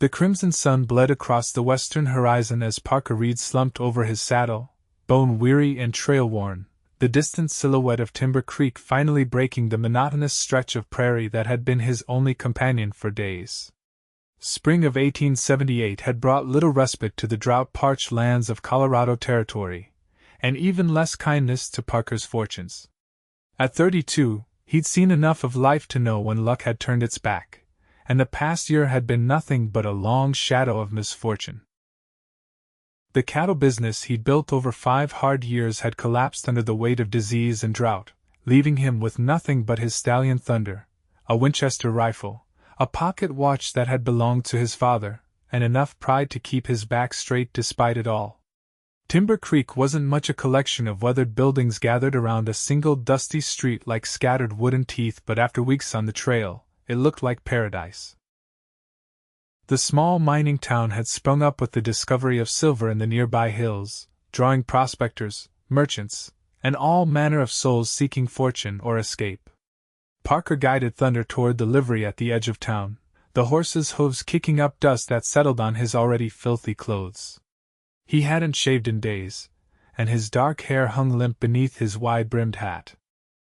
The crimson sun bled across the western horizon as Parker Reed slumped over his saddle, bone-weary and trail-worn, the distant silhouette of Timber Creek finally breaking the monotonous stretch of prairie that had been his only companion for days. Spring of 1878 had brought little respite to the drought-parched lands of Colorado Territory, and even less kindness to Parker's fortunes. At 32, he'd seen enough of life to know when luck had turned its back, and the past year had been nothing but a long shadow of misfortune. The cattle business he'd built over 5 hard years had collapsed under the weight of disease and drought, leaving him with nothing but his Stallion Thunder, a Winchester rifle, a pocket watch that had belonged to his father, and enough pride to keep his back straight despite it all. Timber Creek wasn't much a collection of weathered buildings gathered around a single dusty street like scattered wooden teeth, but after weeks on the trail, it looked like paradise. The small mining town had sprung up with the discovery of silver in the nearby hills, drawing prospectors, merchants, and all manner of souls seeking fortune or escape. Parker guided Thunder toward the livery at the edge of town, the horse's hooves kicking up dust that settled on his already filthy clothes. He hadn't shaved in days, and his dark hair hung limp beneath his wide-brimmed hat.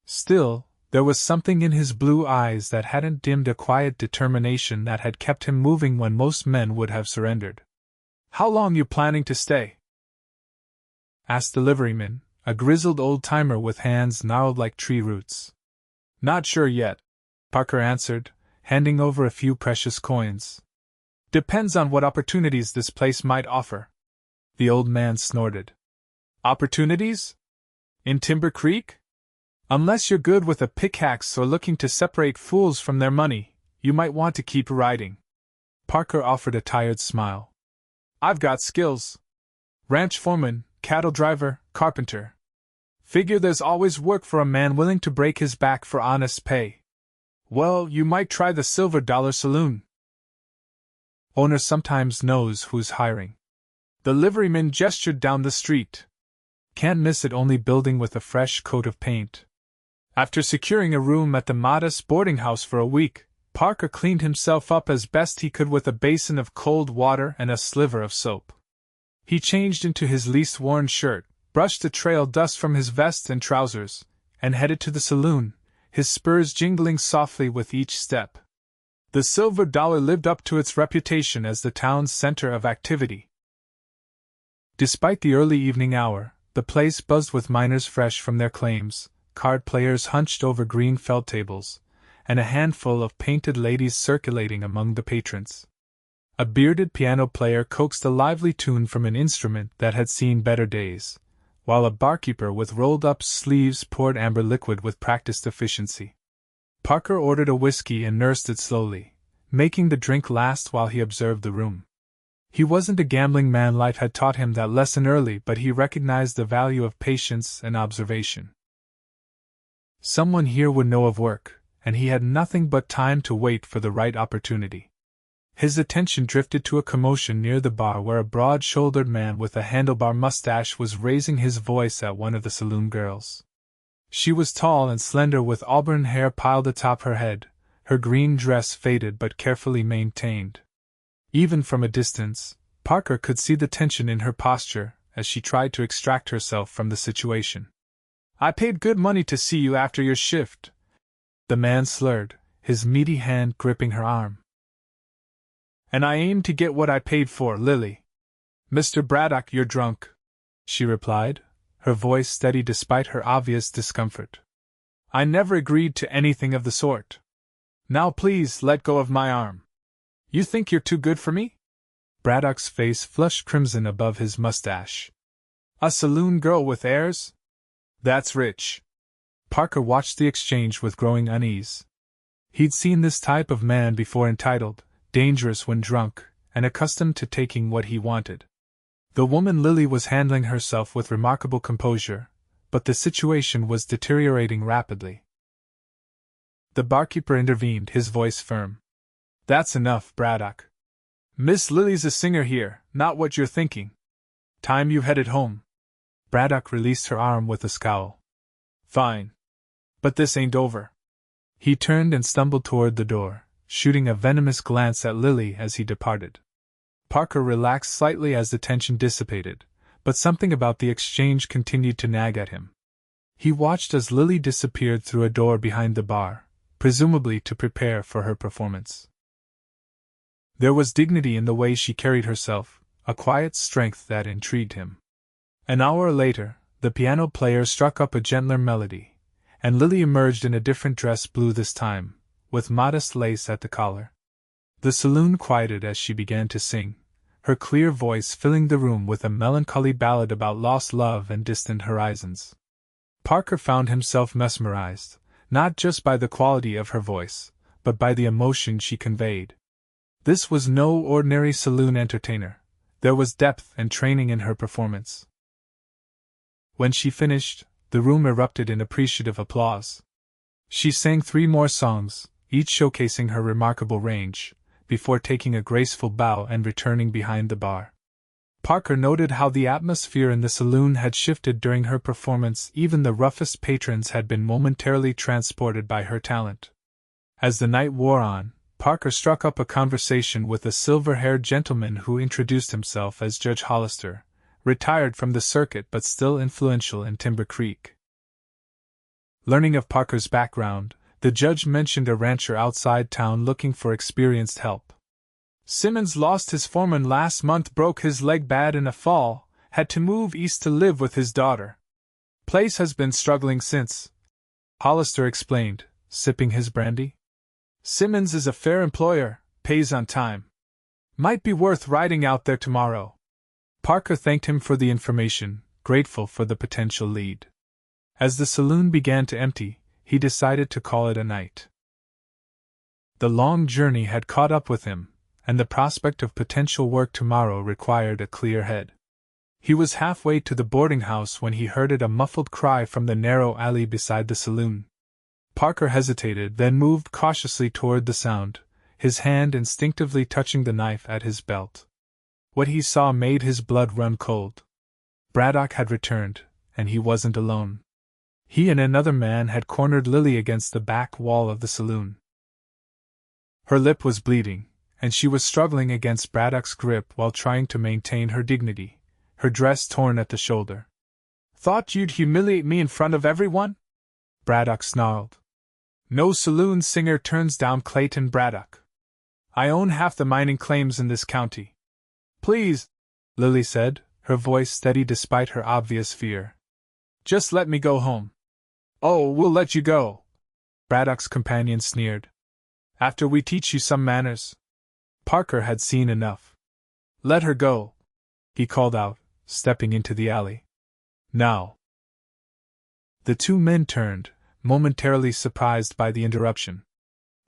Still, there was something in his blue eyes that hadn't dimmed a quiet determination that had kept him moving when most men would have surrendered. "How long you planning to stay?" asked the liveryman, a grizzled old-timer with hands gnarled like tree roots. "Not sure yet," Parker answered, handing over a few precious coins. "Depends on what opportunities this place might offer." The old man snorted. "Opportunities? In Timber Creek? Unless you're good with a pickaxe or looking to separate fools from their money, you might want to keep riding." Parker offered a tired smile. "I've got skills. Ranch foreman, cattle driver, carpenter. Figure there's always work for a man willing to break his back for honest pay. Well, you might try the Silver Dollar Saloon. Owner sometimes knows who's hiring." The liveryman gestured down the street. "Can't miss it, only building with a fresh coat of paint." After securing a room at the modest boarding house for a week, Parker cleaned himself up as best he could with a basin of cold water and a sliver of soap. He changed into his least worn shirt, brushed the trail dust from his vest and trousers, and headed to the saloon, his spurs jingling softly with each step. The Silver Dollar lived up to its reputation as the town's center of activity. Despite the early evening hour, the place buzzed with miners fresh from their claims, card players hunched over green felt tables, and a handful of painted ladies circulating among the patrons. A bearded piano player coaxed a lively tune from an instrument that had seen better days, while a barkeeper with rolled-up sleeves poured amber liquid with practiced efficiency. Parker ordered a whiskey and nursed it slowly, making the drink last while he observed the room. He wasn't a gambling man, life had taught him that lesson early, but he recognized the value of patience and observation. Someone here would know of work, and he had nothing but time to wait for the right opportunity. His attention drifted to a commotion near the bar where a broad-shouldered man with a handlebar mustache was raising his voice at one of the saloon girls. She was tall and slender with auburn hair piled atop her head, her green dress faded but carefully maintained. Even from a distance, Parker could see the tension in her posture as she tried to extract herself from the situation. "I paid good money to see you after your shift," the man slurred, his meaty hand gripping her arm. "And I aim to get what I paid for, Lily." "Mr. Braddock, you're drunk," she replied, her voice steady despite her obvious discomfort. "I never agreed to anything of the sort. Now please let go of my arm. You think you're too good for me?" Braddock's face flushed crimson above his mustache. "A saloon girl with airs? That's rich." Parker watched the exchange with growing unease. He'd seen this type of man before, entitled, dangerous when drunk, and accustomed to taking what he wanted. The woman Lily was handling herself with remarkable composure, but the situation was deteriorating rapidly. The barkeeper intervened, his voice firm. "That's enough, Braddock. Miss Lily's a singer here, not what you're thinking. Time you headed home." Braddock released her arm with a scowl. "Fine. But this ain't over." He turned and stumbled toward the door, shooting a venomous glance at Lily as he departed. Parker relaxed slightly as the tension dissipated, but something about the exchange continued to nag at him. He watched as Lily disappeared through a door behind the bar, presumably to prepare for her performance. There was dignity in the way she carried herself, a quiet strength that intrigued him. An hour later, the piano player struck up a gentler melody, and Lily emerged in a different dress, blue this time, with modest lace at the collar. The saloon quieted as she began to sing, her clear voice filling the room with a melancholy ballad about lost love and distant horizons. Parker found himself mesmerized, not just by the quality of her voice, but by the emotion she conveyed. This was no ordinary saloon entertainer. There was depth and training in her performance. When she finished, the room erupted in appreciative applause. She sang 3 more songs, each showcasing her remarkable range, before taking a graceful bow and returning behind the bar. Parker noted how the atmosphere in the saloon had shifted during her performance. Even the roughest patrons had been momentarily transported by her talent. As the night wore on, Parker struck up a conversation with a silver-haired gentleman who introduced himself as Judge Hollister, retired from the circuit but still influential in Timber Creek. Learning of Parker's background, the judge mentioned a rancher outside town looking for experienced help. Simmons lost his foreman last month, broke his leg bad in a fall, had to move east to live with his daughter. Place has been struggling since, Hollister explained, sipping his brandy. Simmons is a fair employer, pays on time. Might be worth riding out there tomorrow. Parker thanked him for the information, grateful for the potential lead. As the saloon began to empty, he decided to call it a night. The long journey had caught up with him, and the prospect of potential work tomorrow required a clear head. He was halfway to the boarding house when he heard a muffled cry from the narrow alley beside the saloon. Parker hesitated, then moved cautiously toward the sound, his hand instinctively touching the knife at his belt. What he saw made his blood run cold. Braddock had returned, and he wasn't alone. He and another man had cornered Lily against the back wall of the saloon. Her lip was bleeding, and she was struggling against Braddock's grip while trying to maintain her dignity, her dress torn at the shoulder. "Thought you'd humiliate me in front of everyone?" Braddock snarled. "No saloon singer turns down Clayton Braddock. I own half the mining claims in this county." "Please," Lily said, her voice steady despite her obvious fear. "Just let me go home." "Oh, we'll let you go," Braddock's companion sneered. "After we teach you some manners." Parker had seen enough. "Let her go," he called out, stepping into the alley. "Now." The 2 men turned, momentarily surprised by the interruption.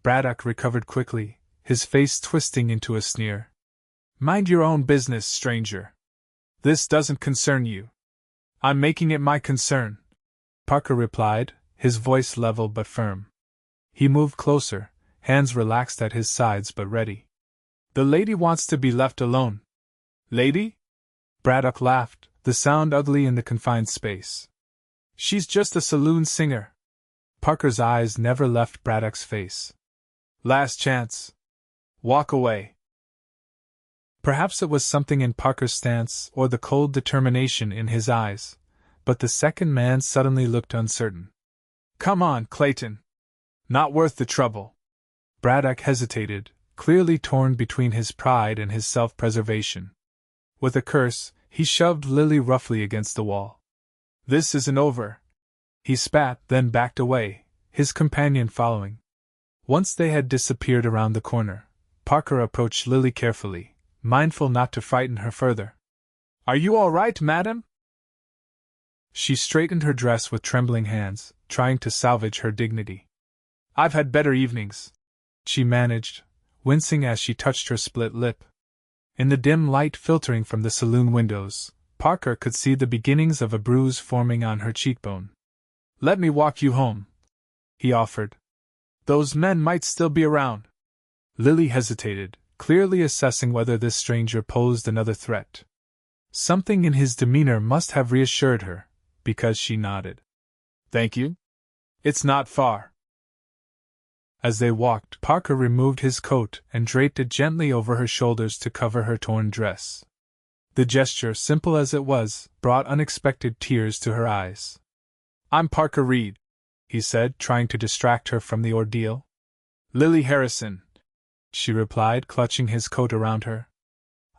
Braddock recovered quickly, his face twisting into a sneer. "Mind your own business, stranger. This doesn't concern you." "I'm making it my concern," Parker replied, his voice level but firm. He moved closer, hands relaxed at his sides but ready. "The lady wants to be left alone." "Lady?" Braddock laughed, the sound ugly in the confined space. "She's just a saloon singer." Parker's eyes never left Braddock's face. "Last chance. Walk away." Perhaps it was something in Parker's stance or the cold determination in his eyes, but the second man suddenly looked uncertain. "Come on, Clayton. Not worth the trouble." Braddock hesitated, clearly torn between his pride and his self-preservation. With a curse, he shoved Lily roughly against the wall. "This isn't over." He spat, then backed away, his companion following. Once they had disappeared around the corner, Parker approached Lily carefully, mindful not to frighten her further. "Are you all right, madam?" She straightened her dress with trembling hands, trying to salvage her dignity. "I've had better evenings," she managed, wincing as she touched her split lip. In the dim light filtering from the saloon windows, Parker could see the beginnings of a bruise forming on her cheekbone. "Let me walk you home," he offered. "Those men might still be around." Lily hesitated, clearly assessing whether this stranger posed another threat. Something in his demeanor must have reassured her, because she nodded. "Thank you. It's not far." As they walked, Parker removed his coat and draped it gently over her shoulders to cover her torn dress. The gesture, simple as it was, brought unexpected tears to her eyes. "I'm Parker Reed," he said, trying to distract her from the ordeal. "Lily Harrison," she replied, clutching his coat around her.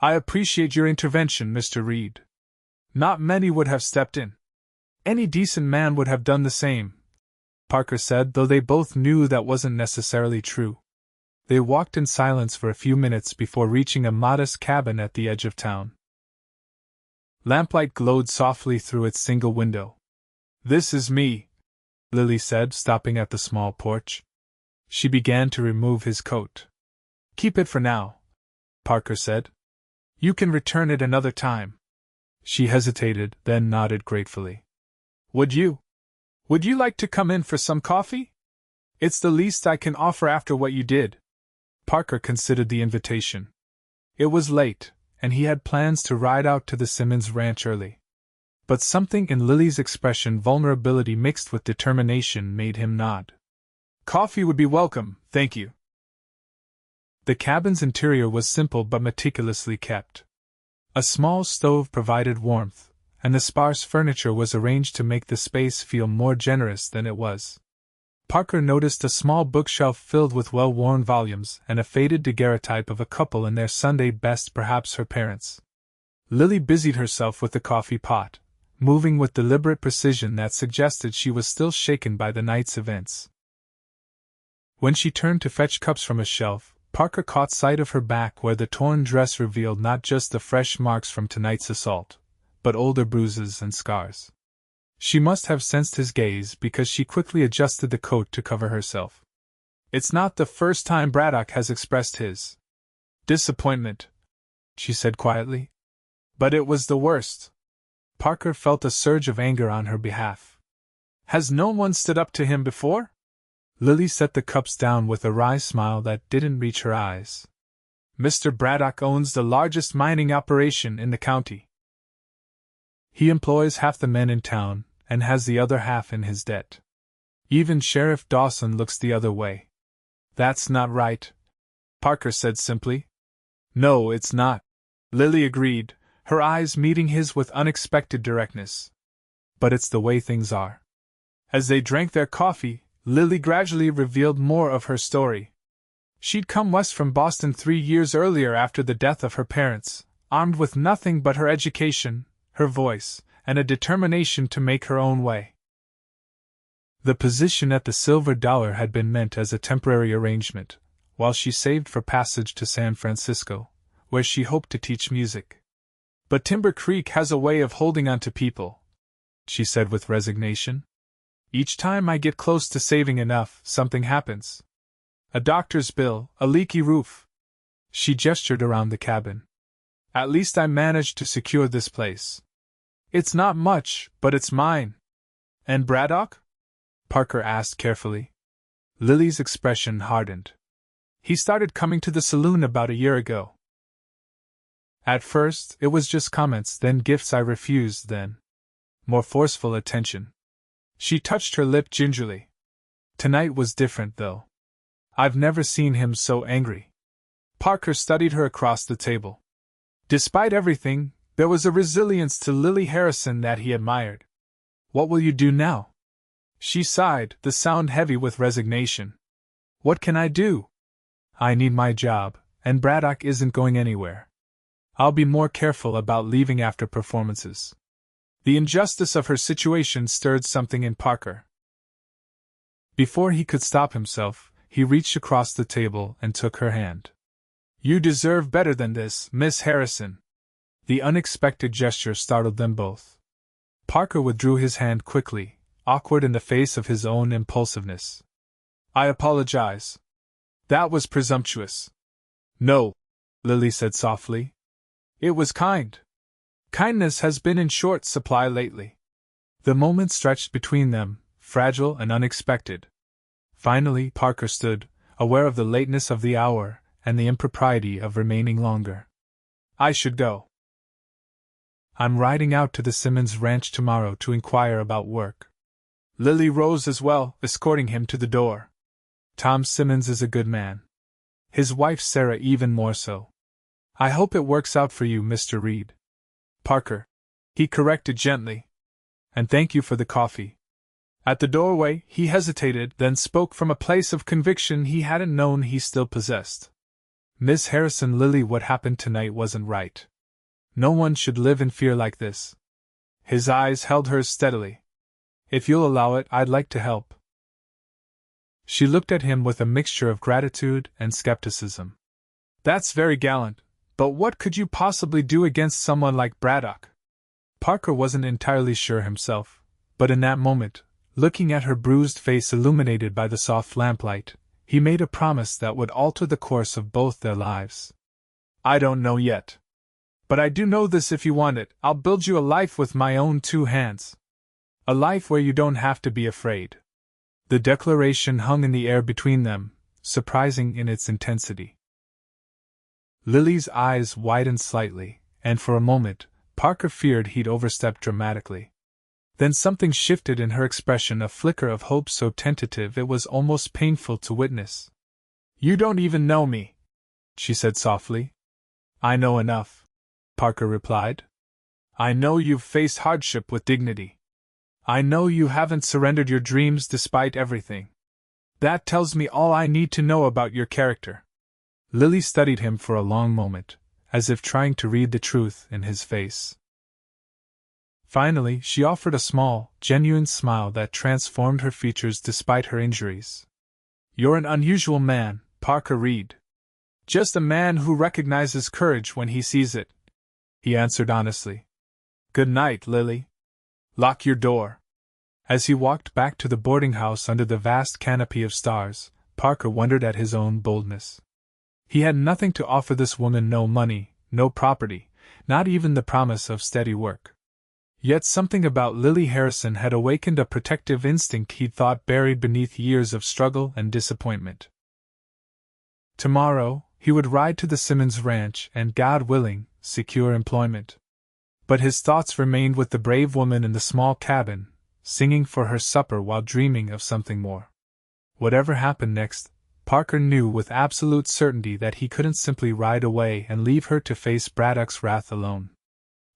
"I appreciate your intervention, Mr. Reed. Not many would have stepped in. Any decent man would have done the same," Parker said, though they both knew that wasn't necessarily true. They walked in silence for a few minutes before reaching a modest cabin at the edge of town. Lamplight glowed softly through its single window. "This is me," Lily said, stopping at the small porch. She began to remove his coat. "Keep it for now," Parker said. "You can return it another time." She hesitated, then nodded gratefully. Would you like to come in for some coffee? It's the least I can offer after what you did." Parker considered the invitation. It was late, and he had plans to ride out to the Simmons ranch early. But something in Lily's expression, vulnerability mixed with determination, made him nod. "Coffee would be welcome, thank you." The cabin's interior was simple but meticulously kept. A small stove provided warmth, and the sparse furniture was arranged to make the space feel more generous than it was. Parker noticed a small bookshelf filled with well-worn volumes and a faded daguerreotype of a couple in their Sunday best, perhaps her parents. Lily busied herself with the coffee pot, moving with deliberate precision that suggested she was still shaken by the night's events. When she turned to fetch cups from a shelf, Parker caught sight of her back, where the torn dress revealed not just the fresh marks from tonight's assault, but older bruises and scars. She must have sensed his gaze, because she quickly adjusted the coat to cover herself. "It's not the first time Braddock has expressed his disappointment," she said quietly. "But it was the worst." Parker felt a surge of anger on her behalf. "Has no one stood up to him before?" Lily set the cups down with a wry smile that didn't reach her eyes. "Mr. Braddock owns the largest mining operation in the county. He employs half the men in town, and has the other half in his debt. Even Sheriff Dawson looks the other way." "That's not right," Parker said simply. "No, it's not," Lily agreed, her eyes meeting his with unexpected directness. "But it's the way things are." As they drank their coffee, Lily gradually revealed more of her story. She'd come west from Boston 3 years earlier after the death of her parents, armed with nothing but her education, her voice, and a determination to make her own way. The position at the Silver Dollar had been meant as a temporary arrangement, while she saved for passage to San Francisco, where she hoped to teach music. "But Timber Creek has a way of holding on to people," she said with resignation. "Each time I get close to saving enough, something happens. A doctor's bill, a leaky roof." She gestured around the cabin. "At least I managed to secure this place. It's not much, but it's mine." "And Braddock?" Parker asked carefully. Lily's expression hardened. "He started coming to the saloon about a year ago. At first, it was just comments, then gifts I refused, then more forceful attention." She touched her lip gingerly. "Tonight was different, though. I've never seen him so angry." Parker studied her across the table. Despite everything, there was a resilience to Lily Harrison that he admired. "What will you do now?" She sighed, the sound heavy with resignation. "What can I do? I need my job, and Braddock isn't going anywhere. I'll be more careful about leaving after performances." The injustice of her situation stirred something in Parker. Before he could stop himself, he reached across the table and took her hand. "You deserve better than this, Miss Harrison." The unexpected gesture startled them both. Parker withdrew his hand quickly, awkward in the face of his own impulsiveness. "I apologize. That was presumptuous." "No," Lily said softly. "It was kind. Kindness has been in short supply lately." The moment stretched between them, fragile and unexpected. Finally, Parker stood, aware of the lateness of the hour and the impropriety of remaining longer. "I should go. I'm riding out to the Simmons ranch tomorrow to inquire about work." Lily rose as well, escorting him to the door. Tom Simmons is a good man. His wife Sarah even more so. I hope it works out for you, Mr. Reed. Parker, he corrected gently. And thank you for the coffee. At the doorway, he hesitated, then spoke from a place of conviction he hadn't known he still possessed. Miss Harrison Lily, what happened tonight wasn't right. No one should live in fear like this. His eyes held hers steadily. If you'll allow it, I'd like to help. She looked at him with a mixture of gratitude and skepticism. That's very gallant, but what could you possibly do against someone like Braddock? Parker wasn't entirely sure himself, but in that moment, looking at her bruised face illuminated by the soft lamplight, he made a promise that would alter the course of both their lives. I don't know yet. But I do know this: if you want it, I'll build you a life with my own 2 hands. A life where you don't have to be afraid. The declaration hung in the air between them, surprising in its intensity. Lily's eyes widened slightly, and for a moment, Parker feared he'd overstepped dramatically. Then something shifted in her expression, a flicker of hope so tentative it was almost painful to witness. You don't even know me, she said softly. I know enough, Parker replied. I know you've faced hardship with dignity. I know you haven't surrendered your dreams despite everything. That tells me all I need to know about your character. Lily studied him for a long moment, as if trying to read the truth in his face. Finally, she offered a small, genuine smile that transformed her features despite her injuries. You're an unusual man, Parker Reed. Just a man who recognizes courage when he sees it, he answered honestly. Good night, Lily. Lock your door. As he walked back to the boarding house under the vast canopy of stars, Parker wondered at his own boldness. He had nothing to offer this woman: no money, no property, not even the promise of steady work. Yet something about Lily Harrison had awakened a protective instinct he'd thought buried beneath years of struggle and disappointment. Tomorrow, he would ride to the Simmons ranch and, God willing, secure employment. But his thoughts remained with the brave woman in the small cabin, singing for her supper while dreaming of something more. Whatever happened next, Parker knew with absolute certainty that he couldn't simply ride away and leave her to face Braddock's wrath alone.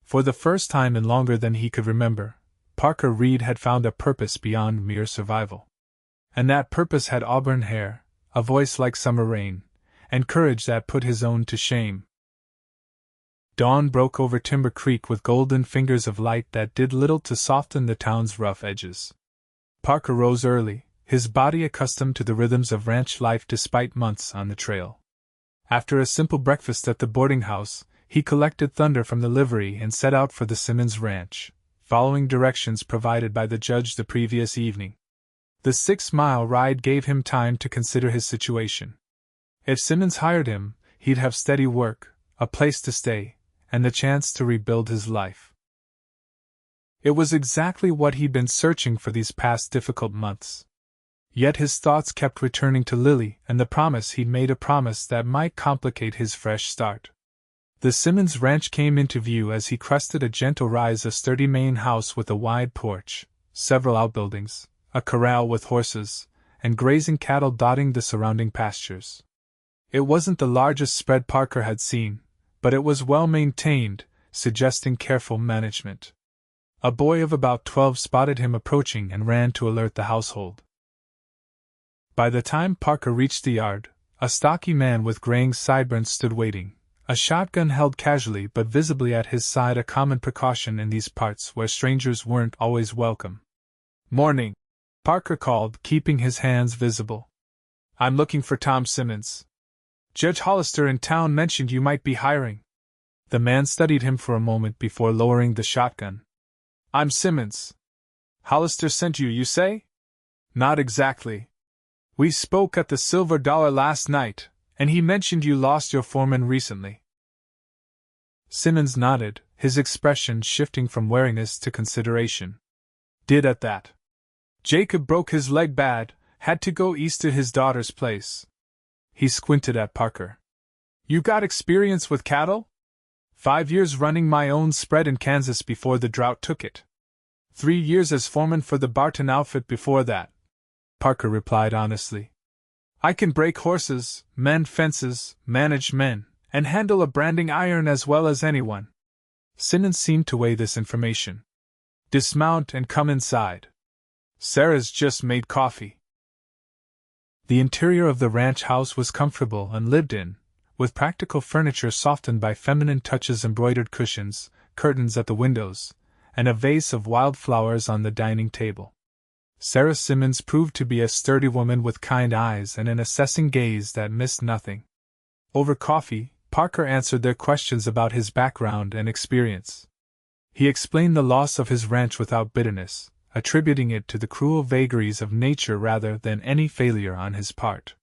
For the first time in longer than he could remember, Parker Reed had found a purpose beyond mere survival. And that purpose had auburn hair, a voice like summer rain, and courage that put his own to shame. Dawn broke over Timber Creek with golden fingers of light that did little to soften the town's rough edges. Parker rose early, his body accustomed to the rhythms of ranch life despite months on the trail. After a simple breakfast at the boarding house, he collected Thunder from the livery and set out for the Simmons ranch, following directions provided by the judge the previous evening. The 6-mile ride gave him time to consider his situation. If Simmons hired him, he'd have steady work, a place to stay, and the chance to rebuild his life. It was exactly what he'd been searching for these past difficult months. Yet his thoughts kept returning to Lily and the promise he'd made, a promise that might complicate his fresh start. The Simmons ranch came into view as he crested a gentle rise, a sturdy main house with a wide porch, several outbuildings, a corral with horses, and grazing cattle dotting the surrounding pastures. It wasn't the largest spread Parker had seen, but it was well maintained, suggesting careful management. A boy of about 12 spotted him approaching and ran to alert the household. By the time Parker reached the yard, a stocky man with graying sideburns stood waiting, a shotgun held casually but visibly at his side, a common precaution in these parts where strangers weren't always welcome. "Morning," Parker called, keeping his hands visible. "I'm looking for Tom Simmons. Judge Hollister in town mentioned you might be hiring." The man studied him for a moment before lowering the shotgun. "I'm Simmons. Hollister sent you, you say?" "Not exactly. We spoke at the Silver Dollar last night, and he mentioned you lost your foreman recently." Simmons nodded, his expression shifting from wariness to consideration. "Did at that. Jacob broke his leg bad, had to go east to his daughter's place." He squinted at Parker. "You got experience with cattle?" 5 years running my own spread in Kansas before the drought took it. 3 years as foreman for the Barton outfit before that," Parker replied honestly. I can break horses, mend fences, manage men, and handle a branding iron as well as anyone. Simmons seemed to weigh this information. Dismount and come inside. Sarah's just made coffee. The interior of the ranch house was comfortable and lived in, with practical furniture softened by feminine touches, embroidered cushions, curtains at the windows, and a vase of wildflowers on the dining table. Sarah Simmons proved to be a sturdy woman with kind eyes and an assessing gaze that missed nothing. Over coffee, Parker answered their questions about his background and experience. He explained the loss of his ranch without bitterness, attributing it to the cruel vagaries of nature rather than any failure on his part.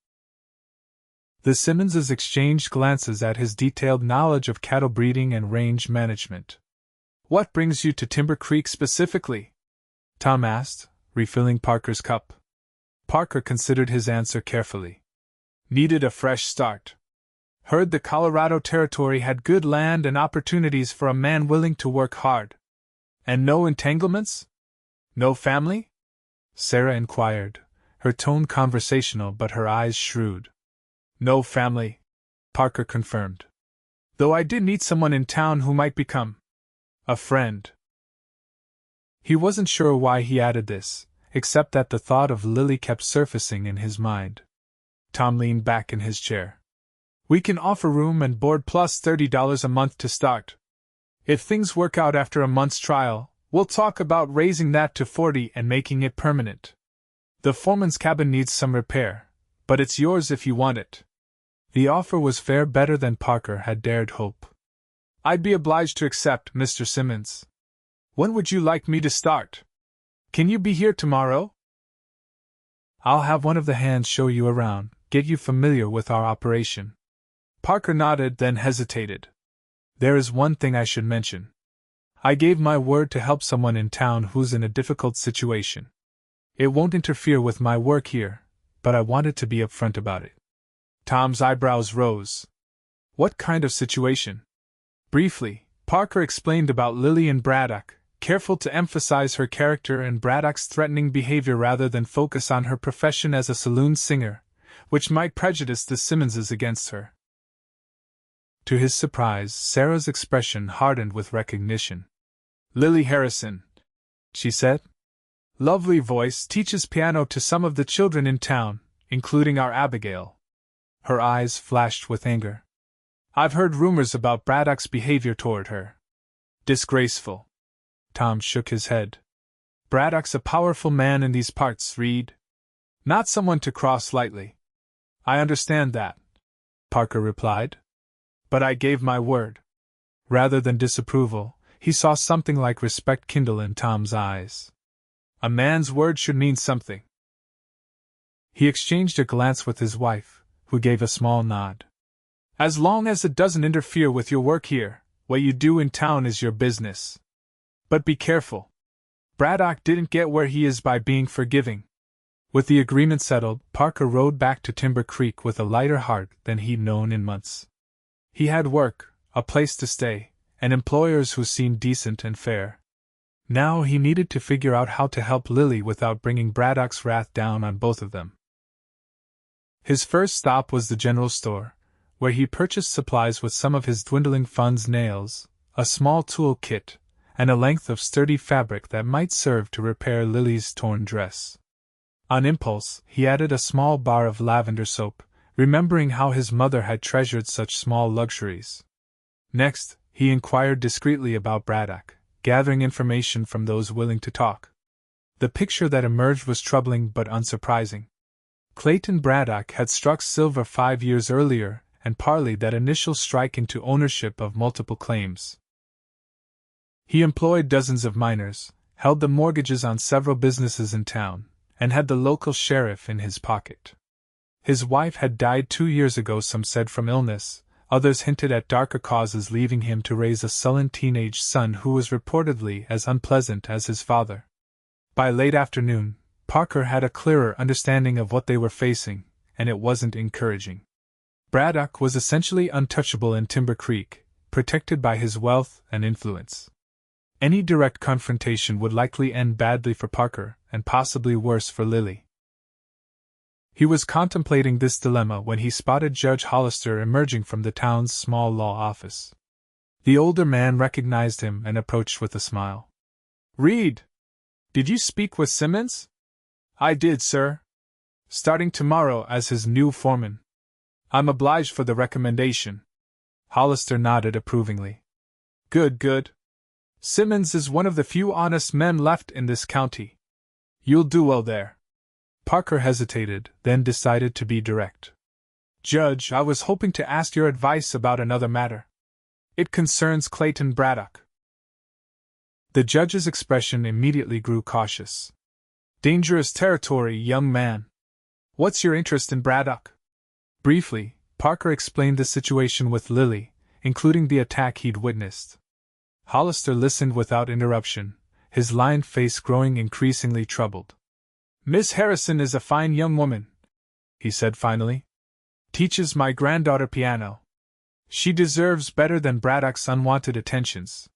The Simmonses exchanged glances at his detailed knowledge of cattle breeding and range management. "What brings you to Timber Creek specifically?" Tom asked, refilling Parker's cup. Parker considered his answer carefully. "Needed a fresh start. Heard the Colorado Territory had good land and opportunities for a man willing to work hard. And no entanglements? No family?" Sarah inquired, her tone conversational but her eyes shrewd. "No family," Parker confirmed. "Though I did meet someone in town who might become a friend." He wasn't sure why he added this, except that the thought of Lily kept surfacing in his mind. Tom leaned back in his chair. "We can offer room and board plus $30 a month to start. If things work out after a month's trial, we'll talk about raising that to 40 and making it permanent. The foreman's cabin needs some repair, but it's yours if you want it." The offer was fair, better than Parker had dared hope. "I'd be obliged to accept, Mr. Simmons. When would you like me to start? Can you be here tomorrow?" "I'll have one of the hands show you around, get you familiar with our operation." Parker nodded, then hesitated. "There is one thing I should mention. I gave my word to help someone in town who's in a difficult situation. It won't interfere with my work here, but I wanted to be upfront about it." Tom's eyebrows rose. "What kind of situation?" Briefly, Parker explained about Lily and Braddock, careful to emphasize her character and Braddock's threatening behavior rather than focus on her profession as a saloon singer, which might prejudice the Simmonses against her. To his surprise, Sarah's expression hardened with recognition. "Lily Harrison," she said. "Lovely voice, teaches piano to some of the children in town, including our Abigail." Her eyes flashed with anger. "I've heard rumors about Braddock's behavior toward her. Disgraceful." Tom shook his head. "Braddock's a powerful man in these parts, Reed. Not someone to cross lightly." "I understand that," Parker replied. "But I gave my word." Rather than disapproval, he saw something like respect kindle in Tom's eyes. A man's word should mean something. He exchanged a glance with his wife, who gave a small nod. "As long as it doesn't interfere with your work here, what you do in town is your business. But be careful. Braddock didn't get where he is by being forgiving." With the agreement settled, Parker rode back to Timber Creek with a lighter heart than he'd known in months. He had work, a place to stay, and employers who seemed decent and fair. Now he needed to figure out how to help Lily without bringing Braddock's wrath down on both of them. His first stop was the general store, where he purchased supplies with some of his dwindling funds: nails, a small tool kit, and a length of sturdy fabric that might serve to repair Lily's torn dress. On impulse, he added a small bar of lavender soap, remembering how his mother had treasured such small luxuries. Next, he inquired discreetly about Braddock, gathering information from those willing to talk. The picture that emerged was troubling but unsurprising. Clayton Braddock had struck silver 5 years earlier and parlayed that initial strike into ownership of multiple claims. He employed dozens of miners, held the mortgages on several businesses in town, and had the local sheriff in his pocket. His wife had died 2 years ago, some said from illness, others hinted at darker causes, leaving him to raise a sullen teenage son who was reportedly as unpleasant as his father. By late afternoon, Parker had a clearer understanding of what they were facing, and it wasn't encouraging. Braddock was essentially untouchable in Timber Creek, protected by his wealth and influence. Any direct confrontation would likely end badly for Parker, and possibly worse for Lily. He was contemplating this dilemma when he spotted Judge Hollister emerging from the town's small law office. The older man recognized him and approached with a smile. "Reed! Did you speak with Simmons?" "I did, sir. Starting tomorrow as his new foreman." "I'm obliged for the recommendation." Hollister nodded approvingly. "Good, good. Simmons is one of the few honest men left in this county. You'll do well there." Parker hesitated, then decided to be direct. "Judge, I was hoping to ask your advice about another matter. It concerns Clayton Braddock." The judge's expression immediately grew cautious. "Dangerous territory, young man. What's your interest in Braddock?" Briefly, Parker explained the situation with Lily, including the attack he'd witnessed. Hollister listened without interruption, his lined face growing increasingly troubled. "Miss Harrison is a fine young woman," he said finally. "Teaches my granddaughter piano. She deserves better than Braddock's unwanted attentions."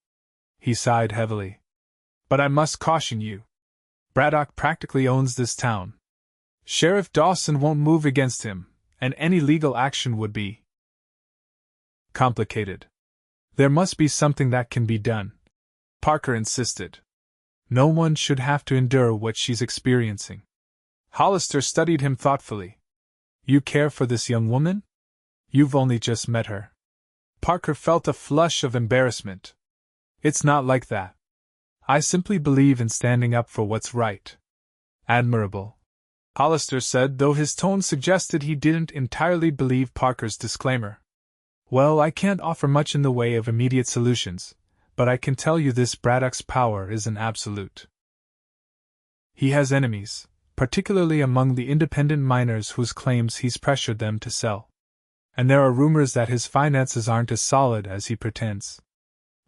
He sighed heavily. "But I must caution you. Braddock practically owns this town. Sheriff Dawson won't move against him, and any legal action would be complicated. There must be something that can be done," Parker insisted. "No one should have to endure what she's experiencing." Hollister studied him thoughtfully. "You care for this young woman? You've only just met her." Parker felt a flush of embarrassment. "It's not like that. I simply believe in standing up for what's right." "Admirable," Hollister said, though his tone suggested he didn't entirely believe Parker's disclaimer. "Well, I can't offer much in the way of immediate solutions, but I can tell you this: Braddock's power isn't absolute. He has enemies, particularly among the independent miners whose claims he's pressured them to sell. And there are rumors that his finances aren't as solid as he pretends.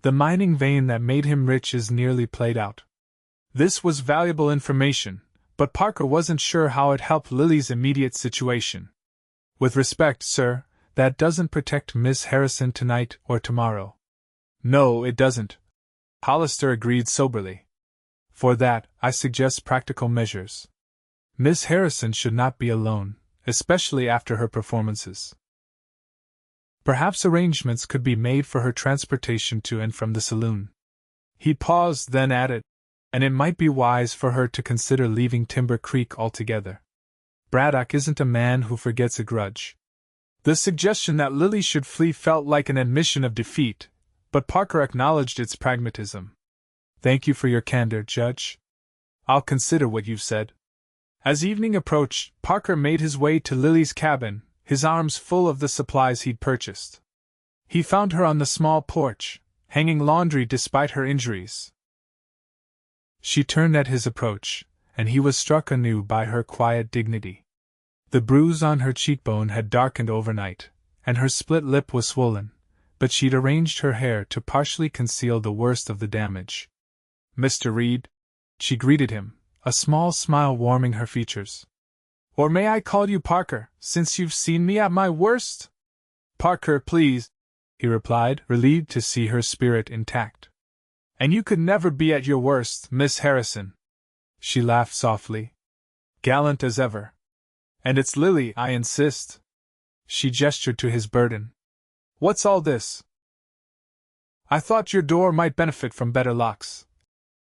The mining vein that made him rich is nearly played out." This was valuable information, but Parker wasn't sure how it helped Lily's immediate situation. "With respect, sir, that doesn't protect Miss Harrison tonight or tomorrow." "No, it doesn't," Hollister agreed soberly. "For that, I suggest practical measures. Miss Harrison should not be alone, especially after her performances. Perhaps arrangements could be made for her transportation to and from the saloon." He paused, then added, "And it might be wise for her to consider leaving Timber Creek altogether. Braddock isn't a man who forgets a grudge." The suggestion that Lily should flee felt like an admission of defeat, but Parker acknowledged its pragmatism. "Thank you for your candor, Judge. I'll consider what you've said." As evening approached, Parker made his way to Lily's cabin, his arms full of the supplies he'd purchased. He found her on the small porch, hanging laundry despite her injuries. She turned at his approach, and he was struck anew by her quiet dignity. The bruise on her cheekbone had darkened overnight, and her split lip was swollen, but she'd arranged her hair to partially conceal the worst of the damage. "Mr. Reed," she greeted him, a small smile warming her features. "Or may I call you Parker, since you've seen me at my worst?" "Parker, please," he replied, relieved to see her spirit intact. "And you could never be at your worst, Miss Harrison." She laughed softly. "Gallant as ever. And it's Lily, I insist." She gestured to his burden. "What's all this?" "I thought your door might benefit from better locks,"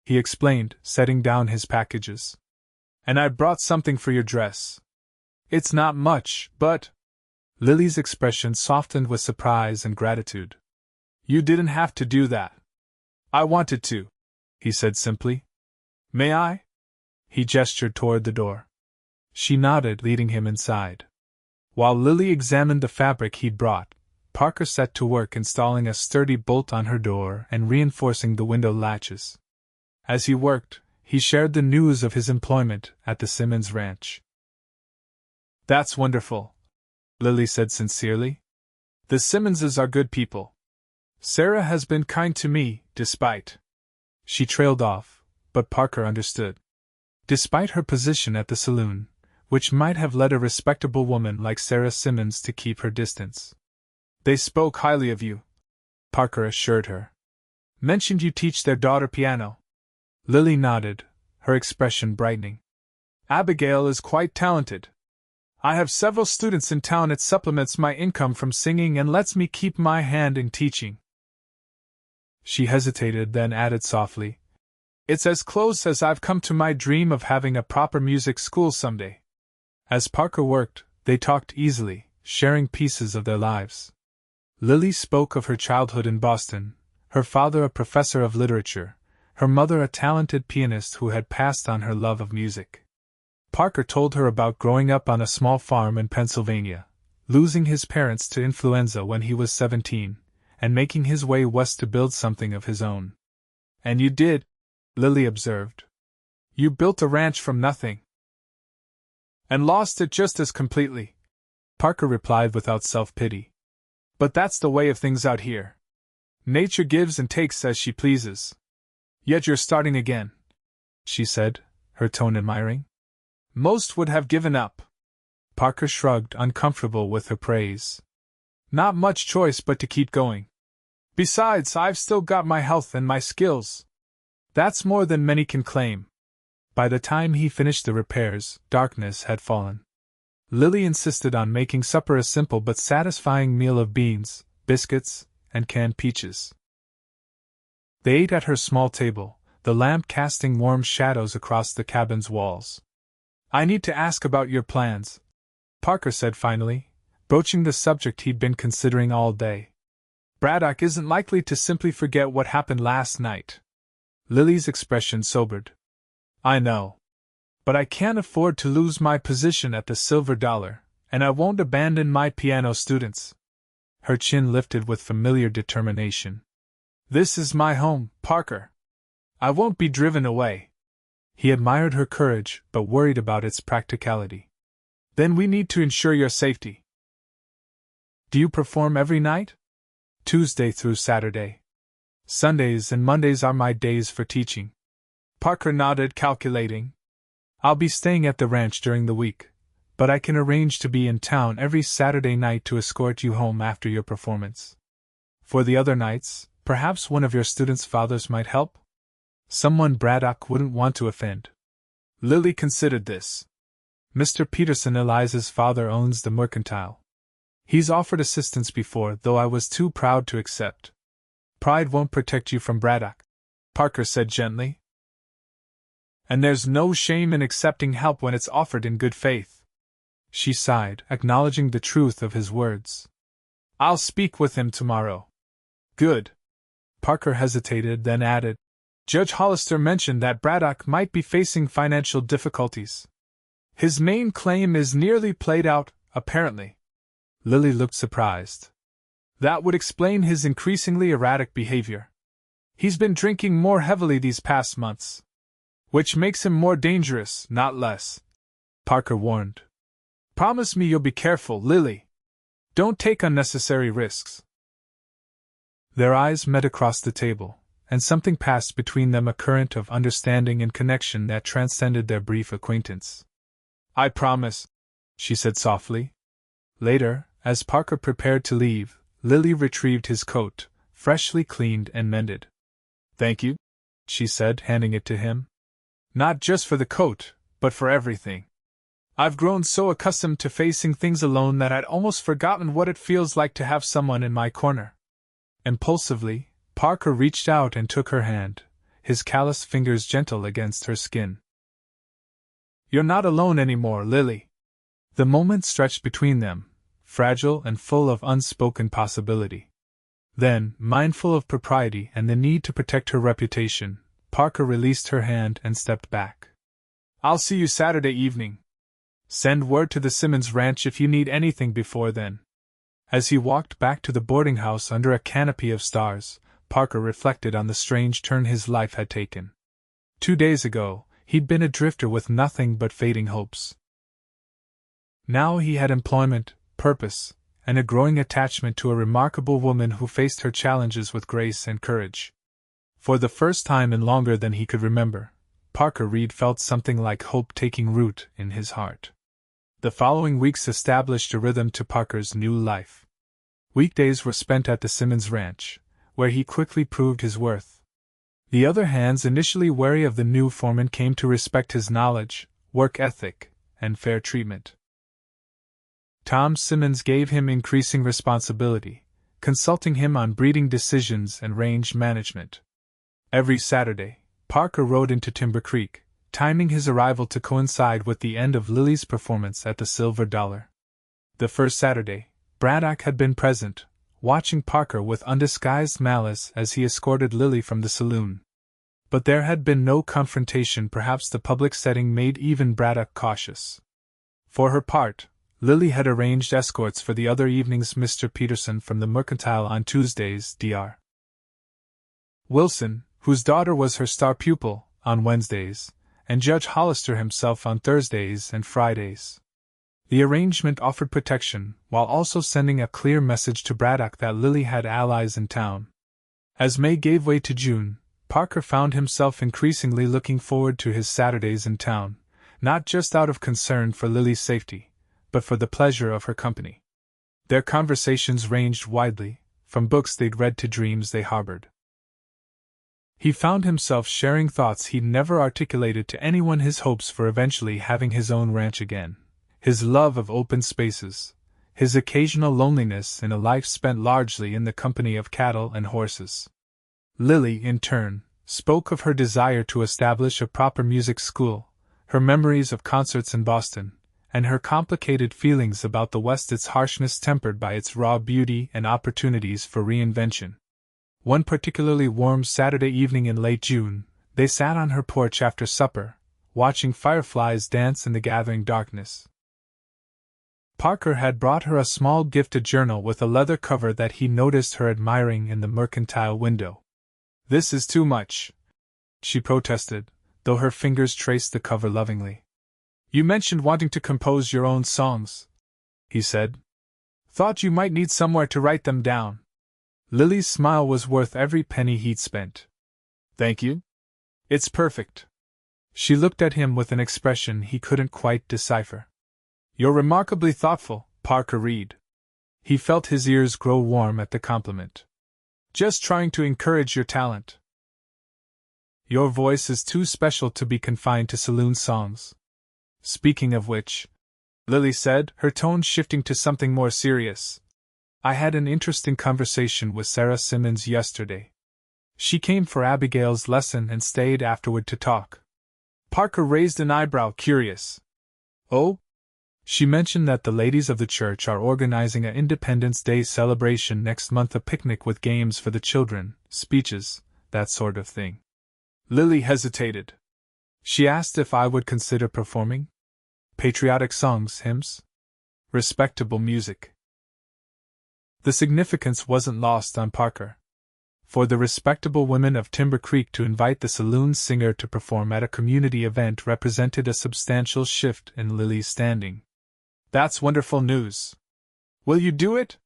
he explained, setting down his packages. "And I brought something for your dress. It's not much, but—" Lily's expression softened with surprise and gratitude. "You didn't have to do that." "I wanted to," he said simply. "May I?" He gestured toward the door. She nodded, leading him inside. While Lily examined the fabric he'd brought, Parker set to work installing a sturdy bolt on her door and reinforcing the window latches. As he worked, he shared the news of his employment at the Simmons ranch. "That's wonderful," Lily said sincerely. "The Simmonses are good people. Sarah has been kind to me, despite—" She trailed off, but Parker understood. Despite her position at the saloon, which might have led a respectable woman like Sarah Simmons to keep her distance. "They spoke highly of you," Parker assured her. "Mentioned you teach their daughter piano." Lily nodded, her expression brightening. "Abigail is quite talented. I have several students in town. It supplements my income from singing and lets me keep my hand in teaching. She hesitated, then added softly, It's as close as I've come to my dream of having a proper music school someday. As Parker worked, they talked easily, sharing pieces of their lives. Lily spoke of her childhood in Boston, her father a professor of literature, her mother a talented pianist who had passed on her love of music. Parker told her about growing up on a small farm in Pennsylvania, losing his parents to influenza when he was 17, and making his way west to build something of his own. And you did, Lily observed. You built a ranch from nothing. And lost it just as completely, Parker replied without self-pity. But that's the way of things out here. Nature gives and takes as she pleases. Yet you're starting again, she said, her tone admiring. Most would have given up. Parker shrugged, uncomfortable with her praise. Not much choice but to keep going. Besides, I've still got my health and my skills. That's more than many can claim. By the time he finished the repairs, darkness had fallen. Lily insisted on making supper a simple but satisfying meal of beans, biscuits, and canned peaches. They ate at her small table, the lamp casting warm shadows across the cabin's walls. I need to ask about your plans, Parker said finally, broaching the subject he'd been considering all day. Braddock isn't likely to simply forget what happened last night. Lily's expression sobered. I know. But I can't afford to lose my position at the Silver Dollar, and I won't abandon my piano students. Her chin lifted with familiar determination. This is my home, Parker. I won't be driven away. He admired her courage, but worried about its practicality. Then we need to ensure your safety. Do you perform every night? Tuesday through Saturday. Sundays and Mondays are my days for teaching. Parker nodded, calculating. I'll be staying at the ranch during the week, but I can arrange to be in town every Saturday night to escort you home after your performance. For the other nights, perhaps one of your students' fathers might help? Someone Braddock wouldn't want to offend. Lily considered this. Mr. Peterson, Eliza's father, owns the mercantile. He's offered assistance before, though I was too proud to accept. Pride won't protect you from Braddock, Parker said gently. And there's no shame in accepting help when it's offered in good faith. She sighed, acknowledging the truth of his words. I'll speak with him tomorrow. Good. Parker hesitated, then added, Judge Hollister mentioned that Braddock might be facing financial difficulties. His main claim is nearly played out, apparently. Lily looked surprised. That would explain his increasingly erratic behavior. He's been drinking more heavily these past months. Which makes him more dangerous, not less, Parker warned. Promise me you'll be careful, Lily. Don't take unnecessary risks. Their eyes met across the table, and something passed between them, a current of understanding and connection that transcended their brief acquaintance. I promise, she said softly. Later, as Parker prepared to leave, Lily retrieved his coat, freshly cleaned and mended. Thank you, she said, handing it to him. Not just for the coat, but for everything. I've grown so accustomed to facing things alone that I'd almost forgotten what it feels like to have someone in my corner. Impulsively, Parker reached out and took her hand, his calloused fingers gentle against her skin. You're not alone anymore, Lily. The moment stretched between them, fragile and full of unspoken possibility. Then, mindful of propriety and the need to protect her reputation, Parker released her hand and stepped back. I'll see you Saturday evening. Send word to the Simmons Ranch if you need anything before then. As he walked back to the boarding house under a canopy of stars, Parker reflected on the strange turn his life had taken. 2 days ago, he'd been a drifter with nothing but fading hopes. Now he had employment, purpose, and a growing attachment to a remarkable woman who faced her challenges with grace and courage. For the first time in longer than he could remember, Parker Reed felt something like hope taking root in his heart. The following weeks established a rhythm to Parker's new life. Weekdays were spent at the Simmons Ranch, where he quickly proved his worth. The other hands, initially wary of the new foreman, came to respect his knowledge, work ethic, and fair treatment. Tom Simmons gave him increasing responsibility, consulting him on breeding decisions and range management. Every Saturday, Parker rode into Timber Creek, timing his arrival to coincide with the end of Lily's performance at the Silver Dollar. The first Saturday, Braddock had been present, watching Parker with undisguised malice as he escorted Lily from the saloon. But there had been no confrontation. Perhaps the public setting made even Braddock cautious. For her part, Lily had arranged escorts for the other evenings. Mr. Peterson from the Mercantile on Tuesdays, Dr. Wilson, whose daughter was her star pupil, on Wednesdays, and Judge Hollister himself on Thursdays and Fridays. The arrangement offered protection, while also sending a clear message to Braddock that Lily had allies in town. As May gave way to June, Parker found himself increasingly looking forward to his Saturdays in town, not just out of concern for Lily's safety, but for the pleasure of her company. Their conversations ranged widely, from books they'd read to dreams they harbored. He found himself sharing thoughts he'd never articulated to anyone: his hopes for eventually having his own ranch again, his love of open spaces, his occasional loneliness in a life spent largely in the company of cattle and horses. Lily, in turn, spoke of her desire to establish a proper music school, her memories of concerts in Boston, and her complicated feelings about the West, its harshness tempered by its raw beauty and opportunities for reinvention. One particularly warm Saturday evening in late June, they sat on her porch after supper, watching fireflies dance in the gathering darkness. Parker had brought her a small gift, a journal with a leather cover that he noticed her admiring in the Mercantile window. "This is too much," she protested, though her fingers traced the cover lovingly. "You mentioned wanting to compose your own songs," he said. "Thought you might need somewhere to write them down." Lily's smile was worth every penny he'd spent. "Thank you. It's perfect." She looked at him with an expression he couldn't quite decipher. "You're remarkably thoughtful, Parker Reed." He felt his ears grow warm at the compliment. "Just trying to encourage your talent. Your voice is too special to be confined to saloon songs. Speaking of which," Lily said, her tone shifting to something more serious, "I had an interesting conversation with Sarah Simmons yesterday. She came for Abigail's lesson and stayed afterward to talk." Parker raised an eyebrow, curious. "Oh?" "She mentioned that the ladies of the church are organizing an Independence Day celebration next month, a picnic with games for the children, speeches, that sort of thing." Lily hesitated. She asked if I would consider performing. "Patriotic songs, hymns? Respectable music." The significance wasn't lost on Parker. For the respectable women of Timber Creek to invite the saloon singer to perform at a community event represented a substantial shift in Lily's standing. "That's wonderful news. Will you do it?"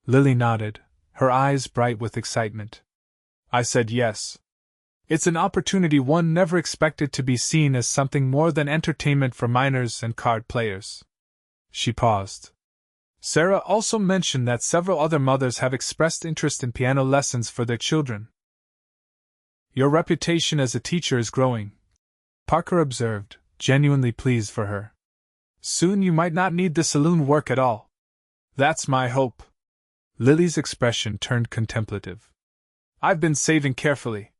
Lily nodded, her eyes bright with excitement. I said yes. It's an opportunity one never expected to be seen as something more than entertainment for minors and card players. She paused. Sarah also mentioned that several other mothers have expressed interest in piano lessons for their children. "Your reputation as a teacher is growing," Parker observed, genuinely pleased for her. "Soon you might not need the saloon work at all." "That's my hope." Lily's expression turned contemplative. "I've been saving carefully.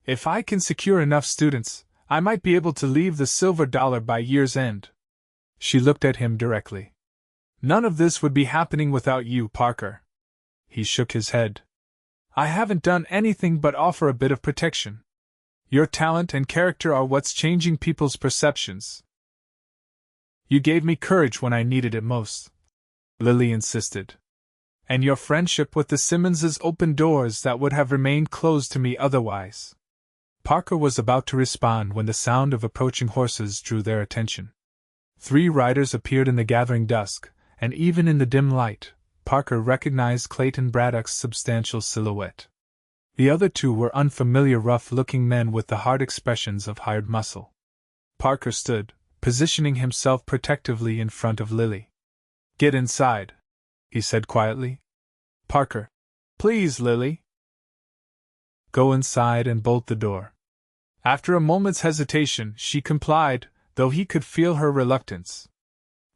If I can secure enough students, I might be able to leave the Silver Dollar by year's end." She looked at him directly. "None of this would be happening without you, Parker." He shook his head. "I haven't done anything but offer a bit of protection. Your talent and character are what's changing people's perceptions." "You gave me courage when I needed it most," Lily insisted. "And your friendship with the Simmonses opened doors that would have remained closed to me otherwise." Parker was about to respond when the sound of approaching horses drew their attention. 3 riders appeared in the gathering dusk, and even in the dim light, Parker recognized Clayton Braddock's substantial silhouette. The other 2 were unfamiliar, rough-looking men with the hard expressions of hired muscle. Parker stood, positioning himself protectively in front of Lily. "Get inside," he said quietly. "Parker." "Please, Lily." "Go inside and bolt the door." After a moment's hesitation, she complied, though he could feel her reluctance.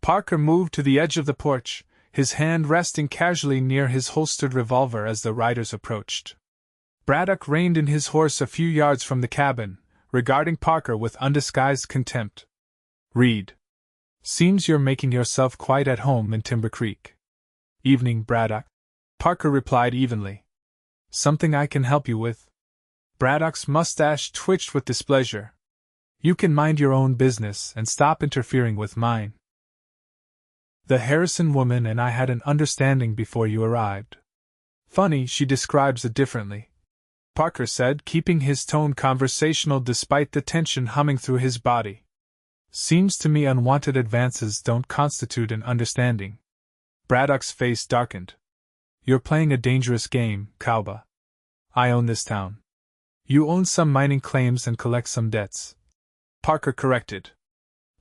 Parker moved to the edge of the porch, his hand resting casually near his holstered revolver as the riders approached. Braddock reined in his horse a few yards from the cabin, regarding Parker with undisguised contempt. "Reed. Seems you're making yourself quite at home in Timber Creek." "Evening, Braddock," Parker replied evenly. "Something I can help you with?" Braddock's mustache twitched with displeasure. "You can mind your own business and stop interfering with mine. The Harrison woman and I had an understanding before you arrived." "Funny she describes it differently," Parker said, keeping his tone conversational despite the tension humming through his body. "Seems to me unwanted advances don't constitute an understanding." Braddock's face darkened. "You're playing a dangerous game, Cowboy. I own this town. You own some mining claims and collect some debts," Parker corrected.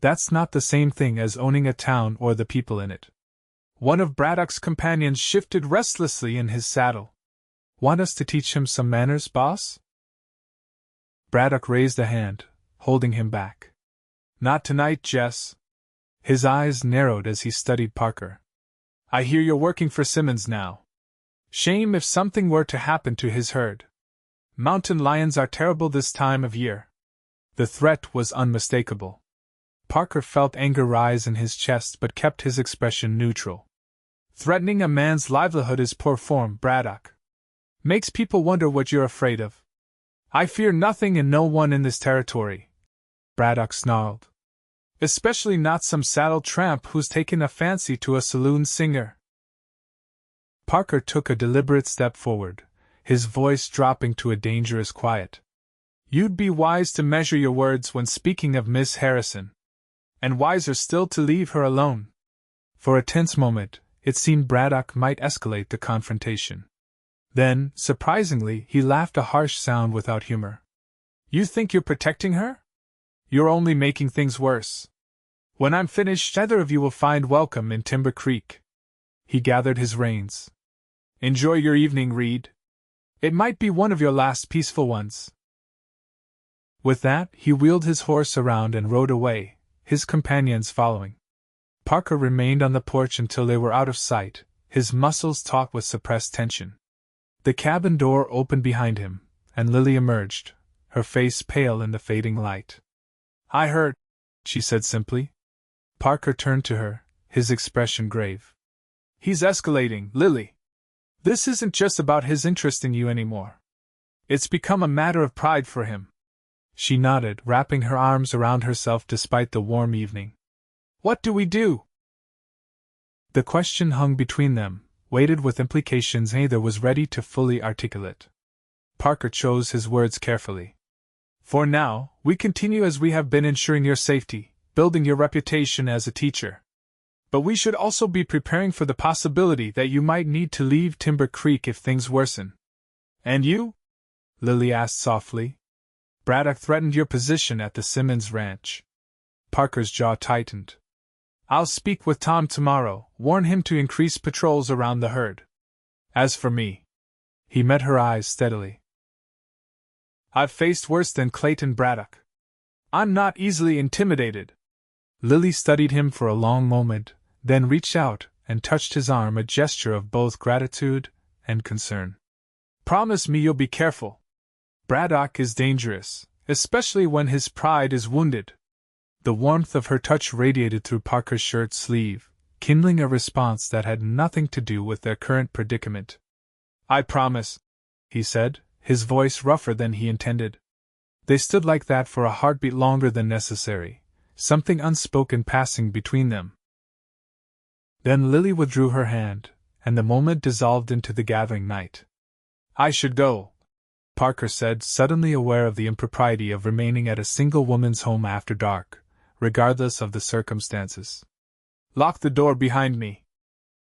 "That's not the same thing as owning a town or the people in it." One of Braddock's companions shifted restlessly in his saddle. "Want us to teach him some manners, boss?" Braddock raised a hand, holding him back. "Not tonight, Jess." His eyes narrowed as he studied Parker. "I hear you're working for Simmons now. Shame if something were to happen to his herd. Mountain lions are terrible this time of year." The threat was unmistakable. Parker felt anger rise in his chest but kept his expression neutral. "Threatening a man's livelihood is poor form, Braddock. Makes people wonder what you're afraid of." "I fear nothing and no one in this territory," Braddock snarled. "Especially not some saddle tramp who's taken a fancy to a saloon singer." Parker took a deliberate step forward, his voice dropping to a dangerous quiet. "You'd be wise to measure your words when speaking of Miss Harrison. And wiser still to leave her alone." For a tense moment, it seemed Braddock might escalate the confrontation. Then, surprisingly, he laughed a harsh sound without humor. "You think you're protecting her? You're only making things worse. When I'm finished, either of you will find welcome in Timber Creek." He gathered his reins. "Enjoy your evening, Reed. It might be one of your last peaceful ones." With that, he wheeled his horse around and rode away, his companions following. Parker remained on the porch until they were out of sight, his muscles taut with suppressed tension. The cabin door opened behind him, and Lily emerged, her face pale in the fading light. "I heard," she said simply. Parker turned to her, his expression grave. "He's escalating, Lily. This isn't just about his interest in you anymore. It's become a matter of pride for him." She nodded, wrapping her arms around herself despite the warm evening. "What do we do?" The question hung between them, weighted with implications neither was ready to fully articulate. Parker chose his words carefully. "For now, we continue as we have been, ensuring your safety, building your reputation as a teacher. But we should also be preparing for the possibility that you might need to leave Timber Creek if things worsen." "And you?" Lily asked softly. "Braddock threatened your position at the Simmons Ranch." Parker's jaw tightened. "I'll speak with Tom tomorrow, warn him to increase patrols around the herd. As for me," he met her eyes steadily, "I've faced worse than Clayton Braddock. I'm not easily intimidated." Lily studied him for a long moment, then reached out and touched his arm, a gesture of both gratitude and concern. "Promise me you'll be careful. Braddock is dangerous, especially when his pride is wounded." The warmth of her touch radiated through Parker's shirt sleeve, kindling a response that had nothing to do with their current predicament. "I promise," he said, his voice rougher than he intended. They stood like that for a heartbeat longer than necessary, something unspoken passing between them. Then Lily withdrew her hand, and the moment dissolved into the gathering night. "I should go," Parker said, suddenly aware of the impropriety of remaining at a single woman's home after dark, regardless of the circumstances. "Lock the door behind me."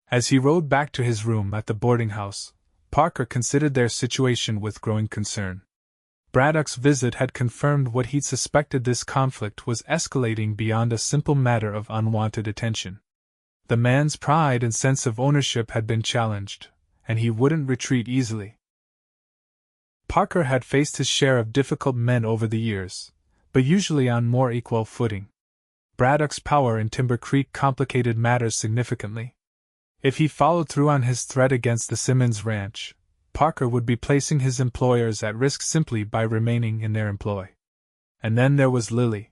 As he rode back to his room at the boarding house, Parker considered their situation with growing concern. Braddock's visit had confirmed what he'd suspected: this conflict was escalating beyond a simple matter of unwanted attention. The man's pride and sense of ownership had been challenged, and he wouldn't retreat easily. Parker had faced his share of difficult men over the years, but usually on more equal footing. Braddock's power in Timber Creek complicated matters significantly. If he followed through on his threat against the Simmons ranch, Parker would be placing his employers at risk simply by remaining in their employ. And then there was Lily.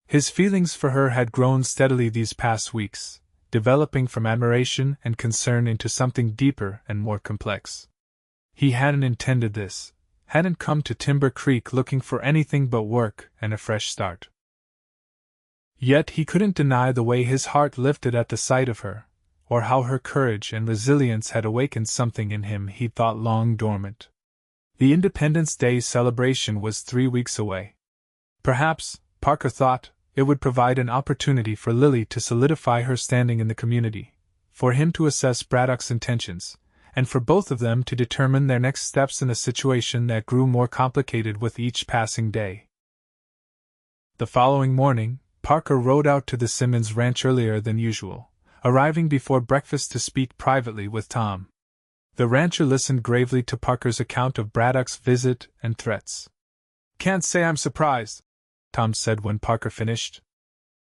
His feelings for her had grown steadily these past weeks, developing from admiration and concern into something deeper and more complex. He hadn't intended this, hadn't come to Timber Creek looking for anything but work and a fresh start. Yet he couldn't deny the way his heart lifted at the sight of her, or how her courage and resilience had awakened something in him he thought long dormant. The Independence Day celebration was 3 weeks away. Perhaps, Parker thought, it would provide an opportunity for Lily to solidify her standing in the community, for him to assess Braddock's intentions, and for both of them to determine their next steps in a situation that grew more complicated with each passing day. The following morning, Parker rode out to the Simmons ranch earlier than usual, arriving before breakfast to speak privately with Tom. The rancher listened gravely to Parker's account of Braddock's visit and threats. "Can't say I'm surprised," Tom said when Parker finished.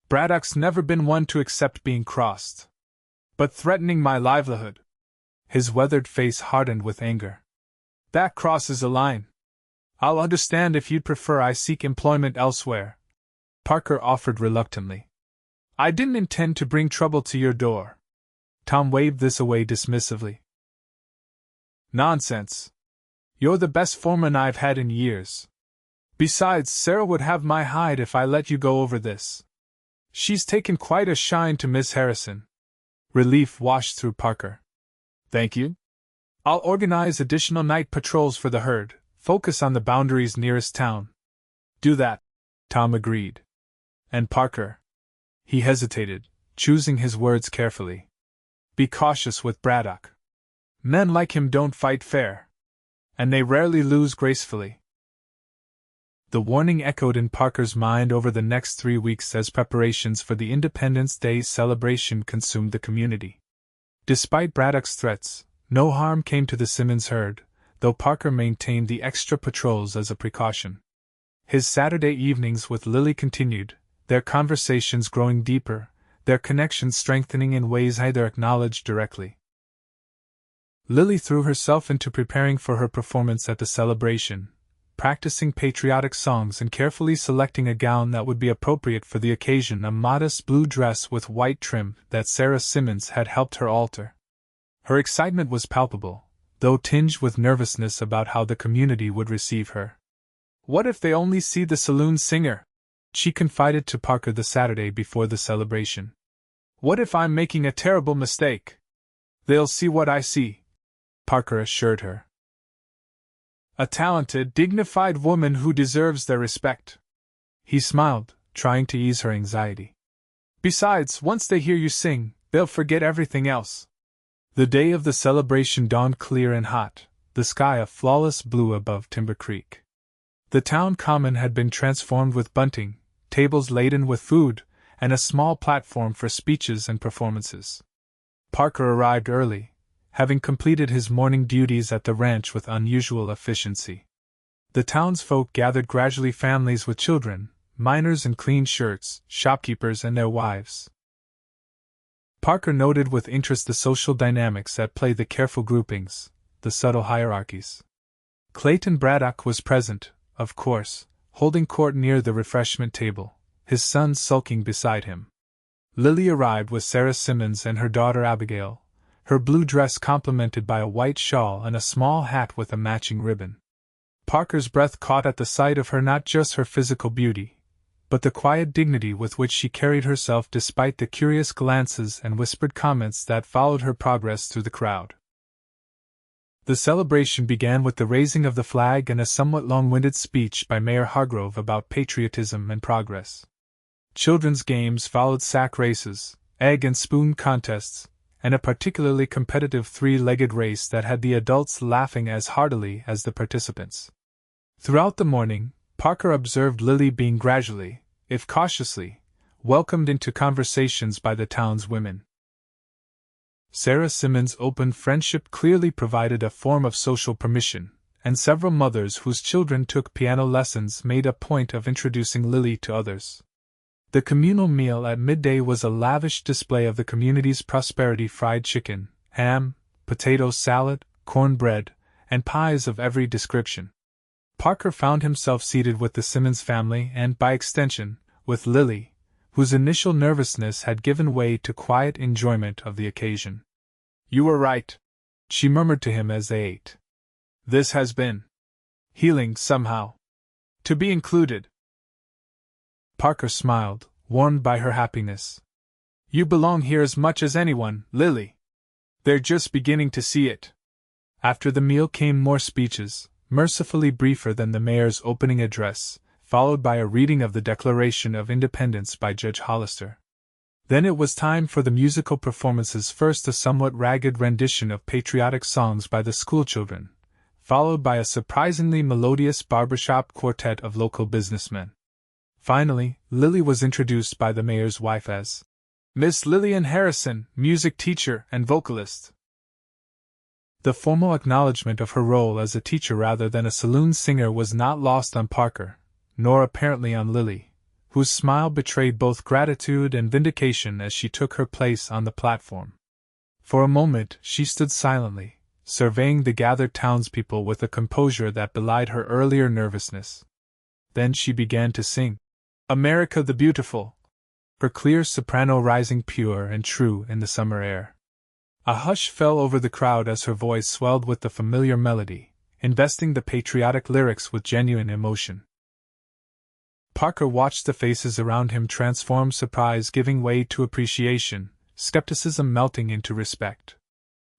"Braddock's never been one to accept being crossed. But threatening my livelihood." His weathered face hardened with anger. "That crosses a line. I'll understand if you'd prefer I seek employment elsewhere," Parker offered reluctantly. "I didn't intend to bring trouble to your door." Tom waved this away dismissively. "Nonsense. You're the best foreman I've had in years. Besides, Sarah would have my hide if I let you go over this. She's taken quite a shine to Miss Harrison." Relief washed through Parker. "Thank you. I'll organize additional night patrols for the herd, focus on the boundaries nearest town." "Do that," Tom agreed. "And Parker." He hesitated, choosing his words carefully. "Be cautious with Braddock. Men like him don't fight fair. And they rarely lose gracefully." The warning echoed in Parker's mind over the next 3 weeks as preparations for the Independence Day celebration consumed the community. Despite Braddock's threats, no harm came to the Simmons herd, though Parker maintained the extra patrols as a precaution. His Saturday evenings with Lily continued, their conversations growing deeper, their connection strengthening in ways neither acknowledged directly. Lily threw herself into preparing for her performance at the celebration, practicing patriotic songs and carefully selecting a gown that would be appropriate for the occasion, a modest blue dress with white trim that Sarah Simmons had helped her alter. Her excitement was palpable, though tinged with nervousness about how the community would receive her. "What if they only see the Saloon singer?" she confided to Parker the Saturday before the celebration. "What if I'm making a terrible mistake?" "They'll see what I see," Parker assured her. "A talented, dignified woman who deserves their respect." He smiled, trying to ease her anxiety. "Besides, once they hear you sing, they'll forget everything else." The day of the celebration dawned clear and hot, the sky a flawless blue above Timber Creek. The town common had been transformed with bunting, tables laden with food, and a small platform for speeches and performances. Parker arrived early, having completed his morning duties at the ranch with unusual efficiency. The townsfolk gathered gradually, families with children, miners in clean shirts, shopkeepers and their wives. Parker noted with interest the social dynamics at play, the careful groupings, the subtle hierarchies. Clayton Braddock was present, of course, holding court near the refreshment table, his son sulking beside him. Lily arrived with Sarah Simmons and her daughter Abigail, her blue dress complemented by a white shawl and a small hat with a matching ribbon. Parker's breath caught at the sight of her, not just her physical beauty, but the quiet dignity with which she carried herself despite the curious glances and whispered comments that followed her progress through the crowd. The celebration began with the raising of the flag and a somewhat long-winded speech by Mayor Hargrove about patriotism and progress. Children's games followed, sack races, egg and spoon contests, and a particularly competitive 3-legged race that had the adults laughing as heartily as the participants. Throughout the morning, Parker observed Lily being gradually, if cautiously, welcomed into conversations by the town's women. Sarah Simmons' open friendship clearly provided a form of social permission, and several mothers whose children took piano lessons made a point of introducing Lily to others. The communal meal at midday was a lavish display of the community's prosperity: fried chicken, ham, potato salad, cornbread, and pies of every description. Parker found himself seated with the Simmons family and, by extension, with Lily, whose initial nervousness had given way to quiet enjoyment of the occasion. "You were right," she murmured to him as they ate. "This has been healing, somehow. To be included." Parker smiled, warmed by her happiness. "You belong here as much as anyone, Lily. They're just beginning to see it." After the meal came more speeches, mercifully briefer than the mayor's opening address, followed by a reading of the Declaration of Independence by Judge Hollister. Then it was time for the musical performances, first a somewhat ragged rendition of patriotic songs by the schoolchildren, followed by a surprisingly melodious barbershop quartet of local businessmen. Finally, Lily was introduced by the mayor's wife as Miss Lillian Harrison, music teacher and vocalist. The formal acknowledgement of her role as a teacher rather than a saloon singer was not lost on Parker, nor apparently on Lily, whose smile betrayed both gratitude and vindication as she took her place on the platform. For a moment she stood silently, surveying the gathered townspeople with a composure that belied her earlier nervousness. Then she began to sing "America the Beautiful," her clear soprano rising pure and true in the summer air. A hush fell over the crowd as her voice swelled with the familiar melody, investing the patriotic lyrics with genuine emotion. Parker watched the faces around him transform, surprise giving way to appreciation, skepticism melting into respect.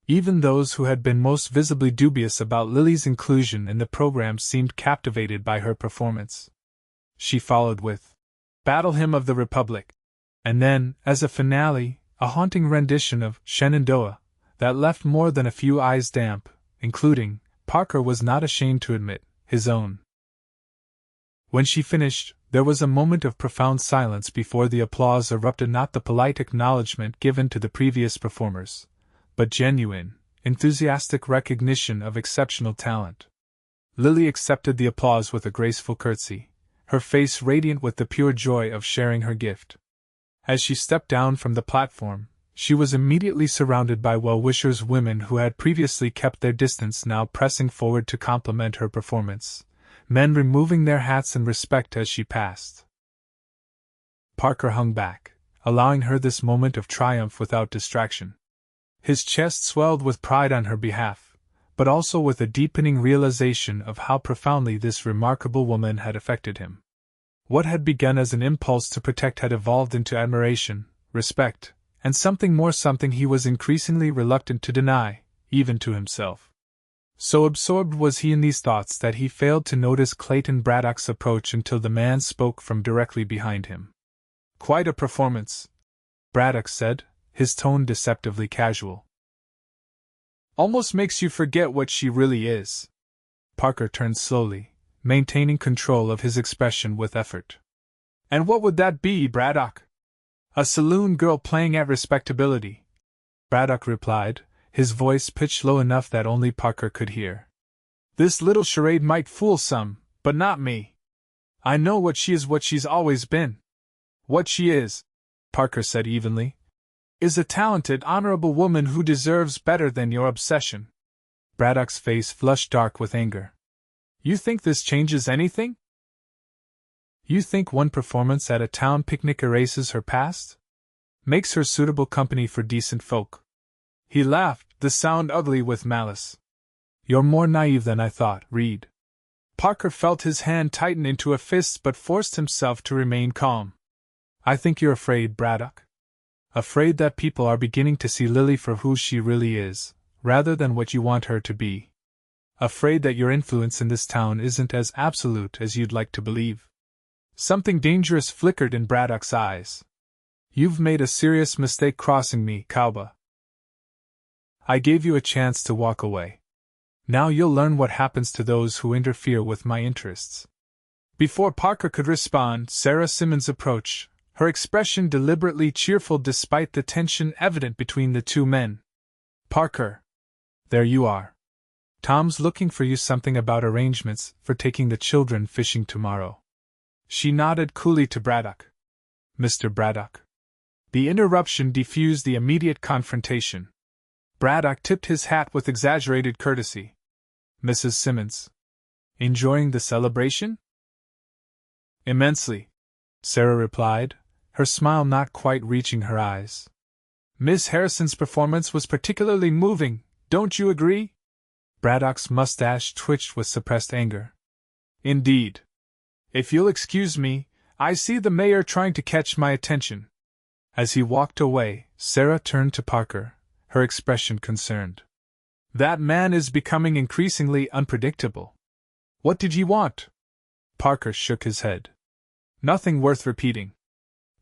Even those who had been most visibly dubious about Lily's inclusion in the program seemed captivated by her performance. She followed with "Battle Hymn of the Republic," and then, as a finale, a haunting rendition of Shenandoah that left more than a few eyes damp, including, Parker was not ashamed to admit, his own. When she finished, there was a moment of profound silence before the applause erupted, not the polite acknowledgement given to the previous performers, but genuine, enthusiastic recognition of exceptional talent. Lily accepted the applause with a graceful curtsy, her face radiant with the pure joy of sharing her gift. As she stepped down from the platform, she was immediately surrounded by well-wishers, women who had previously kept their distance now pressing forward to compliment her performance, men removing their hats in respect as she passed. Parker hung back, allowing her this moment of triumph without distraction. His chest swelled with pride on her behalf, but also with a deepening realization of how profoundly this remarkable woman had affected him. What had begun as an impulse to protect had evolved into admiration, respect, and something more, something he was increasingly reluctant to deny, even to himself. So absorbed was he in these thoughts that he failed to notice Clayton Braddock's approach until the man spoke from directly behind him. "Quite a performance," Braddock said, his tone deceptively casual. "Almost makes you forget what she really is." Parker turned slowly, maintaining control of his expression with effort. "And what would that be, Braddock?" "A saloon girl playing at respectability," Braddock replied, his voice pitched low enough that only Parker could hear. "This little charade might fool some, but not me. I know what she is, what she's always been." "What she is," Parker said evenly, "is a talented, honorable woman who deserves better than your obsession." Braddock's face flushed dark with anger. "You think this changes anything? You think one performance at a town picnic erases her past? Makes her suitable company for decent folk?" He laughed, the sound ugly with malice. "You're more naive than I thought, Reed." Parker felt his hand tighten into a fist but forced himself to remain calm. "I think you're afraid, Braddock. Afraid that people are beginning to see Lily for who she really is, rather than what you want her to be. Afraid that your influence in this town isn't as absolute as you'd like to believe." Something dangerous flickered in Braddock's eyes. "You've made a serious mistake crossing me, Cowboy. I gave you a chance to walk away. Now you'll learn what happens to those who interfere with my interests." Before Parker could respond, Sarah Simmons approached, her expression deliberately cheerful despite the tension evident between the two men. "Parker. There you are. Tom's looking for you, something about arrangements for taking the children fishing tomorrow." She nodded coolly to Braddock. Mr. Braddock. The interruption diffused the immediate confrontation. Braddock tipped his hat with exaggerated courtesy. Mrs. Simmons. Enjoying the celebration? Immensely, Sarah replied, her smile not quite reaching her eyes. Miss Harrison's performance was particularly moving, don't you agree? Braddock's mustache twitched with suppressed anger. Indeed. If you'll excuse me, I see the mayor trying to catch my attention. As he walked away, Sarah turned to Parker, her expression concerned. That man is becoming increasingly unpredictable. What did you want? Parker shook his head. Nothing worth repeating.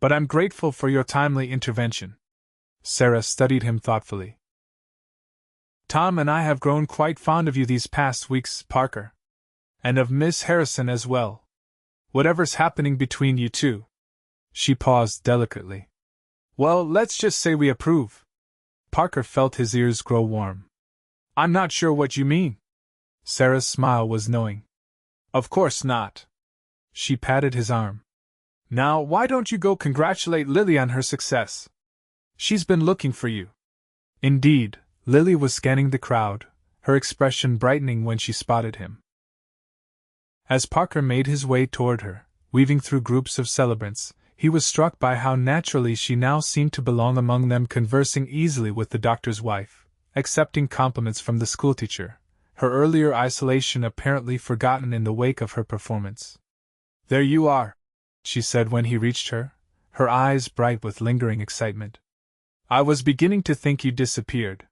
But I'm grateful for your timely intervention. Sarah studied him thoughtfully. Tom and I have grown quite fond of you these past weeks, Parker. And of Miss Harrison as well. Whatever's happening between you two. She paused delicately. Well, let's just say we approve. Parker felt his ears grow warm. I'm not sure what you mean. Sarah's smile was knowing. Of course not. She patted his arm. Now, why don't you go congratulate Lily on her success? She's been looking for you. Indeed, Lily was scanning the crowd, her expression brightening when she spotted him. As Parker made his way toward her, weaving through groups of celebrants, he was struck by how naturally she now seemed to belong among them, conversing easily with the doctor's wife, accepting compliments from the schoolteacher, her earlier isolation apparently forgotten in the wake of her performance. There you are, she said when he reached her, her eyes bright with lingering excitement. I was beginning to think you disappeared.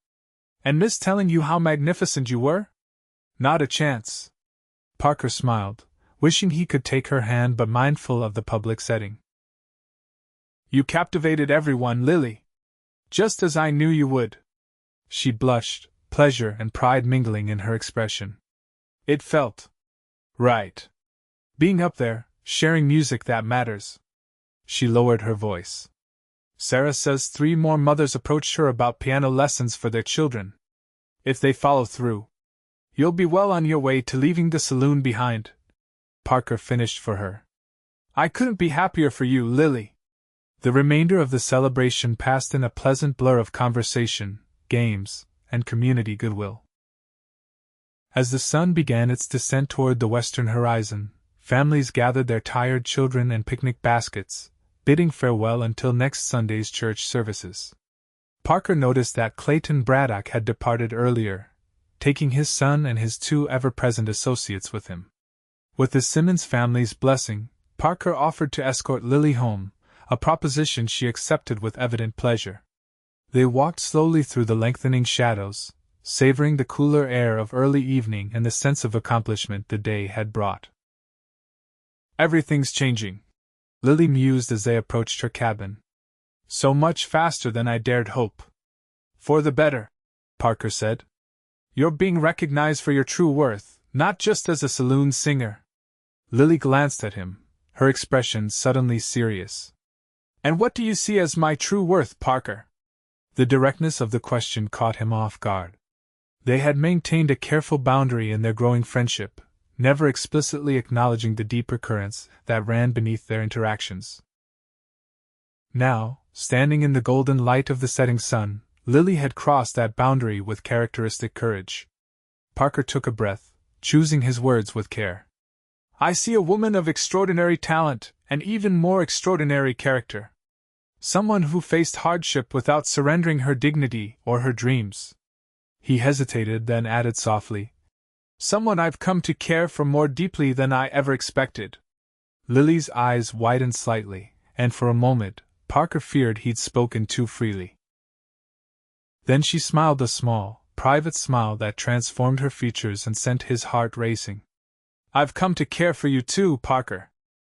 And miss telling you how magnificent you were? Not a chance. Parker smiled, wishing he could take her hand but mindful of the public setting. You captivated everyone, Lily. Just as I knew you would. She blushed, pleasure and pride mingling in her expression. It felt right. Being up there, sharing music that matters. She lowered her voice. Sarah says 3 more mothers approached her about piano lessons for their children. If they follow through, you'll be well on your way to leaving the saloon behind. Parker finished for her. I couldn't be happier for you, Lily. The remainder of the celebration passed in a pleasant blur of conversation, games, and community goodwill. As the sun began its descent toward the western horizon, families gathered their tired children and picnic baskets, bidding farewell until next Sunday's church services. Parker noticed that Clayton Braddock had departed earlier, taking his son and his 2 ever-present associates with him. With the Simmons family's blessing, Parker offered to escort Lily home, a proposition she accepted with evident pleasure. They walked slowly through the lengthening shadows, savoring the cooler air of early evening and the sense of accomplishment the day had brought. Everything's changing, Lily mused as they approached her cabin. So much faster than I dared hope. For the better, Parker said. You're being recognized for your true worth, not just as a saloon singer. Lily glanced at him, her expression suddenly serious. And what do you see as my true worth, Parker? The directness of the question caught him off guard. They had maintained a careful boundary in their growing friendship, never explicitly acknowledging the deeper currents that ran beneath their interactions. Now, standing in the golden light of the setting sun, Lily had crossed that boundary with characteristic courage. Parker took a breath, choosing his words with care. I see a woman of extraordinary talent, and even more extraordinary character. Someone who faced hardship without surrendering her dignity or her dreams. He hesitated, then added softly, someone I've come to care for more deeply than I ever expected. Lily's eyes widened slightly, and for a moment, Parker feared he'd spoken too freely. Then she smiled a small, private smile that transformed her features and sent his heart racing. I've come to care for you too, Parker,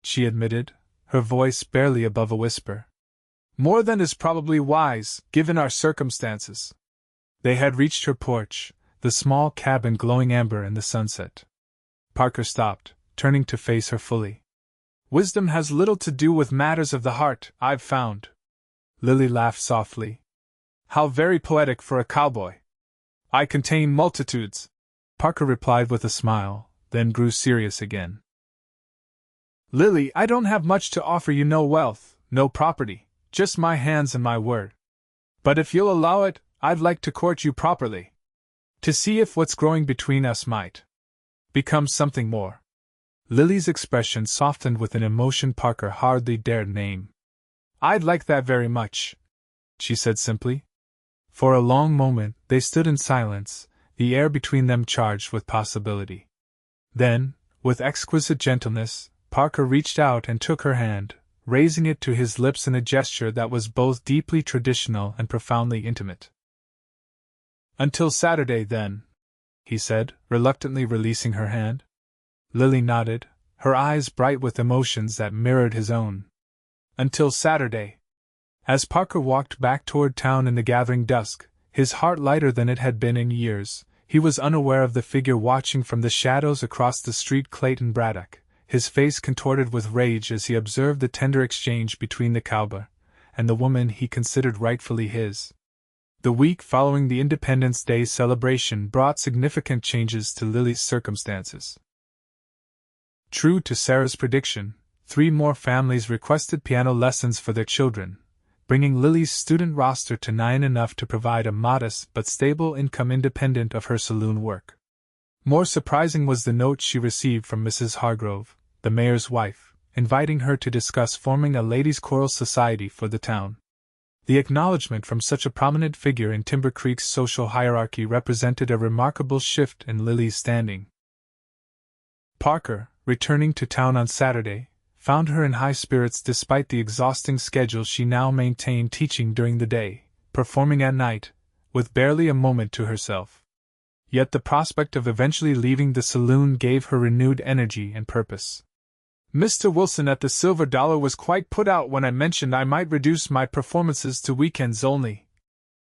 she admitted, her voice barely above a whisper. More than is probably wise, given our circumstances. They had reached her porch, the small cabin glowing amber in the sunset. Parker stopped, turning to face her fully. Wisdom has little to do with matters of the heart, I've found. Lily laughed softly. How very poetic for a cowboy. I contain multitudes, Parker replied with a smile, then grew serious again. Lily, I don't have much to offer you, no wealth, no property, just my hands and my word. But if you'll allow it, I'd like to court you properly. To see if what's growing between us might become something more." Lily's expression softened with an emotion Parker hardly dared name. "I'd like that very much," she said simply. For a long moment they stood in silence, the air between them charged with possibility. Then, with exquisite gentleness, Parker reached out and took her hand, raising it to his lips in a gesture that was both deeply traditional and profoundly intimate. "Until Saturday, then," he said, reluctantly releasing her hand. Lily nodded, her eyes bright with emotions that mirrored his own. "Until Saturday." As Parker walked back toward town in the gathering dusk, his heart lighter than it had been in years, he was unaware of the figure watching from the shadows across the street. Clayton Braddock, his face contorted with rage as he observed the tender exchange between the cowboy and the woman he considered rightfully his. The week following the Independence Day celebration brought significant changes to Lily's circumstances. True to Sarah's prediction, 3 more families requested piano lessons for their children, bringing Lily's student roster to 9, enough to provide a modest but stable income independent of her saloon work. More surprising was the note she received from Mrs. Hargrove, the mayor's wife, inviting her to discuss forming a ladies' choral society for the town. The acknowledgement from such a prominent figure in Timber Creek's social hierarchy represented a remarkable shift in Lily's standing. Parker, returning to town on Saturday, found her in high spirits despite the exhausting schedule she now maintained, teaching during the day, performing at night, with barely a moment to herself. Yet the prospect of eventually leaving the saloon gave her renewed energy and purpose. "Mr. Wilson at the Silver Dollar was quite put out when I mentioned I might reduce my performances to weekends only,"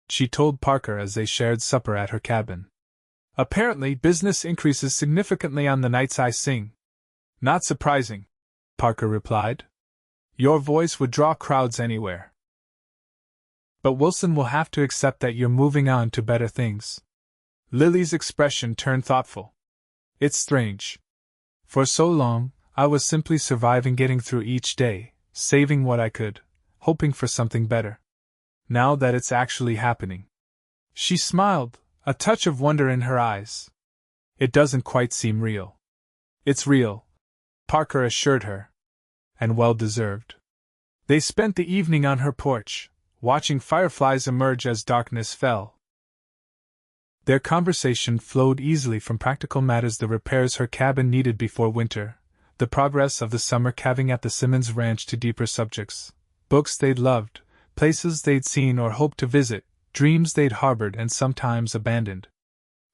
she told Parker as they shared supper at her cabin. "Apparently business increases significantly on the nights I sing." "Not surprising," Parker replied. "Your voice would draw crowds anywhere. But Wilson will have to accept that you're moving on to better things." Lily's expression turned thoughtful. "It's strange. For so long, I was simply surviving, getting through each day, saving what I could, hoping for something better. Now that it's actually happening." She smiled, a touch of wonder in her eyes. "It doesn't quite seem real." "It's real," Parker assured her. "And well-deserved." They spent the evening on her porch, watching fireflies emerge as darkness fell. Their conversation flowed easily from practical matters: the repairs her cabin needed before winter, the progress of the summer calving at the Simmons Ranch, to deeper subjects: books they'd loved, places they'd seen or hoped to visit, dreams they'd harbored and sometimes abandoned.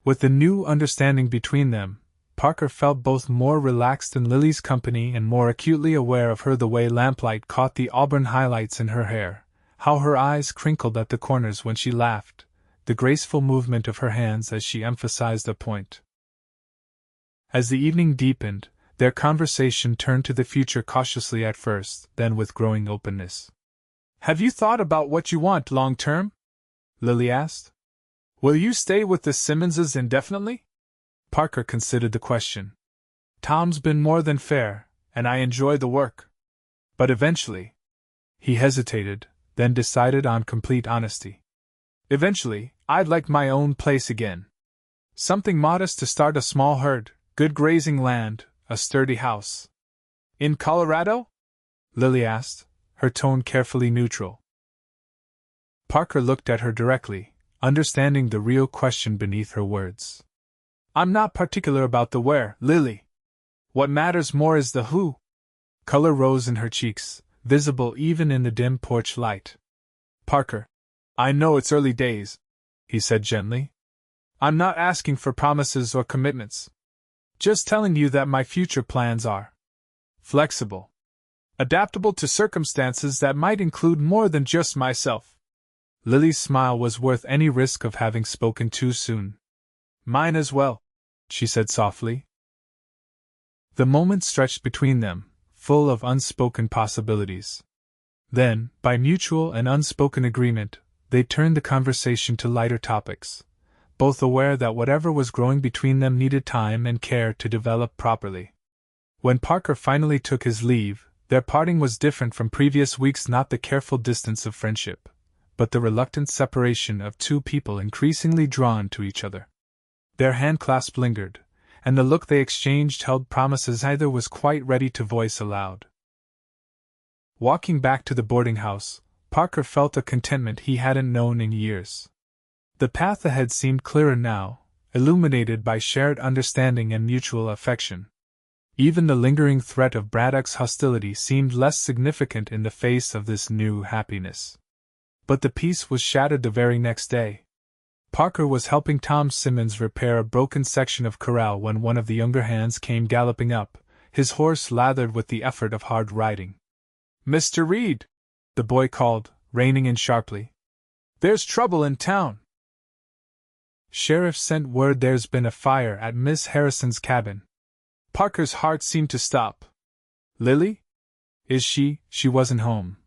With the new understanding between them, Parker felt both more relaxed in Lily's company and more acutely aware of her. The way lamplight caught the auburn highlights in her hair, how her eyes crinkled at the corners when she laughed, the graceful movement of her hands as she emphasized a point. As the evening deepened, their conversation turned to the future, cautiously at first, then with growing openness. "Have you thought about what you want long-term?" Lily asked. "Will you stay with the Simmonses indefinitely?" Parker considered the question. "Tom's been more than fair, and I enjoy the work. But eventually—" He hesitated, then decided on complete honesty. "Eventually, I'd like my own place again. Something modest to start a small herd, good grazing land, a sturdy house." "In Colorado?" Lily asked, her tone carefully neutral. Parker looked at her directly, understanding the real question beneath her words. "I'm not particular about the where, Lily. What matters more is the who." Color rose in her cheeks, visible even in the dim porch light. "Parker, I know it's early days," he said gently. "I'm not asking for promises or commitments. Just telling you that my future plans are flexible, adaptable to circumstances that might include more than just myself." Lily's smile was worth any risk of having spoken too soon. "Mine as well," she said softly. The moment stretched between them, full of unspoken possibilities. Then, by mutual and unspoken agreement, they turned the conversation to lighter topics, both aware that whatever was growing between them needed time and care to develop properly. When Parker finally took his leave, Their parting was different from previous weeks, not the careful distance of friendship, but the reluctant separation of two people increasingly drawn to each other. Their handclasp lingered, and the look they exchanged held promises either was quite ready to voice aloud. Walking back to the boarding house, Parker felt a contentment he hadn't known in years. The path ahead seemed clearer now, illuminated by shared understanding and mutual affection. Even the lingering threat of Braddock's hostility seemed less significant in the face of this new happiness. But the peace was shattered the very next day. Parker was helping Tom Simmons repair a broken section of corral when one of the younger hands came galloping up, his horse lathered with the effort of hard riding. "Mr. Reed!" the boy called, reining in sharply. "There's trouble in town." "Sheriff sent word there's been a fire at Miss Harrison's cabin." Parker's heart seemed to stop. "Lily? Is she?" "She wasn't home,"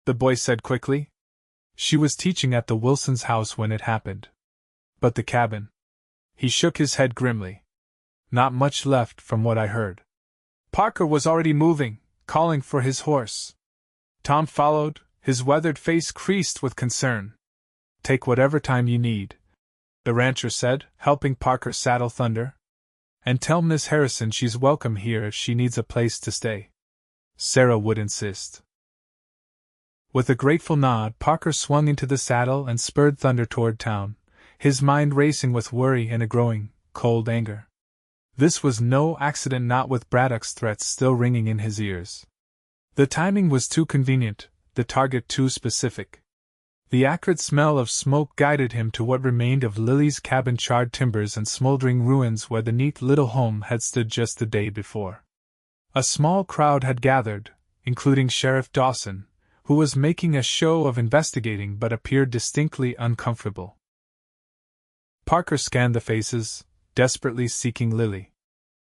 the boy said quickly. "She was teaching at the Wilsons' house when it happened." "But the cabin?" He shook his head grimly. "Not much left from what I heard." Parker was already moving, calling for his horse. Tom followed, his weathered face creased with concern. "Take whatever time you need," the rancher said, helping Parker saddle Thunder. "And tell Miss Harrison she's welcome here if she needs a place to stay. Sarah would insist." With a grateful nod, Parker swung into the saddle and spurred Thunder toward town, his mind racing with worry and a growing, cold anger. This was no accident, not with Braddock's threats still ringing in his ears. The timing was too convenient, the target too specific. The acrid smell of smoke guided him to what remained of Lily's cabin, charred timbers and smoldering ruins where the neat little home had stood just the day before. A small crowd had gathered, including Sheriff Dawson, who was making a show of investigating but appeared distinctly uncomfortable. Parker scanned the faces, desperately seeking Lily.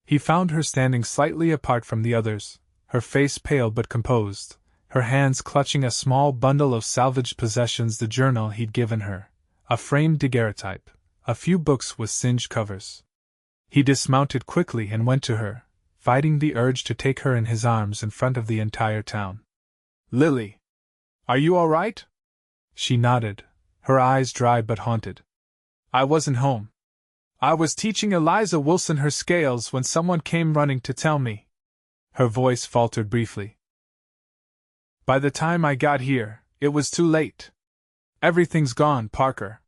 He found her standing slightly apart from the others, her face pale but composed, her hands clutching a small bundle of salvaged possessions, the journal he'd given her, a framed daguerreotype, a few books with singed covers. He dismounted quickly and went to her, fighting the urge to take her in his arms in front of the entire town. "Lily! Are you all right?" She nodded, her eyes dry but haunted. "I wasn't home. I was teaching Eliza Wilson her scales when someone came running to tell me." Her voice faltered briefly. "By the time I got here, it was too late. Everything's gone, Parker.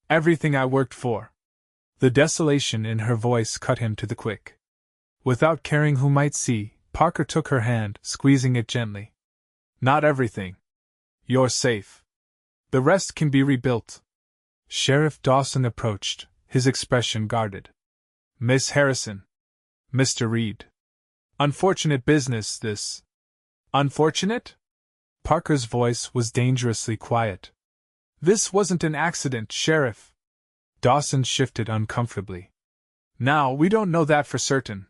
Everything I worked for." The desolation in her voice cut him to the quick. Without caring who might see, Parker took her hand, squeezing it gently. "Not everything. You're safe. The rest can be rebuilt." Sheriff Dawson approached, his expression guarded. "Miss Harrison. Mr. Reed. Unfortunate business, this." "Unfortunate?" Parker's voice was dangerously quiet. "This wasn't an accident, Sheriff." Dawson shifted uncomfortably. "Now, we don't know that for certain.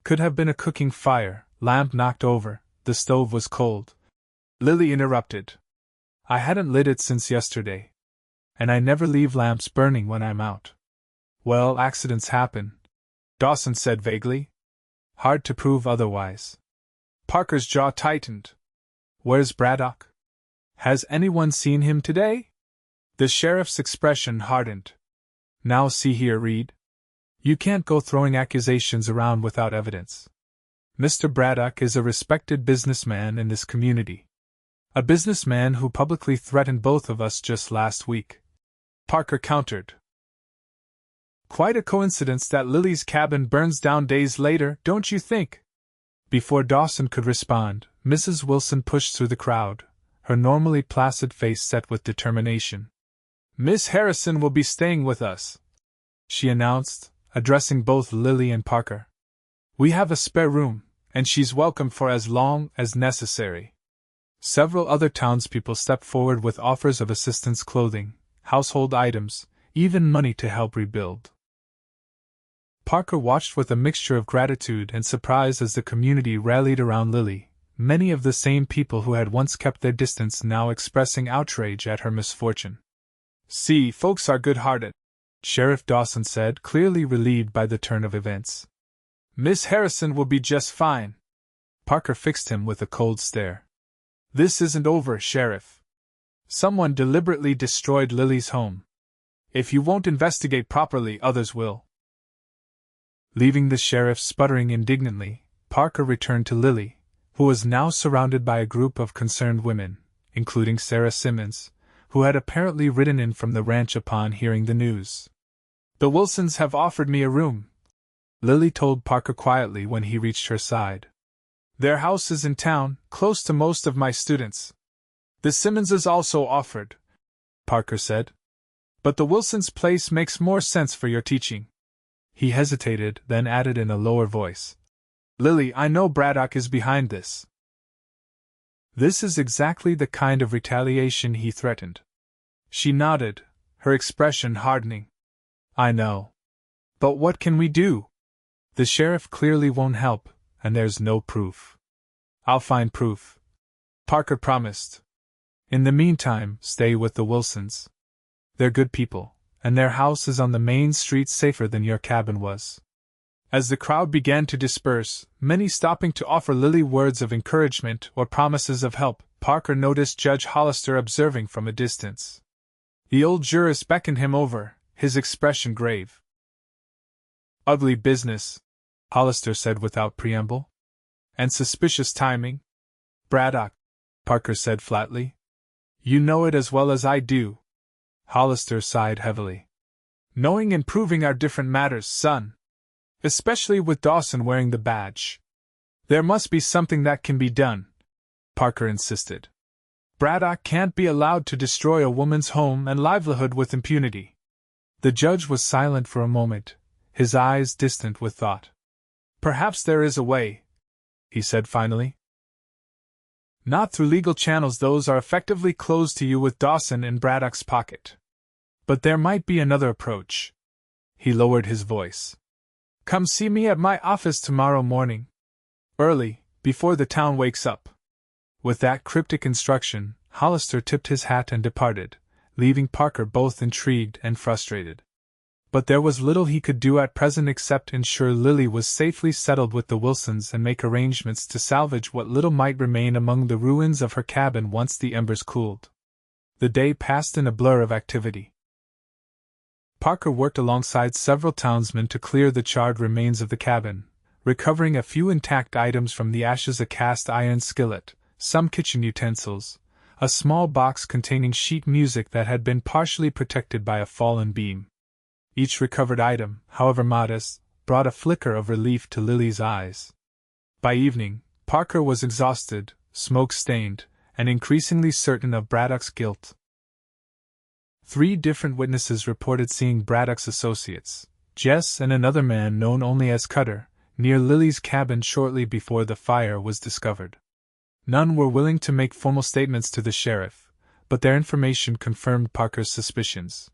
Could have been a cooking fire, lamp knocked over, the stove was cold." Lily interrupted. "I hadn't lit it since yesterday. And I never leave lamps burning when I'm out." "Well, accidents happen," Dawson said vaguely. "Hard to prove otherwise." Parker's jaw tightened. "Where's Braddock? Has anyone seen him today?" The sheriff's expression hardened. "Now see here, Reed. You can't go throwing accusations around without evidence. Mr. Braddock is a respected businessman in this community. A businessman who publicly threatened both of us just last week." Parker countered. "Quite a coincidence that Lily's cabin burns down days later, don't you think?" Before Dawson could respond, Mrs. Wilson pushed through the crowd, her normally placid face set with determination. "Miss Harrison will be staying with us," she announced, addressing both Lily and Parker. "We have a spare room, and she's welcome for as long as necessary." Several other townspeople stepped forward with offers of assistance, clothing, household items, even money to help rebuild. Parker watched with a mixture of gratitude and surprise as the community rallied around Lily, many of the same people who had once kept their distance now expressing outrage at her misfortune. "See, folks are good-hearted," Sheriff Dawson said, clearly relieved by the turn of events. "Miss Harrison will be just fine. Parker fixed him with a cold stare. This isn't over, Sheriff. Someone deliberately destroyed Lily's home. If you won't investigate properly, others will. Leaving the sheriff sputtering indignantly, Parker returned to Lily, who was now surrounded by a group of concerned women, including Sarah Simmons, who had apparently ridden in from the ranch upon hearing the news. The Wilsons have offered me a room, Lily told Parker quietly when he reached her side. Their house is in town, close to most of my students. The Simmonses also offered, Parker said. But the Wilsons' place makes more sense for your teaching. He hesitated, then added in a lower voice. Lily, I know Braddock is behind this. This is exactly the kind of retaliation he threatened. She nodded, her expression hardening. I know. But what can we do? The sheriff clearly won't help, and there's no proof. I'll find proof, Parker promised. In the meantime, stay with the Wilsons. They're good people, and their house is on the main street, safer than your cabin was. As the crowd began to disperse, many stopping to offer Lily words of encouragement or promises of help, Parker noticed Judge Hollister observing from a distance. The old jurist beckoned him over, his expression grave. Ugly business, Hollister said without preamble. And suspicious timing? Braddock, Parker said flatly. You know it as well as I do. Hollister sighed heavily. Knowing and proving are different matters, son. Especially with Dawson wearing the badge. There must be something that can be done, Parker insisted. Braddock can't be allowed to destroy a woman's home and livelihood with impunity. The judge was silent for a moment, his eyes distant with thought. Perhaps there is a way, he said finally. Not through legal channels, those are effectively closed to you with Dawson in Braddock's pocket. But there might be another approach. He lowered his voice. Come see me at my office tomorrow morning. Early, before the town wakes up. With that cryptic instruction, Hollister tipped his hat and departed, leaving Parker both intrigued and frustrated. But there was little he could do at present except ensure Lily was safely settled with the Wilsons and make arrangements to salvage what little might remain among the ruins of her cabin once the embers cooled. The day passed in a blur of activity. Parker worked alongside several townsmen to clear the charred remains of the cabin, recovering a few intact items from the ashes: a cast iron skillet, some kitchen utensils, a small box containing sheet music that had been partially protected by a fallen beam. Each recovered item, however modest, brought a flicker of relief to Lily's eyes. By evening, Parker was exhausted, smoke-stained, and increasingly certain of Braddock's guilt. 3 different witnesses reported seeing Braddock's associates, Jess and another man known only as Cutter, near Lily's cabin shortly before the fire was discovered. None were willing to make formal statements to the sheriff, but their information confirmed Parker's suspicions.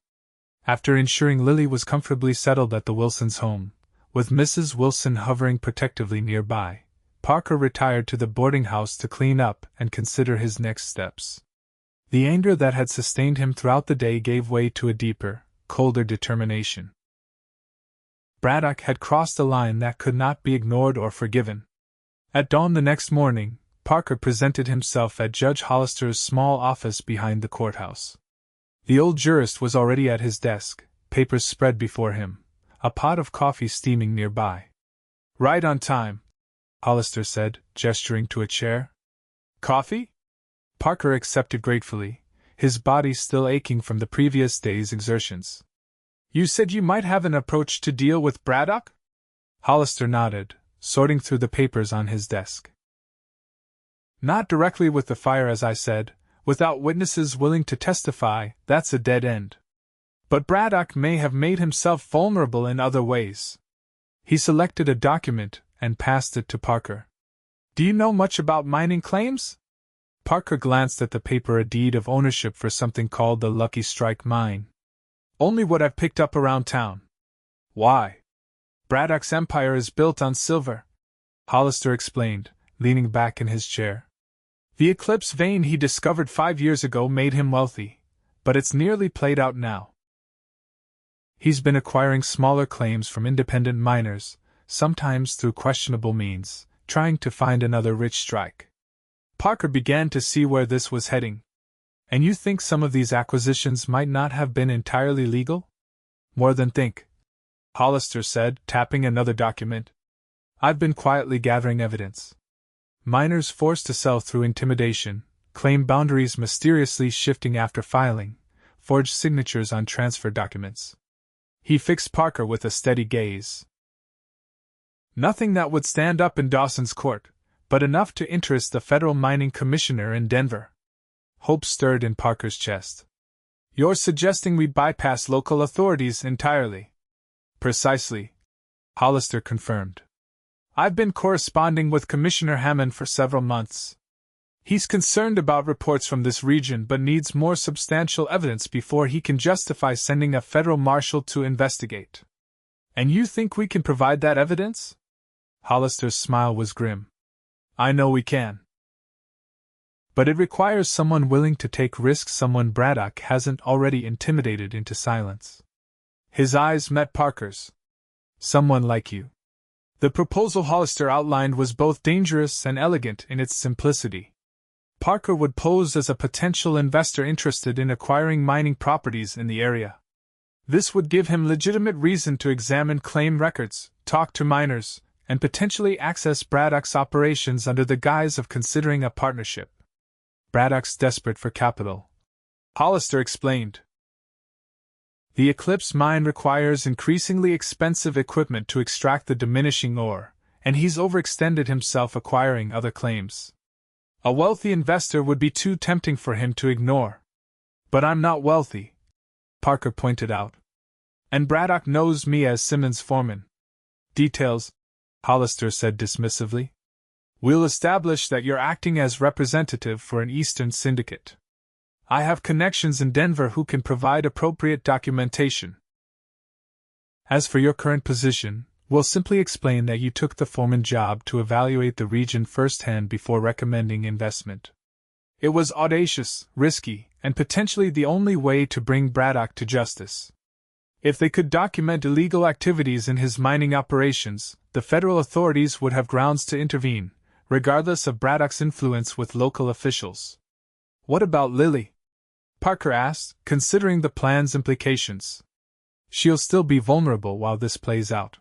After ensuring Lily was comfortably settled at the Wilsons' home, with Mrs. Wilson hovering protectively nearby, Parker retired to the boarding house to clean up and consider his next steps. The anger that had sustained him throughout the day gave way to a deeper, colder determination. Braddock had crossed a line that could not be ignored or forgiven. At dawn the next morning, Parker presented himself at Judge Hollister's small office behind the courthouse. The old jurist was already at his desk, papers spread before him, a pot of coffee steaming nearby. Right on time, Hollister said, gesturing to a chair. Coffee? Parker accepted gratefully, his body still aching from the previous day's exertions. You said you might have an approach to deal with Braddock? Hollister nodded, sorting through the papers on his desk. Not directly with the fire, as I said. Without witnesses willing to testify, that's a dead end. But Braddock may have made himself vulnerable in other ways. He selected a document and passed it to Parker. Do you know much about mining claims? Parker glanced at the paper, a deed of ownership for something called the Lucky Strike Mine. Only what I've picked up around town. Why? Braddock's empire is built on silver, Hollister explained, leaning back in his chair. The Eclipse vein he discovered 5 years ago made him wealthy, but it's nearly played out now. He's been acquiring smaller claims from independent miners, sometimes through questionable means, trying to find another rich strike. Parker began to see where this was heading. And you think some of these acquisitions might not have been entirely legal? More than think, Hollister said, tapping another document. I've been quietly gathering evidence. Miners forced to sell through intimidation, claim boundaries mysteriously shifting after filing, forged signatures on transfer documents. He fixed Parker with a steady gaze. Nothing that would stand up in Dawson's court, but enough to interest the federal mining commissioner in Denver. Hope stirred in Parker's chest. You're suggesting we bypass local authorities entirely? Precisely, Hollister confirmed. I've been corresponding with Commissioner Hammond for several months. He's concerned about reports from this region but needs more substantial evidence before he can justify sending a federal marshal to investigate. And you think we can provide that evidence? Hollister's smile was grim. I know we can. But it requires someone willing to take risks someone Braddock hasn't already intimidated into silence. His eyes met Parker's. Someone like you. The proposal Hollister outlined was both dangerous and elegant in its simplicity. Parker would pose as a potential investor interested in acquiring mining properties in the area. This would give him legitimate reason to examine claim records, talk to miners, and potentially access Braddock's operations under the guise of considering a partnership. Braddock's desperate for capital, Hollister explained. The Eclipse mine requires increasingly expensive equipment to extract the diminishing ore, and he's overextended himself acquiring other claims. A wealthy investor would be too tempting for him to ignore. But I'm not wealthy, Parker pointed out. And Braddock knows me as Simmons' foreman. Details, Hollister said dismissively. We'll establish that you're acting as representative for an Eastern syndicate. I have connections in Denver who can provide appropriate documentation. As for your current position, we'll simply explain that you took the foreman job to evaluate the region firsthand before recommending investment. It was audacious, risky, and potentially the only way to bring Braddock to justice. If they could document illegal activities in his mining operations, the federal authorities would have grounds to intervene, regardless of Braddock's influence with local officials. What about Lily? Parker asked, considering the plan's implications. She'll still be vulnerable while this plays out.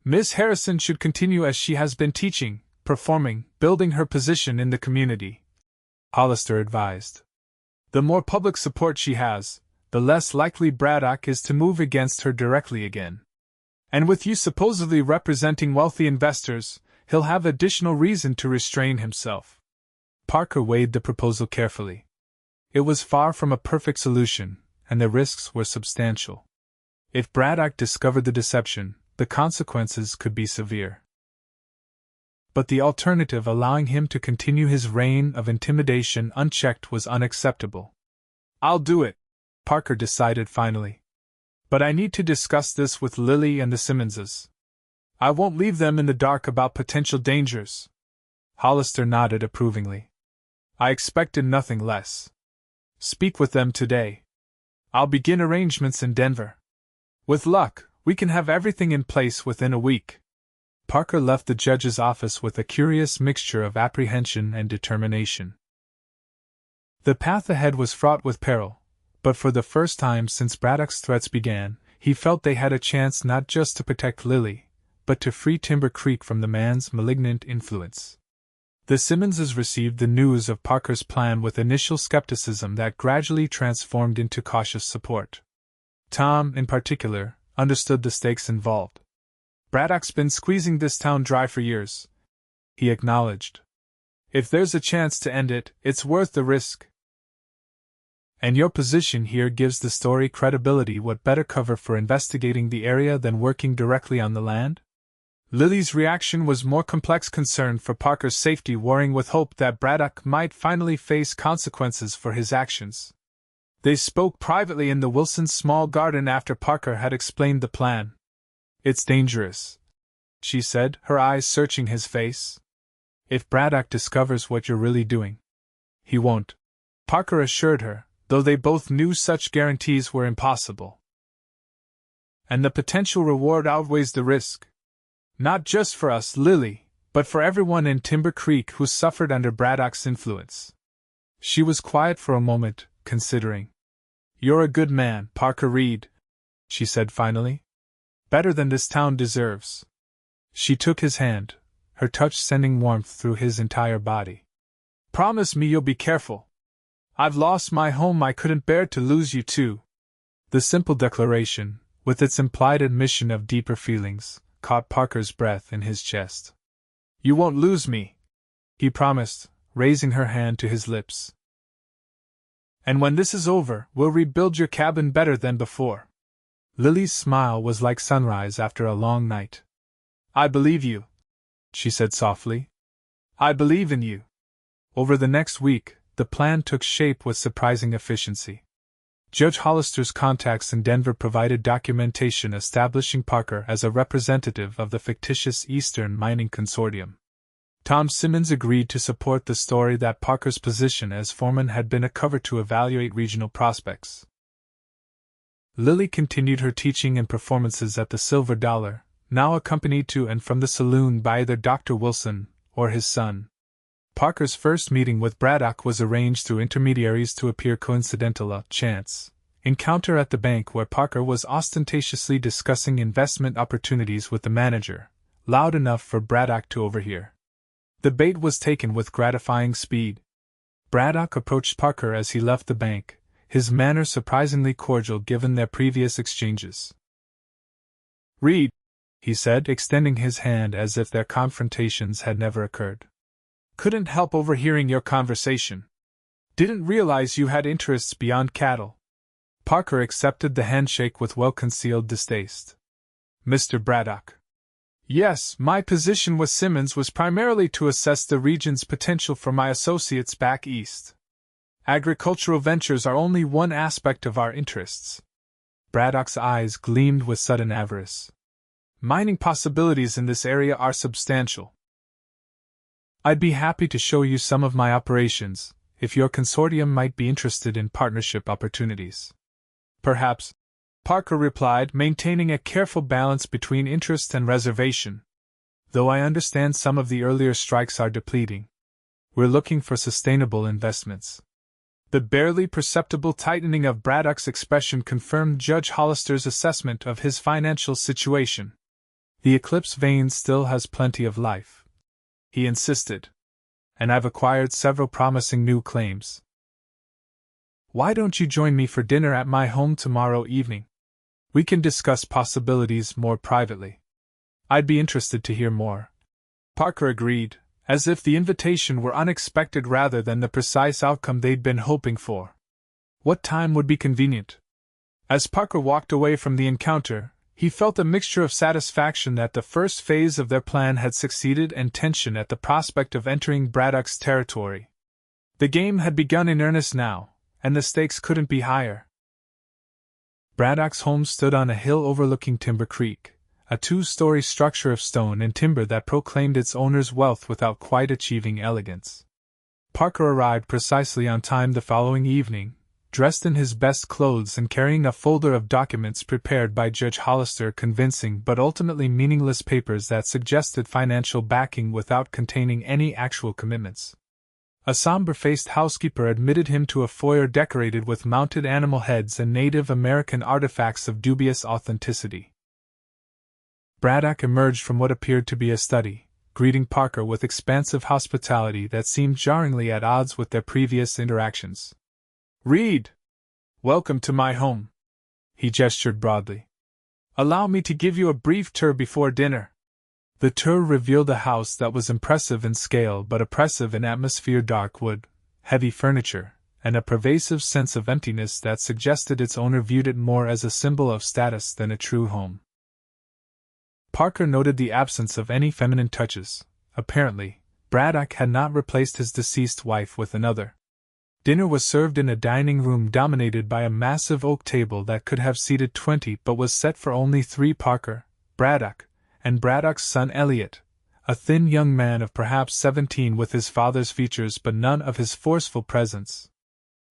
Miss Harrison should continue as she has been teaching, performing, building her position in the community, Hollister advised. The more public support she has, the less likely Braddock is to move against her directly again. And with you supposedly representing wealthy investors, he'll have additional reason to restrain himself. Parker weighed the proposal carefully. It was far from a perfect solution, and the risks were substantial. If Braddock discovered the deception, the consequences could be severe. But the alternative, allowing him to continue his reign of intimidation unchecked, was unacceptable. I'll do it, Parker decided finally. But I need to discuss this with Lily and the Simmonses. I won't leave them in the dark about potential dangers. Hollister nodded approvingly. I expected nothing less. Speak with them today. I'll begin arrangements in Denver. With luck, we can have everything in place within a week. Parker left the judge's office with a curious mixture of apprehension and determination. The path ahead was fraught with peril, but for the first time since Braddock's threats began, he felt they had a chance not just to protect Lily, but to free Timber Creek from the man's malignant influence. The Simmonses received the news of Parker's plan with initial skepticism that gradually transformed into cautious support. Tom, in particular, understood the stakes involved. Braddock's been squeezing this town dry for years, he acknowledged. If there's a chance to end it, it's worth the risk. And your position here gives the story credibility. What better cover for investigating the area than working directly on the land? Lily's reaction was more complex, concern for Parker's safety warring with hope that Braddock might finally face consequences for his actions. They spoke privately in the Wilsons' small garden after Parker had explained the plan. It's dangerous, she said, her eyes searching his face. If Braddock discovers what you're really doing. He won't, Parker assured her, though they both knew such guarantees were impossible. And the potential reward outweighs the risk. Not just for us, Lily, but for everyone in Timber Creek who suffered under Braddock's influence. She was quiet for a moment, considering. "You're a good man, Parker Reed," she said finally. "Better than this town deserves." She took his hand, her touch sending warmth through his entire body. "Promise me you'll be careful. I've lost my home, I couldn't bear to lose you too." The simple declaration, with its implied admission of deeper feelings, caught Parker's breath in his chest. "You won't lose me," he promised, raising her hand to his lips. "And when this is over, we'll rebuild your cabin better than before." Lily's smile was like sunrise after a long night. "I believe you," she said softly. "I believe in you." Over the next week, the plan took shape with surprising efficiency. Judge Hollister's contacts in Denver provided documentation establishing Parker as a representative of the fictitious Eastern Mining Consortium. Tom Simmons agreed to support the story that Parker's position as foreman had been a cover to evaluate regional prospects. Lily continued her teaching and performances at the Silver Dollar, now accompanied to and from the Saloon by either Dr. Wilson or his son. Parker's first meeting with Braddock was arranged through intermediaries to appear coincidental, a chance encounter at the bank where Parker was ostentatiously discussing investment opportunities with the manager, loud enough for Braddock to overhear. The bait was taken with gratifying speed. Braddock approached Parker as he left the bank, his manner surprisingly cordial given their previous exchanges. "Reed," he said, extending his hand as if their confrontations had never occurred. "Couldn't help overhearing your conversation. Didn't realize you had interests beyond cattle." Parker accepted the handshake with well-concealed distaste. "Mr. Braddock." "Yes, my position with Simmons was primarily to assess the region's potential for my associates back east. Agricultural ventures are only one aspect of our interests." Braddock's eyes gleamed with sudden avarice. "Mining possibilities in this area are substantial. I'd be happy to show you some of my operations, if your consortium might be interested in partnership opportunities." "Perhaps," Parker replied, maintaining a careful balance between interest and reservation. "Though I understand some of the earlier strikes are depleting. We're looking for sustainable investments." The barely perceptible tightening of Braddock's expression confirmed Judge Hollister's assessment of his financial situation. "The Eclipse vein still has plenty of life," he insisted. "And I've acquired several promising new claims. Why don't you join me for dinner at my home tomorrow evening? We can discuss possibilities more privately." "I'd be interested to hear more," Parker agreed, as if the invitation were unexpected rather than the precise outcome they'd been hoping for. "What time would be convenient?" As Parker walked away from the encounter, he felt a mixture of satisfaction that the first phase of their plan had succeeded and tension at the prospect of entering Braddock's territory. The game had begun in earnest now, and the stakes couldn't be higher. Braddock's home stood on a hill overlooking Timber Creek, a two-story structure of stone and timber that proclaimed its owner's wealth without quite achieving elegance. Parker arrived precisely on time the following evening, dressed in his best clothes and carrying a folder of documents prepared by Judge Hollister, convincing but ultimately meaningless papers that suggested financial backing without containing any actual commitments. A somber-faced housekeeper admitted him to a foyer decorated with mounted animal heads and Native American artifacts of dubious authenticity. Braddock emerged from what appeared to be a study, greeting Parker with expansive hospitality that seemed jarringly at odds with their previous interactions. "Reed! Welcome to my home." He gestured broadly. "Allow me to give you a brief tour before dinner." The tour revealed a house that was impressive in scale but oppressive in atmosphere: dark wood, heavy furniture, and a pervasive sense of emptiness that suggested its owner viewed it more as a symbol of status than a true home. Parker noted the absence of any feminine touches. Apparently, Braddock had not replaced his deceased wife with another. Dinner was served in a dining room dominated by a massive oak table that could have seated 20 but was set for only 3. Parker, Braddock, and Braddock's son Elliot, a thin young man of perhaps 17 with his father's features but none of his forceful presence.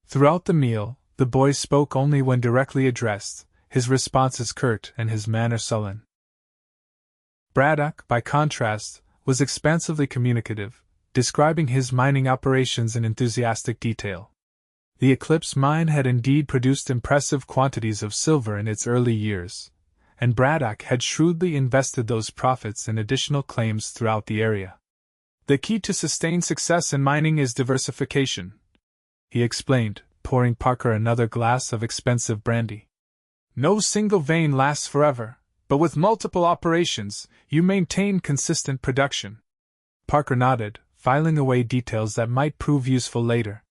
Throughout the meal, the boy spoke only when directly addressed, his responses curt and his manner sullen. Braddock, by contrast, was expansively communicative, describing his mining operations in enthusiastic detail. The Eclipse mine had indeed produced impressive quantities of silver in its early years, and Braddock had shrewdly invested those profits in additional claims throughout the area. The key to sustained success in mining is diversification, he explained, pouring Parker another glass of expensive brandy. No single vein lasts forever, but with multiple operations, you maintain consistent production. Parker nodded, filing away details that might prove useful later.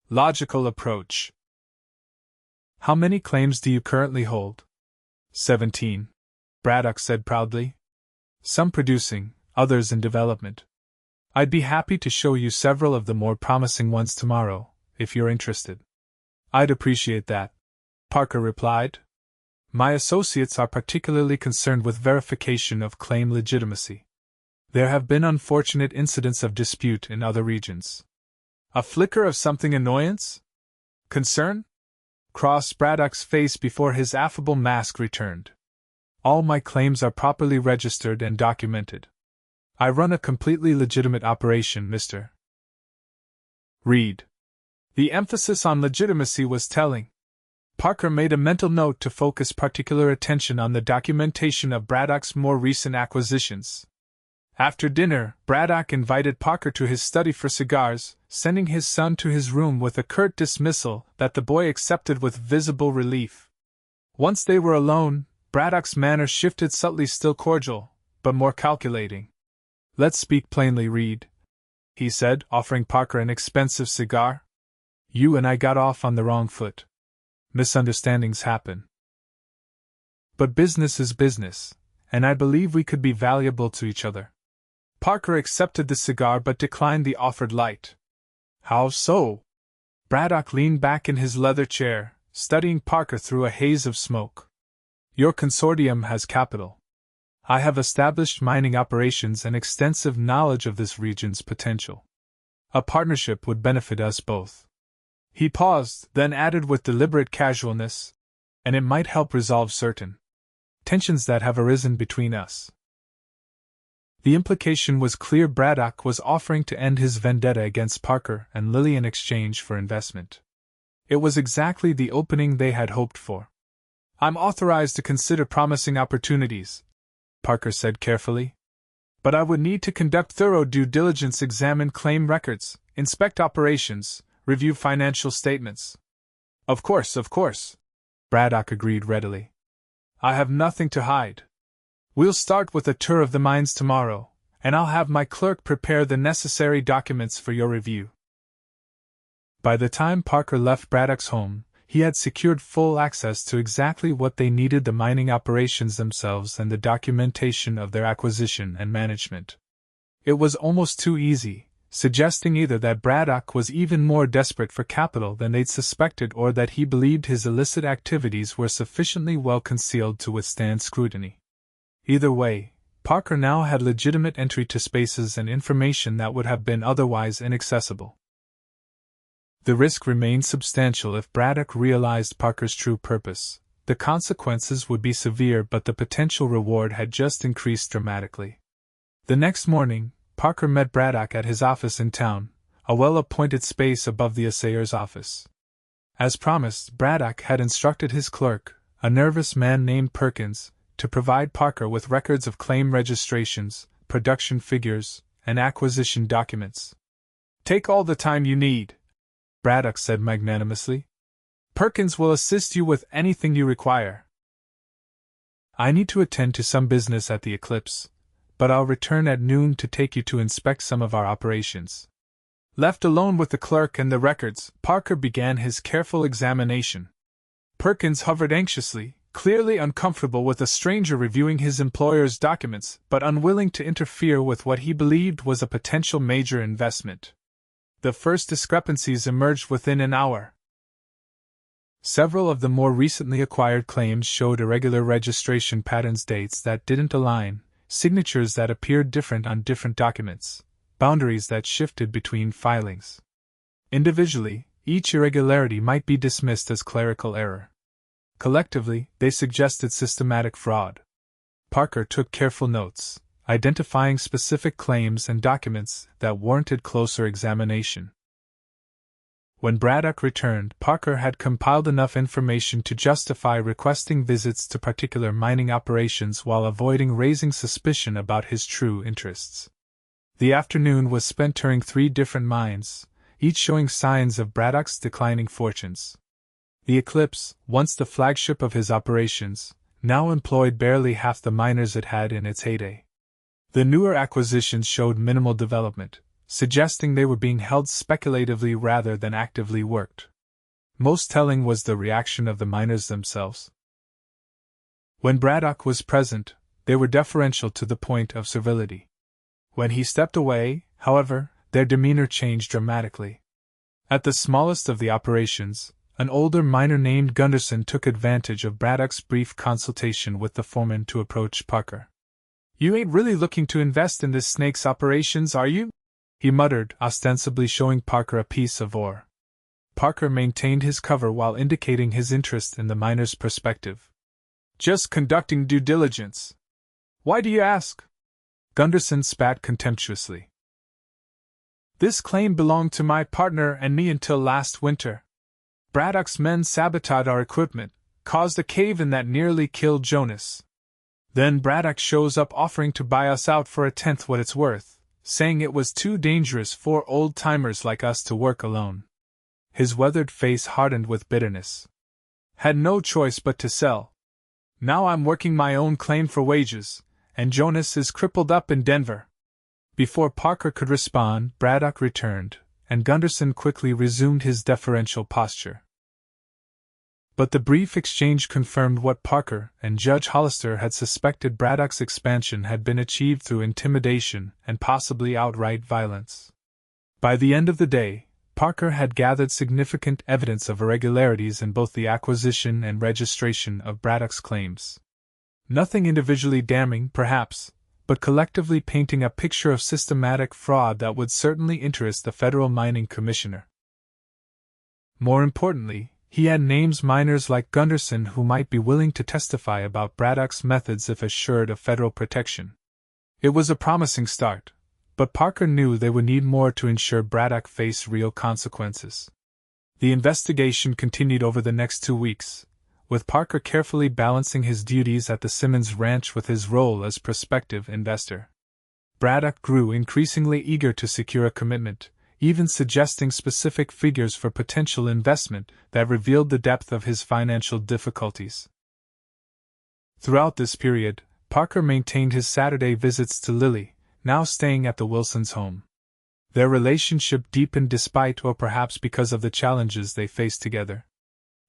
Logical approach. How many claims do you currently hold? 17. Braddock said proudly. Some producing, others in development. I'd be happy to show you several of the more promising ones tomorrow, if you're interested. I'd appreciate that, Parker replied. My associates are particularly concerned with verification of claim legitimacy. There have been unfortunate incidents of dispute in other regions. A flicker of something annoyance? Concern? Crossed Braddock's face before his affable mask returned. All my claims are properly registered and documented. I run a completely legitimate operation, Mr. Reed. The emphasis on legitimacy was telling. Parker made a mental note to focus particular attention on the documentation of Braddock's more recent acquisitions. After dinner, Braddock invited Parker to his study for cigars, sending his son to his room with a curt dismissal that the boy accepted with visible relief. Once they were alone, Braddock's manner shifted subtly, still cordial, but more calculating. Let's speak plainly, Reed, he said, offering Parker an expensive cigar. You and I got off on the wrong foot. Misunderstandings happen. But business is business, and I believe we could be valuable to each other. Parker accepted the cigar but declined the offered light. How so? Braddock leaned back in his leather chair, studying Parker through a haze of smoke. Your consortium has capital. I have established mining operations and extensive knowledge of this region's potential. A partnership would benefit us both. He paused, then added with deliberate casualness, and it might help resolve certain tensions that have arisen between us. The implication was clear. Braddock was offering to end his vendetta against Parker and Lily in exchange for investment. It was exactly the opening they had hoped for. I'm authorized to consider promising opportunities, Parker said carefully. But I would need to conduct thorough due diligence, examine claim records, inspect operations, review financial statements. Of course, Braddock agreed readily. I have nothing to hide. We'll start with a tour of the mines tomorrow, and I'll have my clerk prepare the necessary documents for your review. By the time Parker left Braddock's home, he had secured full access to exactly what they needed: the mining operations themselves and the documentation of their acquisition and management. It was almost too easy, suggesting either that Braddock was even more desperate for capital than they'd suspected, or that he believed his illicit activities were sufficiently well concealed to withstand scrutiny. Either way, Parker now had legitimate entry to spaces and information that would have been otherwise inaccessible. The risk remained substantial if Braddock realized Parker's true purpose. The consequences would be severe, but the potential reward had just increased dramatically. The next morning, Parker met Braddock at his office in town, a well-appointed space above the assayer's office. As promised, Braddock had instructed his clerk, a nervous man named Perkins, to provide Parker with records of claim registrations, production figures, and acquisition documents. Take all the time you need, Braddock said magnanimously. Perkins will assist you with anything you require. I need to attend to some business at the Eclipse, but I'll return at noon to take you to inspect some of our operations. Left alone with the clerk and the records, Parker began his careful examination. Perkins hovered anxiously, clearly uncomfortable with a stranger reviewing his employer's documents, but unwilling to interfere with what he believed was a potential major investment. The first discrepancies emerged within an hour. Several of the more recently acquired claims showed irregular registration patterns, dates that didn't align, signatures that appeared different on different documents, boundaries that shifted between filings. Individually, each irregularity might be dismissed as clerical error. Collectively, they suggested systematic fraud. Parker took careful notes, identifying specific claims and documents that warranted closer examination. When Braddock returned, Parker had compiled enough information to justify requesting visits to particular mining operations while avoiding raising suspicion about his true interests. The afternoon was spent touring 3 different mines, each showing signs of Braddock's declining fortunes. The Eclipse, once the flagship of his operations, now employed barely half the miners it had in its heyday. The newer acquisitions showed minimal development, suggesting they were being held speculatively rather than actively worked. Most telling was the reaction of the miners themselves. When Braddock was present, they were deferential to the point of servility. When he stepped away, however, their demeanor changed dramatically. At the smallest of the operations, an older miner named Gunderson took advantage of Braddock's brief consultation with the foreman to approach Parker. "You ain't really looking to invest in this snake's operations, are you?" he muttered, ostensibly showing Parker a piece of ore. Parker maintained his cover while indicating his interest in the miner's perspective. "Just conducting due diligence. Why do you ask?" Gunderson spat contemptuously. "This claim belonged to my partner and me until last winter. Braddock's men sabotaged our equipment, caused a cave-in that nearly killed Jonas. Then Braddock shows up offering to buy us out for 1/10 what it's worth, saying it was too dangerous for old-timers like us to work alone." His weathered face hardened with bitterness. "Had no choice but to sell. Now I'm working my own claim for wages, and Jonas is crippled up in Denver." Before Parker could respond, Braddock returned, and Gunderson quickly resumed his deferential posture. But the brief exchange confirmed what Parker and Judge Hollister had suspected. Braddock's expansion had been achieved through intimidation and possibly outright violence. By the end of the day, Parker had gathered significant evidence of irregularities in both the acquisition and registration of Braddock's claims. Nothing individually damning, perhaps, but collectively painting a picture of systematic fraud that would certainly interest the Federal Mining Commissioner. More importantly, he had named miners like Gunderson who might be willing to testify about Braddock's methods if assured of federal protection. It was a promising start, but Parker knew they would need more to ensure Braddock faced real consequences. The investigation continued over the next 2 weeks, with Parker carefully balancing his duties at the Simmons Ranch with his role as prospective investor. Braddock grew increasingly eager to secure a commitment, even suggesting specific figures for potential investment that revealed the depth of his financial difficulties. Throughout this period, Parker maintained his Saturday visits to Lily, now staying at the Wilsons' home. Their relationship deepened despite or perhaps because of the challenges they faced together.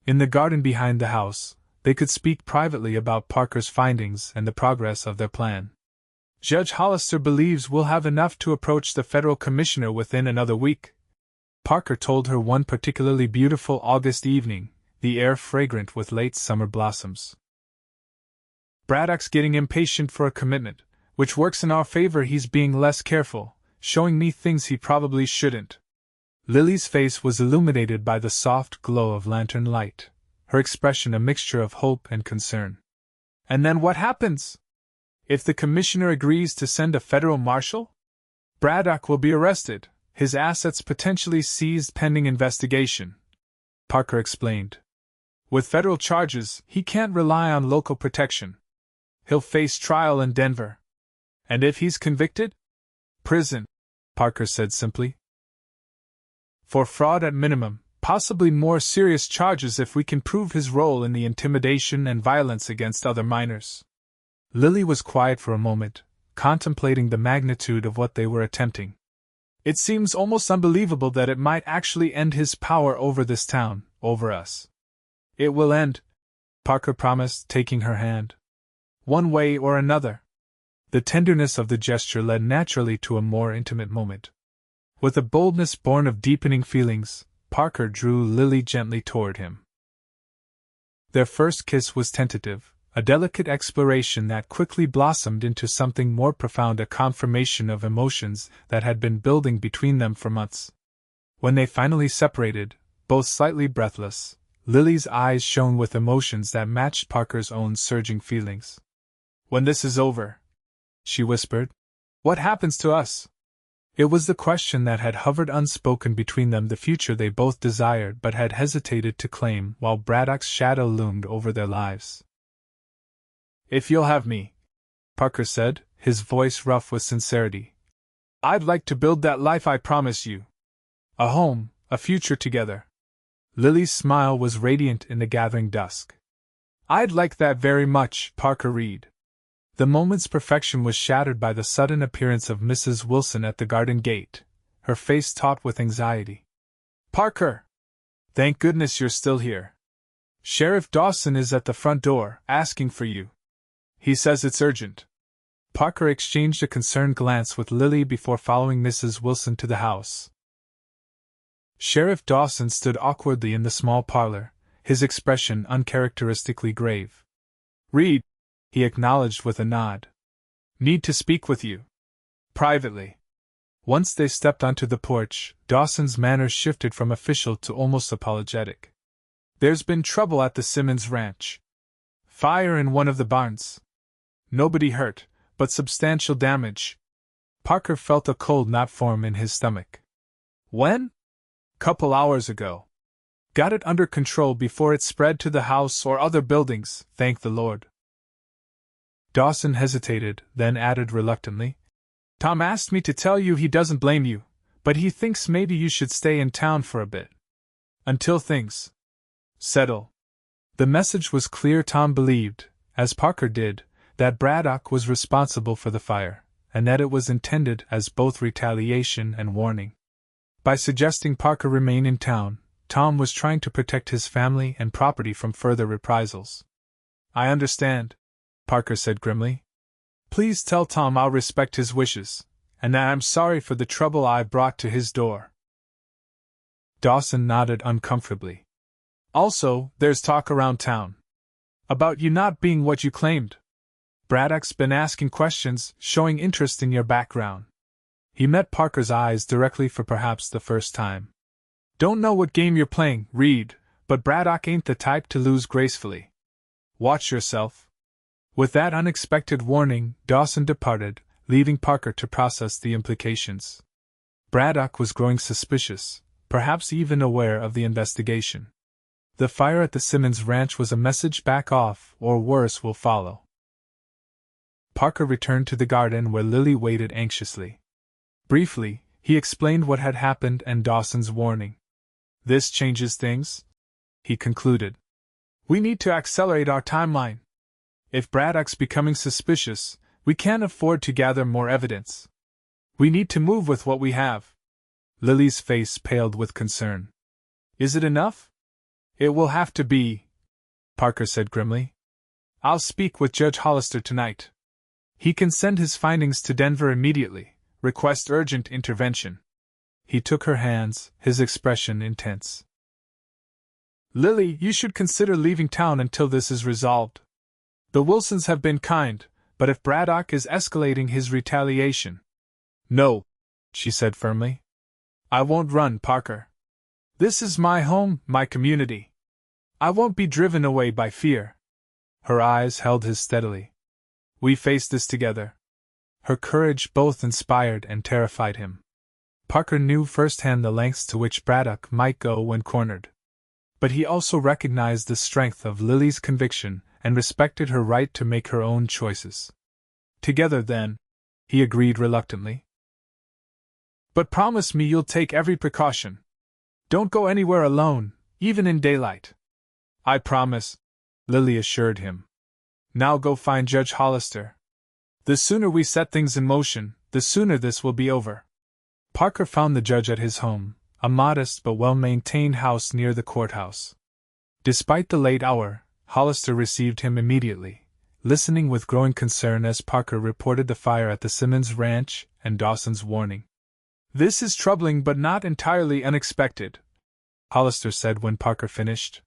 In the garden behind the house, they could speak privately about Parker's findings and the progress of their plan. "Judge Hollister believes we'll have enough to approach the federal commissioner within another week," Parker told her one particularly beautiful August evening, the air fragrant with late summer blossoms. "Braddock's getting impatient for a commitment, which works in our favor. He's being less careful, showing me things he probably shouldn't." Lily's face was illuminated by the soft glow of lantern light, her expression a mixture of hope and concern. "And then what happens? If the commissioner agrees to send a federal marshal? Braddock will be arrested, his assets potentially seized pending investigation," Parker explained. "With federal charges, he can't rely on local protection. He'll face trial in Denver. And if he's convicted? Prison," Parker said simply. "For fraud at minimum, possibly more serious charges if we can prove his role in the intimidation and violence against other miners." Lily was quiet for a moment, contemplating the magnitude of what they were attempting. "It seems almost unbelievable that it might actually end his power over this town, over us." "It will end," Parker promised, taking her hand. "One way or another." The tenderness of the gesture led naturally to a more intimate moment. With a boldness born of deepening feelings, Parker drew Lily gently toward him. Their first kiss was tentative, a delicate exploration that quickly blossomed into something more profound, a confirmation of emotions that had been building between them for months. When they finally separated, both slightly breathless, Lily's eyes shone with emotions that matched Parker's own surging feelings. "When this is over," she whispered. What happens to us? It was the question that had hovered unspoken between them, the future they both desired but had hesitated to claim, while Braddock's shadow loomed over their lives. If you'll have me, Parker said, his voice rough with sincerity, I'd like to build that life I promise you. A home, a future together. Lily's smile was radiant in the gathering dusk. I'd like that very much, Parker Reed. The moment's perfection was shattered by the sudden appearance of Mrs. Wilson at the garden gate, her face taut with anxiety. Parker! Thank goodness you're still here. Sheriff Dawson is at the front door, asking for you. He says it's urgent. Parker exchanged a concerned glance with Lily before following Mrs. Wilson to the house. Sheriff Dawson stood awkwardly in the small parlor, his expression uncharacteristically grave. Reed, he acknowledged with a nod. Need to speak with you. Privately. Once they stepped onto the porch, Dawson's manner shifted from official to almost apologetic. There's been trouble at the Simmons ranch. Fire in one of the barns. Nobody hurt, but substantial damage. Parker felt a cold knot form in his stomach. When? Couple hours ago. Got it under control before it spread to the house or other buildings, thank the Lord. Dawson hesitated, then added reluctantly, Tom asked me to tell you he doesn't blame you, but he thinks maybe you should stay in town for a bit. Until things settle. The message was clear. Tom believed, as Parker did, that Braddock was responsible for the fire, and that it was intended as both retaliation and warning. By suggesting Parker remain in town, Tom was trying to protect his family and property from further reprisals. I understand, Parker said grimly. Please tell Tom I'll respect his wishes, and that I'm sorry for the trouble I brought to his door. Dawson nodded uncomfortably. Also, there's talk around town about you not being what you claimed. Braddock's been asking questions, showing interest in your background. He met Parker's eyes directly for perhaps the first time. Don't know what game you're playing, Reed, but Braddock ain't the type to lose gracefully. Watch yourself. With that unexpected warning, Dawson departed, leaving Parker to process the implications. Braddock was growing suspicious, perhaps even aware of the investigation. The fire at the Simmons ranch was a message: back off, or worse will follow. Parker returned to the garden where Lily waited anxiously. Briefly, he explained what had happened and Dawson's warning. This changes things, he concluded. We need to accelerate our timeline. If Braddock's becoming suspicious, we can't afford to gather more evidence. We need to move with what we have. Lily's face paled with concern. Is it enough? It will have to be, Parker said grimly. I'll speak with Judge Hollister tonight. He can send his findings to Denver immediately, request urgent intervention. He took her hands, his expression intense. Lily, you should consider leaving town until this is resolved. The Wilsons have been kind, but if Braddock is escalating his retaliation... No, she said firmly. I won't run, Parker. This is my home, my community. I won't be driven away by fear. Her eyes held his steadily. We face this together. Her courage both inspired and terrified him. Parker knew firsthand the lengths to which Braddock might go when cornered. But he also recognized the strength of Lily's conviction and respected her right to make her own choices. Together, then, he agreed reluctantly. But promise me you'll take every precaution. Don't go anywhere alone, even in daylight. I promise, Lily assured him. Now go find Judge Hollister. The sooner we set things in motion, the sooner this will be over. Parker found the judge at his home, a modest but well-maintained house near the courthouse. Despite the late hour, Hollister received him immediately, listening with growing concern as Parker reported the fire at the Simmons ranch and Dawson's warning. This is troubling but not entirely unexpected, Hollister said when Parker finished.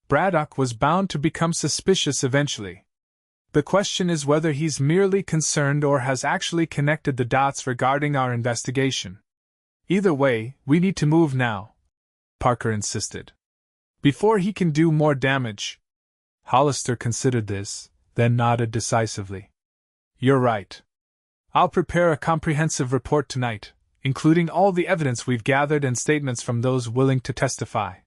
Braddock was bound to become suspicious eventually. The question is whether he's merely concerned or has actually connected the dots regarding our investigation. Either way, we need to move now, Parker insisted. Before he can do more damage. Hollister considered this, then nodded decisively. You're right. I'll prepare a comprehensive report tonight, including all the evidence we've gathered and statements from those willing to testify.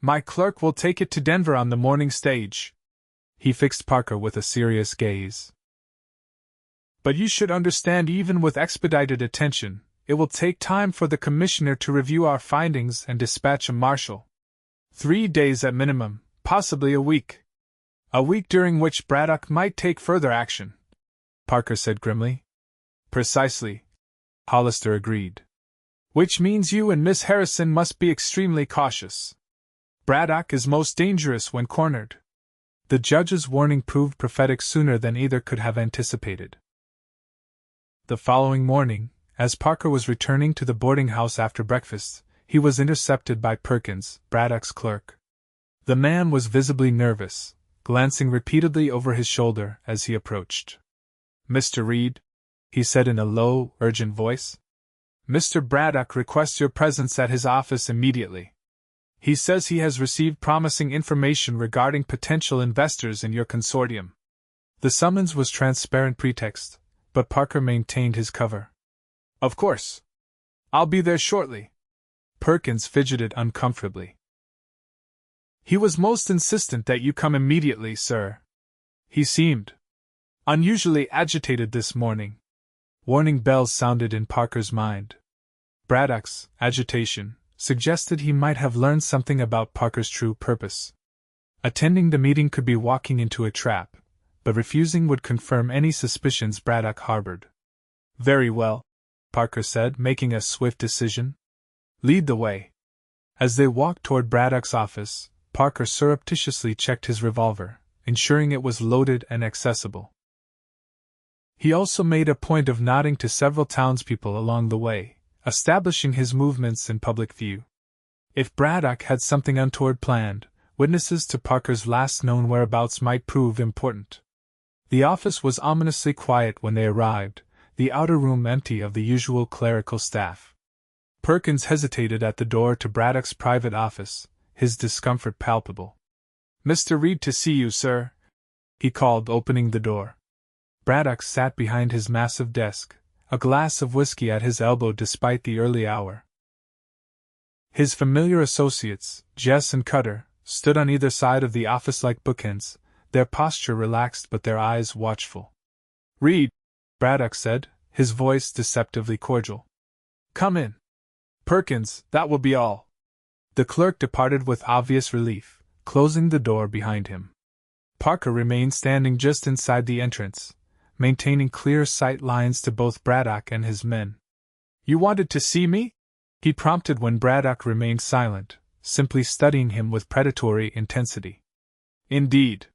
My clerk will take it to Denver on the morning stage. He fixed Parker with a serious gaze. But you should understand, even with expedited attention, it will take time for the commissioner to review our findings and dispatch a marshal. 3 days at minimum, possibly a week. A week during which Braddock might take further action, Parker said grimly. Precisely, Hollister agreed. Which means you and Miss Harrison must be extremely cautious. Braddock is most dangerous when cornered. The judge's warning proved prophetic sooner than either could have anticipated. The following morning, as Parker was returning to the boarding house after breakfast, he was intercepted by Perkins, Braddock's clerk. The man was visibly nervous, glancing repeatedly over his shoulder as he approached. Mr. Reed, he said in a low, urgent voice. Mr. Braddock requests your presence at his office immediately. He says he has received promising information regarding potential investors in your consortium. The summons was transparent pretext, but Parker maintained his cover. Of course. I'll be there shortly. Perkins fidgeted uncomfortably. He was most insistent that you come immediately, sir. He seemed unusually agitated this morning. Warning bells sounded in Parker's mind. Braddock's agitation suggested he might have learned something about Parker's true purpose. Attending the meeting could be walking into a trap, but refusing would confirm any suspicions Braddock harbored. Very well, Parker said, making a swift decision. Lead the way. As they walked toward Braddock's office, Parker surreptitiously checked his revolver, ensuring it was loaded and accessible. He also made a point of nodding to several townspeople along the way, establishing his movements in public view. If Braddock had something untoward planned, witnesses to Parker's last known whereabouts might prove important. The office was ominously quiet when they arrived, the outer room empty of the usual clerical staff. Perkins hesitated at the door to Braddock's private office, his discomfort palpable. Mr. Reed to see you, sir, he called, opening the door. Braddock sat behind his massive desk, a glass of whiskey at his elbow despite the early hour. His familiar associates, Jess and Cutter, stood on either side of the office like bookends, their posture relaxed but their eyes watchful. Reed, Braddock said, his voice deceptively cordial. Come in. Perkins, that will be all. The clerk departed with obvious relief, closing the door behind him. Parker remained standing just inside the entrance, maintaining clear sight lines to both Braddock and his men. You wanted to see me? He prompted when Braddock remained silent, simply studying him with predatory intensity. Indeed.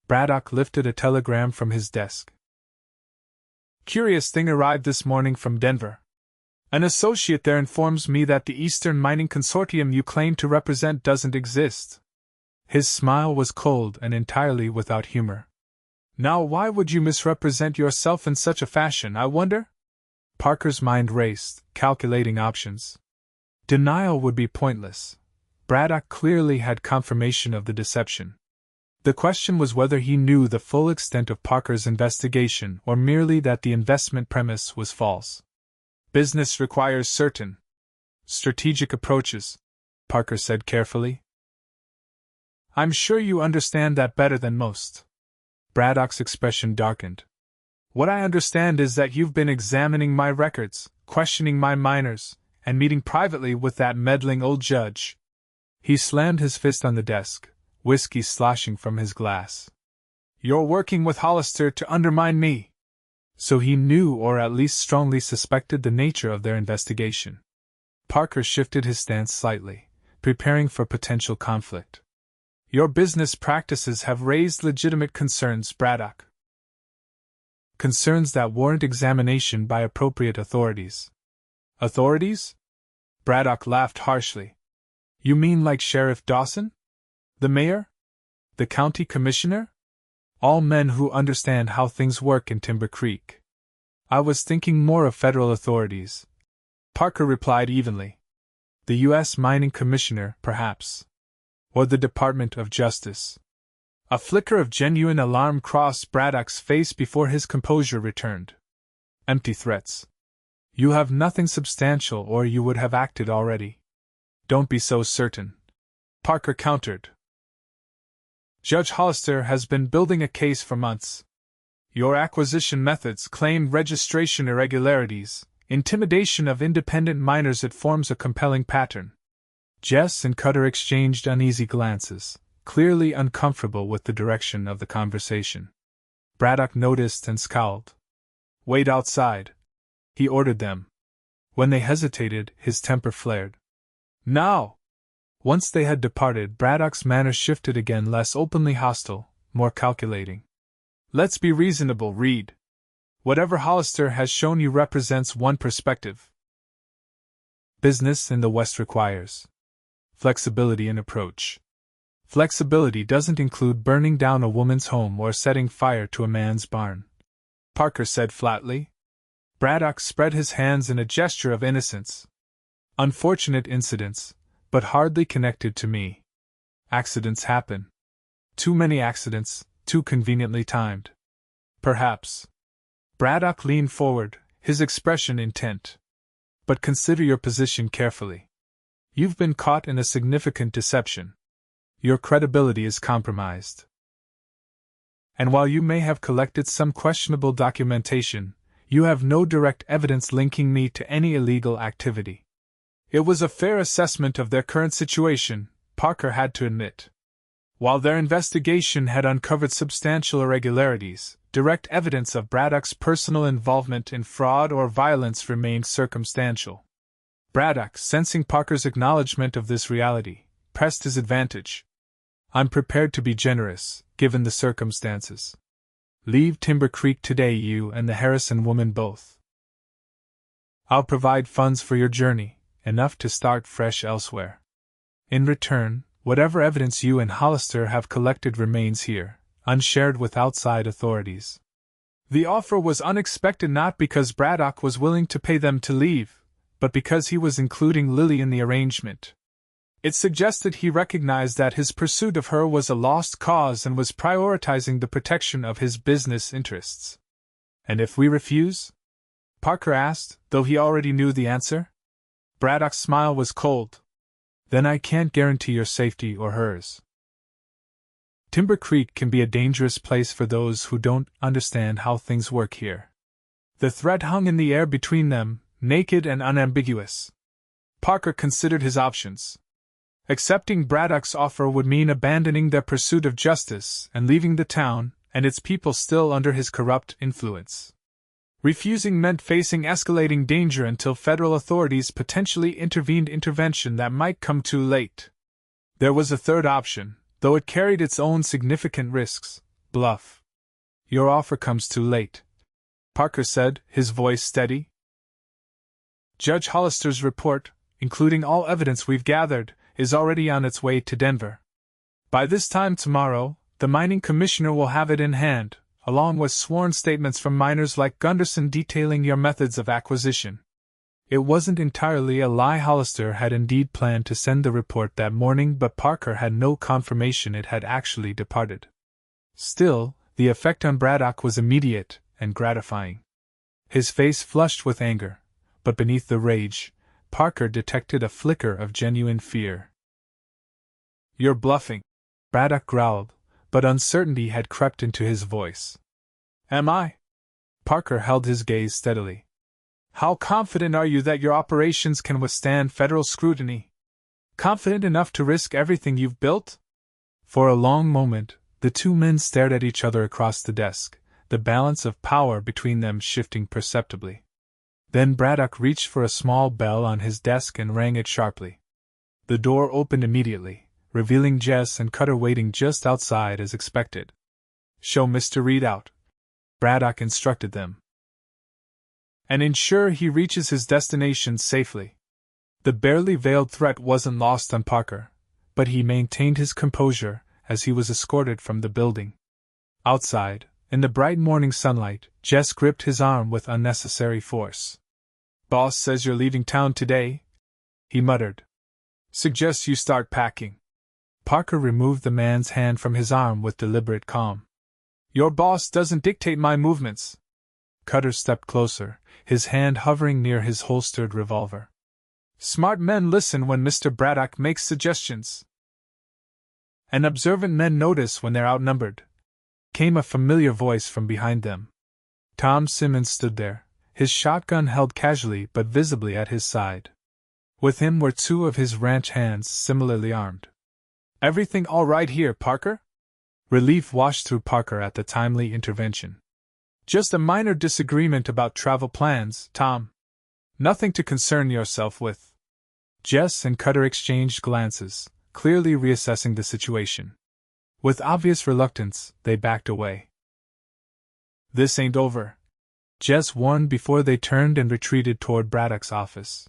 Braddock lifted a telegram from his desk. Curious thing arrived this morning from Denver. An associate there informs me that the Eastern Mining Consortium you claim to represent doesn't exist. His smile was cold and entirely without humor. Now why would you misrepresent yourself in such a fashion, I wonder? Parker's mind raced, calculating options. Denial would be pointless. Braddock clearly had confirmation of the deception. The question was whether he knew the full extent of Parker's investigation or merely that the investment premise was false. Business requires certain strategic approaches, Parker said carefully. I'm sure you understand that better than most. Braddock's expression darkened. What I understand is that you've been examining my records, questioning my miners, and meeting privately with that meddling old judge. He slammed his fist on the desk, whiskey sloshing from his glass. You're working with Hollister to undermine me. So he knew, or at least strongly suspected, the nature of their investigation. Parker shifted his stance slightly, preparing for potential conflict. Your business practices have raised legitimate concerns, Braddock. Concerns that warrant examination by appropriate authorities. Authorities? Braddock laughed harshly. You mean like Sheriff Dawson? The mayor? The county commissioner? All men who understand how things work in Timber Creek. I was thinking more of federal authorities, Parker replied evenly. The U.S. Mining Commissioner, perhaps. Or the Department of Justice. A flicker of genuine alarm crossed Braddock's face before his composure returned. Empty threats. You have nothing substantial, or you would have acted already. Don't be so certain, Parker countered. Judge Hollister has been building a case for months. Your acquisition methods claim registration irregularities, intimidation of independent minors. It forms a compelling pattern. Jess and Cutter exchanged uneasy glances, clearly uncomfortable with the direction of the conversation. Braddock noticed and scowled. Wait outside, he ordered them. When they hesitated, his temper flared. Now! Once they had departed, Braddock's manner shifted again, less openly hostile, more calculating. Let's be reasonable, Reed. Whatever Hollister has shown you represents one perspective. Business in the West requires flexibility in approach. Flexibility doesn't include burning down a woman's home or setting fire to a man's barn, Parker said flatly. Braddock spread his hands in a gesture of innocence. Unfortunate incidents, but hardly connected to me. Accidents happen. Too many accidents, too conveniently timed. Perhaps. Braddock leaned forward, his expression intent. But consider your position carefully. You've been caught in a significant deception. Your credibility is compromised. And while you may have collected some questionable documentation, you have no direct evidence linking me to any illegal activity. It was a fair assessment of their current situation, Parker had to admit. While their investigation had uncovered substantial irregularities, direct evidence of Braddock's personal involvement in fraud or violence remained circumstantial. Braddock, sensing Parker's acknowledgement of this reality, pressed his advantage. I'm prepared to be generous, given the circumstances. Leave Timber Creek today, you and the Harrison woman both. I'll provide funds for your journey, enough to start fresh elsewhere. In return, whatever evidence you and Hollister have collected remains here, unshared with outside authorities. The offer was unexpected, not because Braddock was willing to pay them to leave, but because he was including Lily in the arrangement. It suggested he recognized that his pursuit of her was a lost cause and was prioritizing the protection of his business interests. And if we refuse? Parker asked, though he already knew the answer. Braddock's smile was cold. Then I can't guarantee your safety or hers. Timber Creek can be a dangerous place for those who don't understand how things work here. The threat hung in the air between them, naked and unambiguous. Parker considered his options. Accepting Braddock's offer would mean abandoning their pursuit of justice and leaving the town and its people still under his corrupt influence. Refusing meant facing escalating danger until federal authorities potentially intervention that might come too late. There was a third option, though it carried its own significant risks: bluff. Your offer comes too late, Parker said, his voice steady. Judge Hollister's report, including all evidence we've gathered, is already on its way to Denver. By this time tomorrow, the mining commissioner will have it in hand, along with sworn statements from miners like Gunderson detailing your methods of acquisition. It wasn't entirely a lie. Hollister had indeed planned to send the report that morning, but Parker had no confirmation it had actually departed. Still, the effect on Braddock was immediate and gratifying. His face flushed with anger, but beneath the rage, Parker detected a flicker of genuine fear. You're bluffing, Braddock growled, but uncertainty had crept into his voice. Am I? Parker held his gaze steadily. How confident are you that your operations can withstand federal scrutiny? Confident enough to risk everything you've built? For a long moment, the two men stared at each other across the desk, the balance of power between them shifting perceptibly. Then Braddock reached for a small bell on his desk and rang it sharply. The door opened immediately, revealing Jess and Cutter waiting just outside as expected. Show Mr. Reed out, Braddock instructed them, and ensure he reaches his destination safely. The barely veiled threat wasn't lost on Parker, but he maintained his composure as he was escorted from the building. Outside, in the bright morning sunlight, Jess gripped his arm with unnecessary force. Boss says you're leaving town today, he muttered. Suggests you start packing. Parker removed the man's hand from his arm with deliberate calm. Your boss doesn't dictate my movements. Cutter stepped closer, his hand hovering near his holstered revolver. Smart men listen when Mr. Braddock makes suggestions. And observant men notice when they're outnumbered. Came a familiar voice from behind them. Tom Simmons stood there, his shotgun held casually but visibly at his side. With him were two of his ranch hands similarly armed. Everything all right here, Parker? Relief washed through Parker at the timely intervention. Just a minor disagreement about travel plans, Tom. Nothing to concern yourself with. Jess and Cutter exchanged glances, clearly reassessing the situation. With obvious reluctance, they backed away. This ain't over, Jess warned before they turned and retreated toward Braddock's office.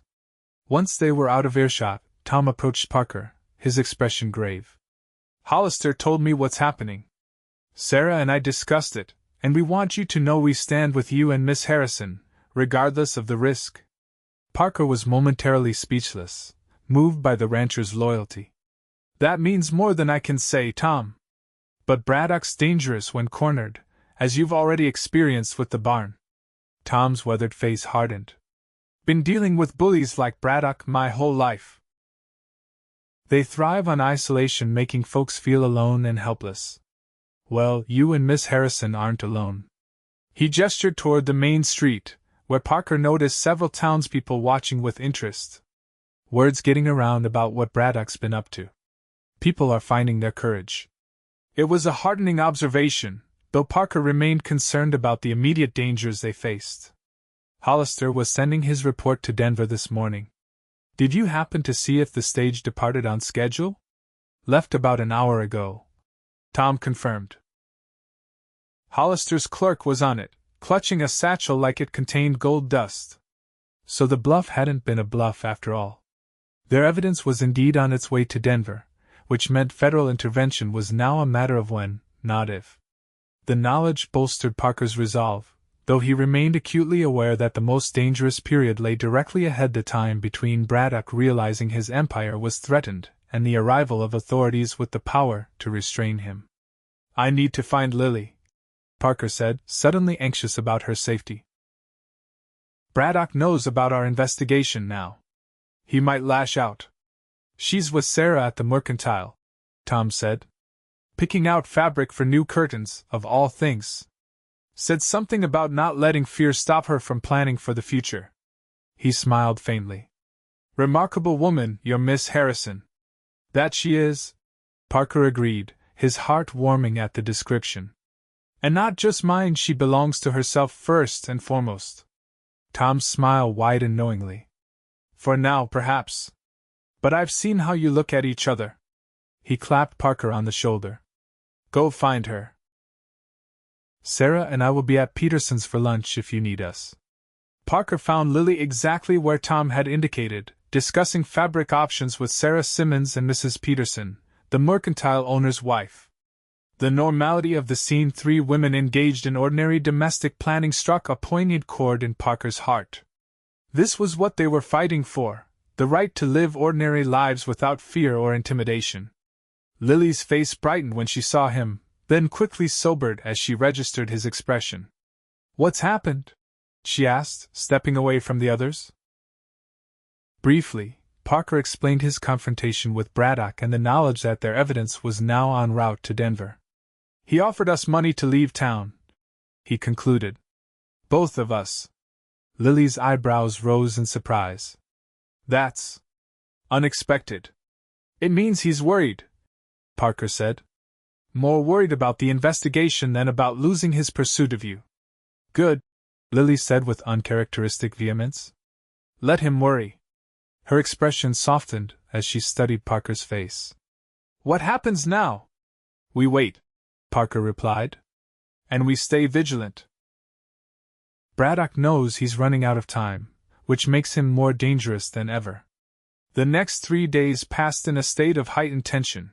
Once they were out of earshot, Tom approached Parker, his expression grave. Hollister told me what's happening. Sarah and I discussed it, and we want you to know we stand with you and Miss Harrison, regardless of the risk. Parker was momentarily speechless, moved by the rancher's loyalty. That means more than I can say, Tom. But Braddock's dangerous when cornered, as you've already experienced with the barn. Tom's weathered face hardened. Been dealing with bullies like Braddock my whole life. They thrive on isolation, making folks feel alone and helpless. Well, you and Miss Harrison aren't alone. He gestured toward the main street, where Parker noticed several townspeople watching with interest. Word's getting around about what Braddock's been up to. People are finding their courage. It was a heartening observation, though Parker remained concerned about the immediate dangers they faced. Hollister was sending his report to Denver this morning. Did you happen to see if the stage departed on schedule? Left about an hour ago, Tom confirmed. Hollister's clerk was on it, clutching a satchel like it contained gold dust. So the bluff hadn't been a bluff after all. Their evidence was indeed on its way to Denver, which meant federal intervention was now a matter of when, not if. The knowledge bolstered Parker's resolve, though he remained acutely aware that the most dangerous period lay directly ahead, the time between Braddock realizing his empire was threatened and the arrival of authorities with the power to restrain him. I need to find Lily, Parker said, suddenly anxious about her safety. Braddock knows about our investigation now. He might lash out. She's with Sarah at the mercantile, Tom said. Picking out fabric for new curtains, of all things. Said something about not letting fear stop her from planning for the future. He smiled faintly. Remarkable woman, your Miss Harrison. That she is, Parker agreed, his heart warming at the description. And not just mine, she belongs to herself first and foremost. Tom's smile widened knowingly. For now, perhaps. But I've seen how you look at each other. He clapped Parker on the shoulder. Go find her. Sarah and I will be at Peterson's for lunch if you need us. Parker found Lily exactly where Tom had indicated, discussing fabric options with Sarah Simmons and Mrs. Peterson, the mercantile owner's wife. The normality of the scene, three women engaged in ordinary domestic planning, struck a poignant chord in Parker's heart. This was what they were fighting for, the right to live ordinary lives without fear or intimidation. Lily's face brightened when she saw him, then quickly sobered as she registered his expression. What's happened? She asked, stepping away from the others. Briefly, Parker explained his confrontation with Braddock and the knowledge that their evidence was now en route to Denver. He offered us money to leave town, he concluded. Both of us. Lily's eyebrows rose in surprise. That's unexpected. It means he's worried, Parker said. More worried about the investigation than about losing his pursuit of you. Good, Lily said with uncharacteristic vehemence. Let him worry. Her expression softened as she studied Parker's face. What happens now? We wait, Parker replied. And we stay vigilant. Braddock knows he's running out of time, which makes him more dangerous than ever. The next 3 days passed in a state of heightened tension.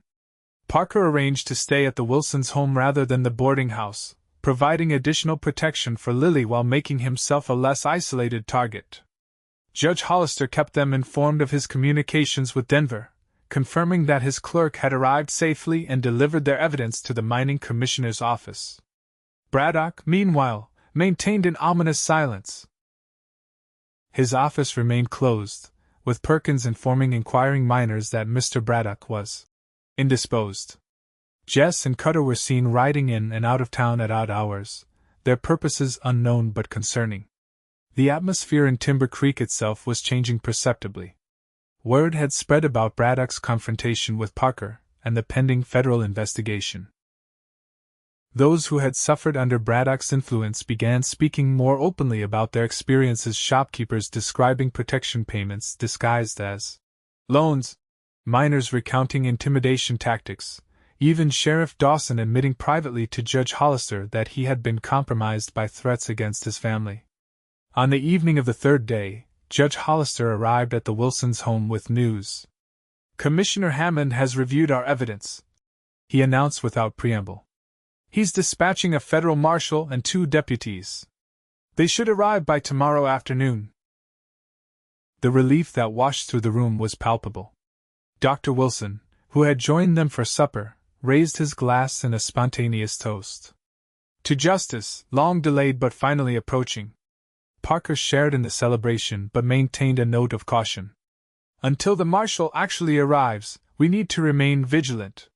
Parker arranged to stay at the Wilsons' home rather than the boarding house, providing additional protection for Lily while making himself a less isolated target. Judge Hollister kept them informed of his communications with Denver, confirming that his clerk had arrived safely and delivered their evidence to the mining commissioner's office. Braddock, meanwhile, maintained an ominous silence. His office remained closed, with Perkins informing inquiring miners that Mr. Braddock was indisposed. Jess and Cutter were seen riding in and out of town at odd hours, their purposes unknown but concerning. The atmosphere in Timber Creek itself was changing perceptibly. Word had spread about Braddock's confrontation with Parker and the pending federal investigation. Those who had suffered under Braddock's influence began speaking more openly about their experiences, shopkeepers describing protection payments disguised as loans, miners recounting intimidation tactics, even Sheriff Dawson admitting privately to Judge Hollister that he had been compromised by threats against his family. On the evening of the third day, Judge Hollister arrived at the Wilsons' home with news. "Commissioner Hammond has reviewed our evidence," he announced without preamble. "He's dispatching a federal marshal and 2 deputies. They should arrive by tomorrow afternoon." The relief that washed through the room was palpable. Dr. Wilson, who had joined them for supper, raised his glass in a spontaneous toast. "To justice, long delayed but finally approaching." Parker shared in the celebration but maintained a note of caution. "Until the marshal actually arrives, we need to remain vigilant.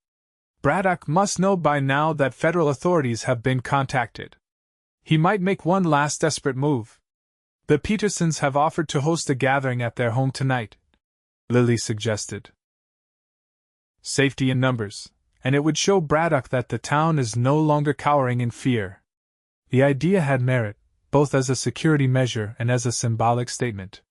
Braddock must know by now that federal authorities have been contacted. He might make one last desperate move. The Petersons have offered to host a gathering at their home tonight," Lily suggested. "Safety in numbers, and it would show Braddock that the town is no longer cowering in fear." The idea had merit, both as a security measure and as a symbolic statement.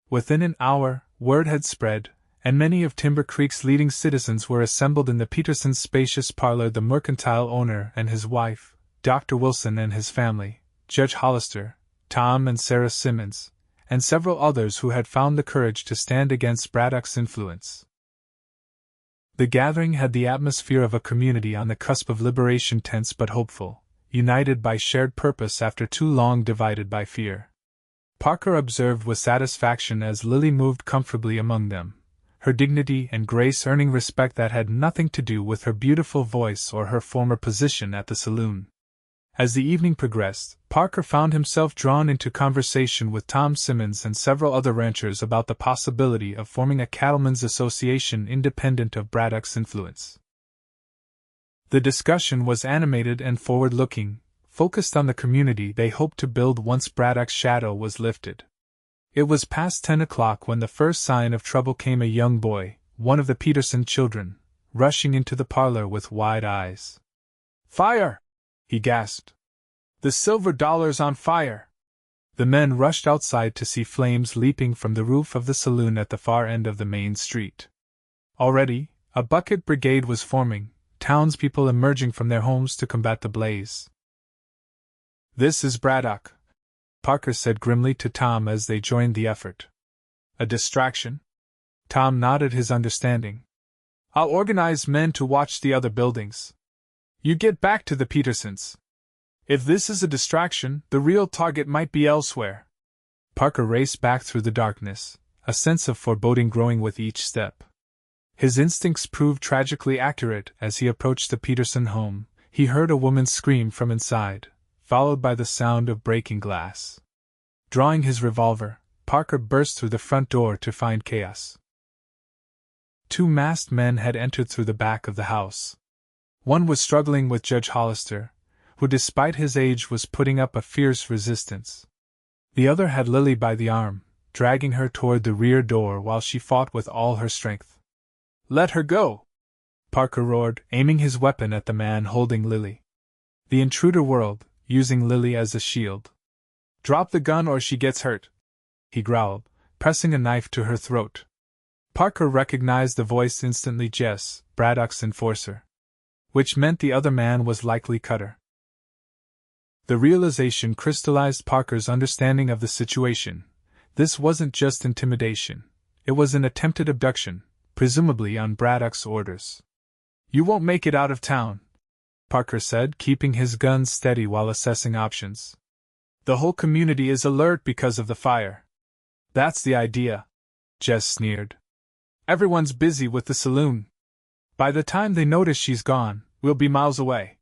Within an hour, word had spread, and many of Timber Creek's leading citizens were assembled in the Petersons' spacious parlor. The mercantile owner and his wife, Dr. Wilson and his family, Judge Hollister, Tom and Sarah Simmons, and several others who had found the courage to stand against Braddock's influence. The gathering had the atmosphere of a community on the cusp of liberation, tense but hopeful, united by shared purpose after too long divided by fear. Parker observed with satisfaction as Lily moved comfortably among them, her dignity and grace earning respect that had nothing to do with her beautiful voice or her former position at the saloon. As the evening progressed, Parker found himself drawn into conversation with Tom Simmons and several other ranchers about the possibility of forming a cattlemen's association independent of Braddock's influence. The discussion was animated and forward-looking, focused on the community they hoped to build once Braddock's shadow was lifted. It was past 10 o'clock when the first sign of trouble came. A young boy, one of the Peterson children, rushing into the parlor with wide eyes. "Fire!" he gasped. "The $silver on fire!" The men rushed outside to see flames leaping from the roof of the saloon at the far end of the main street. Already, a bucket brigade was forming, townspeople emerging from their homes to combat the blaze. "This is Braddock," Parker said grimly to Tom as they joined the effort. "A distraction?" Tom nodded his understanding. "I'll organize men to watch the other buildings. You get back to the Petersons. If this is a distraction, the real target might be elsewhere." Parker raced back through the darkness, a sense of foreboding growing with each step. His instincts proved tragically accurate. As he approached the Peterson home, he heard a woman scream from inside, followed by the sound of breaking glass. Drawing his revolver, Parker burst through the front door to find chaos. 2 masked men had entered through the back of the house. One was struggling with Judge Hollister, who despite his age was putting up a fierce resistance. The other had Lily by the arm, dragging her toward the rear door while she fought with all her strength. "Let her go!" Parker roared, aiming his weapon at the man holding Lily. The intruder whirled, using Lily as a shield. "Drop the gun or she gets hurt," he growled, pressing a knife to her throat. Parker recognized the voice instantly, Jess, Braddock's enforcer. Which meant the other man was likely Cutter. The realization crystallized Parker's understanding of the situation. This wasn't just intimidation. It was an attempted abduction, presumably on Braddock's orders. "You won't make it out of town," Parker said, keeping his gun steady while assessing options. "The whole community is alert because of the fire." "That's the idea," Jess sneered. Everyone's busy with the saloon. By the time they notice she's gone, we'll be miles away.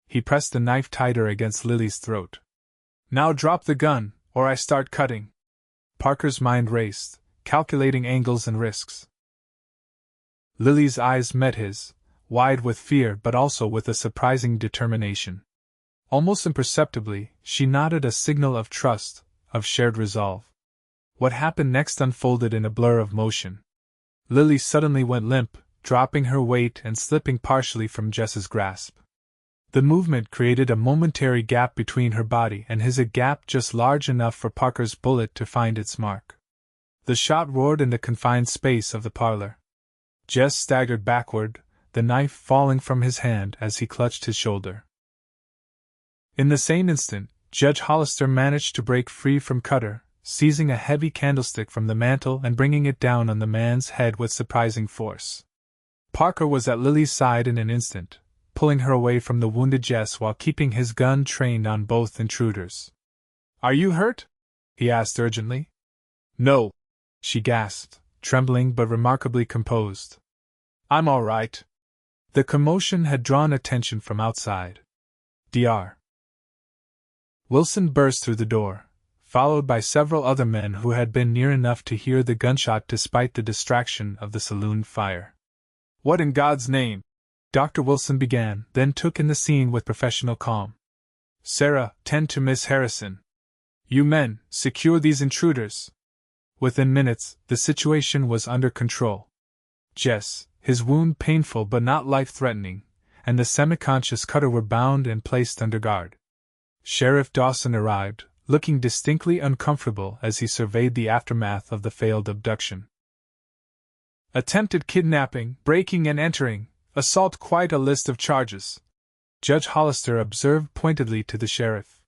He pressed the knife tighter against Lily's throat. Now drop the gun, or I start cutting. Parker's mind raced, calculating angles and risks. Lily's eyes met his, wide with fear but also with a surprising determination. Almost imperceptibly, she nodded a signal of trust, of shared resolve. What happened next unfolded in a blur of motion. Lily suddenly went limp, dropping her weight and slipping partially from Jess's grasp. The movement created a momentary gap between her body and his, a gap just large enough for Parker's bullet to find its mark. The shot roared in the confined space of the parlor. Jess staggered backward, the knife falling from his hand as he clutched his shoulder. In the same instant, Judge Hollister managed to break free from Cutter, seizing a heavy candlestick from the mantel and bringing it down on the man's head with surprising force. Parker was at Lily's side in an instant, pulling her away from the wounded Jess while keeping his gun trained on both intruders. "Are you hurt?" he asked urgently. "No," she gasped, trembling but remarkably composed. "I'm all right." The commotion had drawn attention from outside. Dr. Wilson burst through the door, followed by several other men who had been near enough to hear the gunshot despite the distraction of the saloon fire. "What in God's name?" Dr. Wilson began, then took in the scene with professional calm. "Sarah, tend to Miss Harrison. You men, secure these intruders." Within minutes, the situation was under control. Jess, his wound painful but not life-threatening, and the semi-conscious Cutter were bound and placed under guard. Sheriff Dawson arrived, looking distinctly uncomfortable as he surveyed the aftermath of the failed abduction. "Attempted kidnapping, breaking and entering, assault, quite a list of charges," Judge Hollister observed pointedly to the sheriff.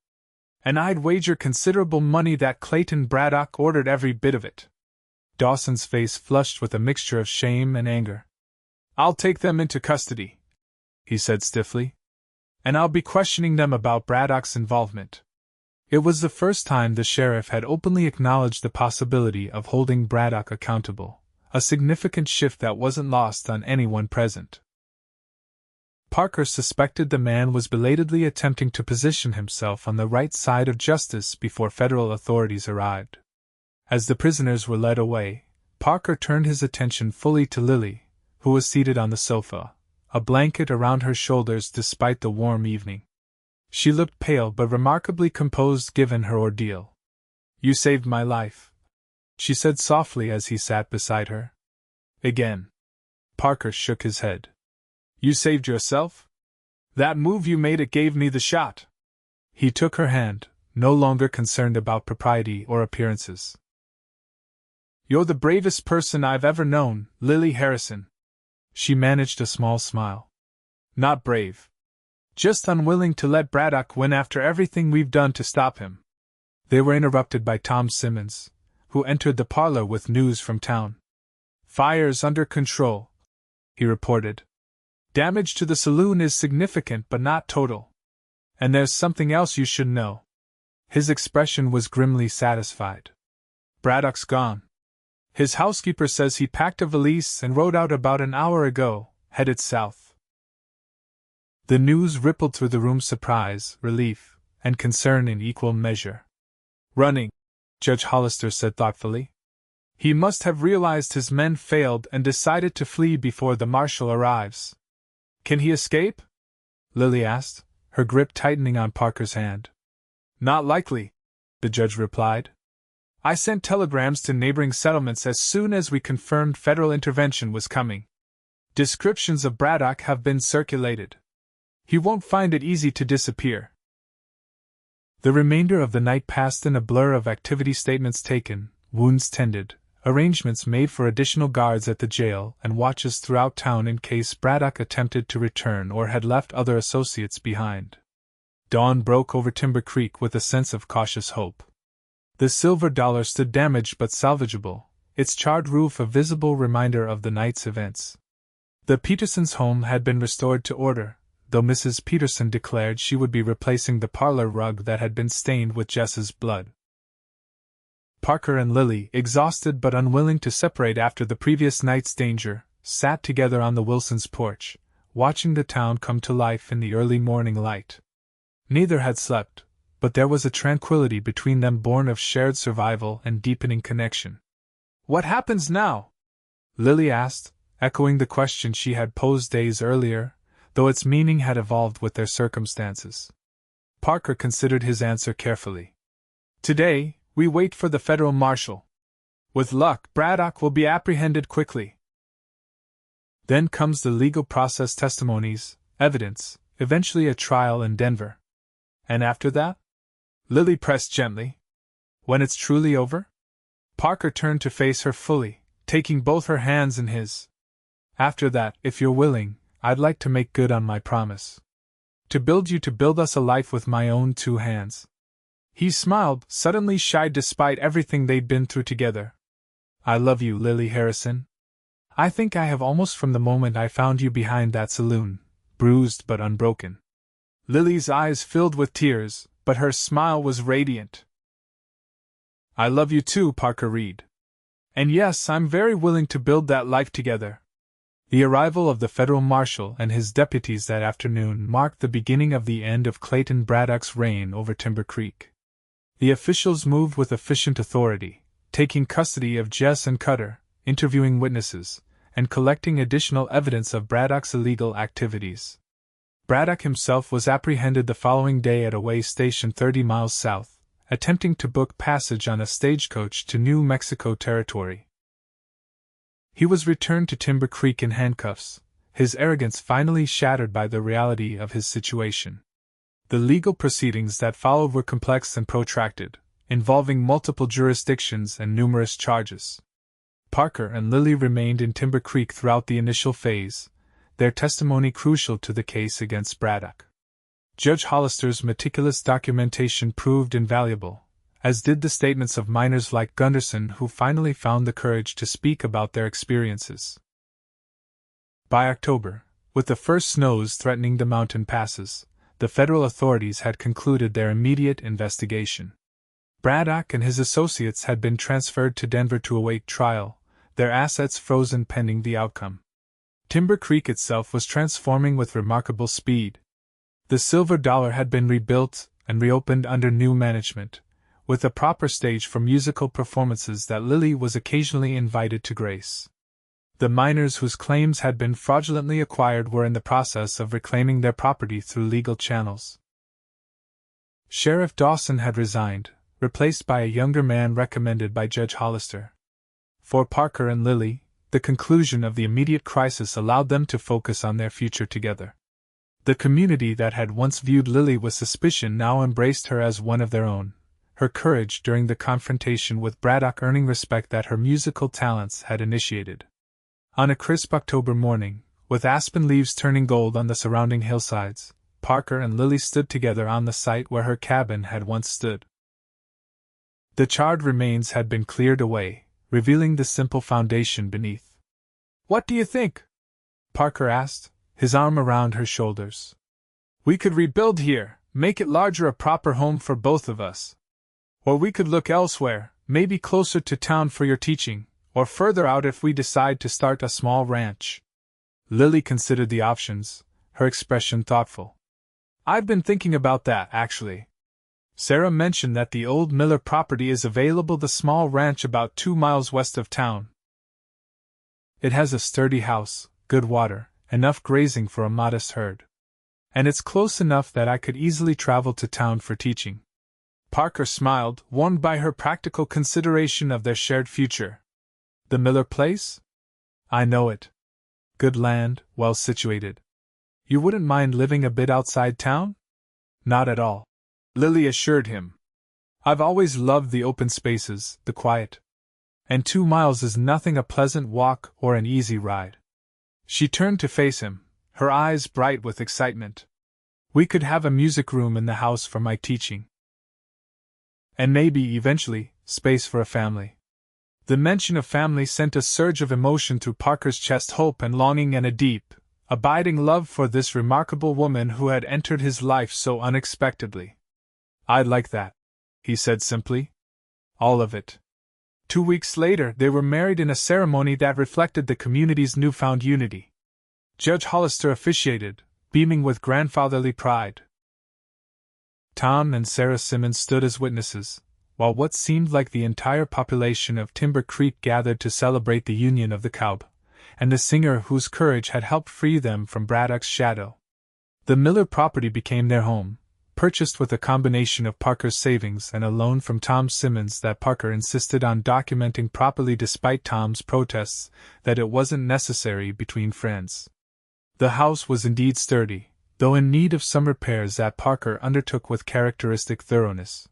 "And I'd wager considerable money that Clayton Braddock ordered every bit of it." Dawson's face flushed with a mixture of shame and anger. "I'll take them into custody," he said stiffly. "And I'll be questioning them about Braddock's involvement." It was the first time the sheriff had openly acknowledged the possibility of holding Braddock accountable, a significant shift that wasn't lost on anyone present. Parker suspected the man was belatedly attempting to position himself on the right side of justice before federal authorities arrived. As the prisoners were led away, Parker turned his attention fully to Lily, who was seated on the sofa, a blanket around her shoulders despite the warm evening. She looked pale but remarkably composed given her ordeal. "You saved my life," she said softly as he sat beside her. "Again." Parker shook his head. "You saved yourself? That move you made, it gave me the shot." He took her hand, no longer concerned about propriety or appearances. "You're the bravest person I've ever known, Lily Harrison." She managed a small smile. "Not brave. Just unwilling to let Braddock win after everything we've done to stop him." They were interrupted by Tom Simmons, who entered the parlor with news from town. "Fire's under control," he reported. "Damage to the saloon is significant but not total. And there's something else you should know." His expression was grimly satisfied. "Braddock's gone. His housekeeper says he packed a valise and rode out about an hour ago, headed south." The news rippled through the room, surprise, relief, and concern in equal measure. "Running," Judge Hollister said thoughtfully. "He must have realized his men failed and decided to flee before the marshal arrives." "Can he escape?" Lily asked, her grip tightening on Parker's hand. "Not likely," the judge replied. "I sent telegrams to neighboring settlements as soon as we confirmed federal intervention was coming. Descriptions of Braddock have been circulated. He won't find it easy to disappear." The remainder of the night passed in a blur of activity, statements taken, wounds tended, arrangements made for additional guards at the jail, and watches throughout town in case Braddock attempted to return or had left other associates behind. Dawn broke over Timber Creek with a sense of cautious hope. The silver dollar stood damaged but salvageable, its charred roof a visible reminder of the night's events. The Petersons' home had been restored to order, though Mrs. Peterson declared she would be replacing the parlor rug that had been stained with Jess's blood. Parker and Lily, exhausted but unwilling to separate after the previous night's danger, sat together on the Wilsons' porch, watching the town come to life in the early morning light. Neither had slept, but there was a tranquility between them born of shared survival and deepening connection. "What happens now?" Lily asked, echoing the question she had posed days earlier, though its meaning had evolved with their circumstances. Parker considered his answer carefully. "Today, we wait for the federal marshal. With luck, Braddock will be apprehended quickly. Then comes the legal process, testimonies, evidence, eventually a trial in Denver. And after that?" Lily pressed gently. "When it's truly over?" Parker turned to face her fully, taking both her hands in his. "After that, if you're willing, I'd like to make good on my promise. To build us a life with my own two hands." He smiled, suddenly shy despite everything they'd been through together. "I love you, Lily Harrison. I think I have almost from the moment I found you behind that saloon, bruised but unbroken." Lily's eyes filled with tears, but her smile was radiant. "I love you too, Parker Reed. And yes, I'm very willing to build that life together." The arrival of the federal marshal and his deputies that afternoon marked the beginning of the end of Clayton Braddock's reign over Timber Creek. The officials moved with efficient authority, taking custody of Jess and Cutter, interviewing witnesses, and collecting additional evidence of Braddock's illegal activities. Braddock himself was apprehended the following day at a way station 30 miles south, attempting to book passage on a stagecoach to New Mexico Territory. He was returned to Timber Creek in handcuffs, his arrogance finally shattered by the reality of his situation. The legal proceedings that followed were complex and protracted, involving multiple jurisdictions and numerous charges. Parker and Lily remained in Timber Creek throughout the initial phase, their testimony crucial to the case against Braddock. Judge Hollister's meticulous documentation proved invaluable, as did the statements of miners like Gunderson who finally found the courage to speak about their experiences. By October, with the first snows threatening the mountain passes, the federal authorities had concluded their immediate investigation. Braddock and his associates had been transferred to Denver to await trial, their assets frozen pending the outcome. Timber Creek itself was transforming with remarkable speed. The Silver Dollar had been rebuilt and reopened under new management, with a proper stage for musical performances that Lily was occasionally invited to grace. The miners whose claims had been fraudulently acquired were in the process of reclaiming their property through legal channels. Sheriff Dawson had resigned, replaced by a younger man recommended by Judge Hollister. For Parker and Lily, the conclusion of the immediate crisis allowed them to focus on their future together. The community that had once viewed Lily with suspicion now embraced her as one of their own, her courage during the confrontation with Braddock earning respect that her musical talents had initiated. On a crisp October morning, with aspen leaves turning gold on the surrounding hillsides, Parker and Lily stood together on the site where her cabin had once stood. The charred remains had been cleared away, revealing the simple foundation beneath. "What do you think?" Parker asked, his arm around her shoulders. "We could rebuild here, make it larger, a proper home for both of us. Or we could look elsewhere, maybe closer to town for your teaching, or further out if we decide to start a small ranch." Lily considered the options, her expression thoughtful. "I've been thinking about that, actually. Sarah mentioned that the old Miller property is available, the small ranch about 2 miles west of town. It has a sturdy house, good water, enough grazing for a modest herd. And it's close enough that I could easily travel to town for teaching." Parker smiled, warmed by her practical consideration of their shared future. "The Miller place? I know it. Good land, well situated. You wouldn't mind living a bit outside town?" "Not at all," Lily assured him. "I've always loved the open spaces, the quiet. And 2 miles is nothing, a pleasant walk or an easy ride." She turned to face him, her eyes bright with excitement. "We could have a music room in the house for my teaching. And maybe, eventually, space for a family." The mention of family sent a surge of emotion through Parker's chest, hope and longing and a deep, abiding love for this remarkable woman who had entered his life so unexpectedly. "I'd like that," he said simply. "All of it." 2 weeks later, they were married in a ceremony that reflected the community's newfound unity. Judge Hollister officiated, beaming with grandfatherly pride. Tom and Sarah Simmons stood as witnesses, while what seemed like the entire population of Timber Creek gathered to celebrate the union of the Cowboy and the singer whose courage had helped free them from Braddock's shadow. The Miller property became their home, purchased with a combination of Parker's savings and a loan from Tom Simmons that Parker insisted on documenting properly despite Tom's protests that it wasn't necessary between friends. The house was indeed sturdy, though in need of some repairs that Parker undertook with characteristic thoroughness.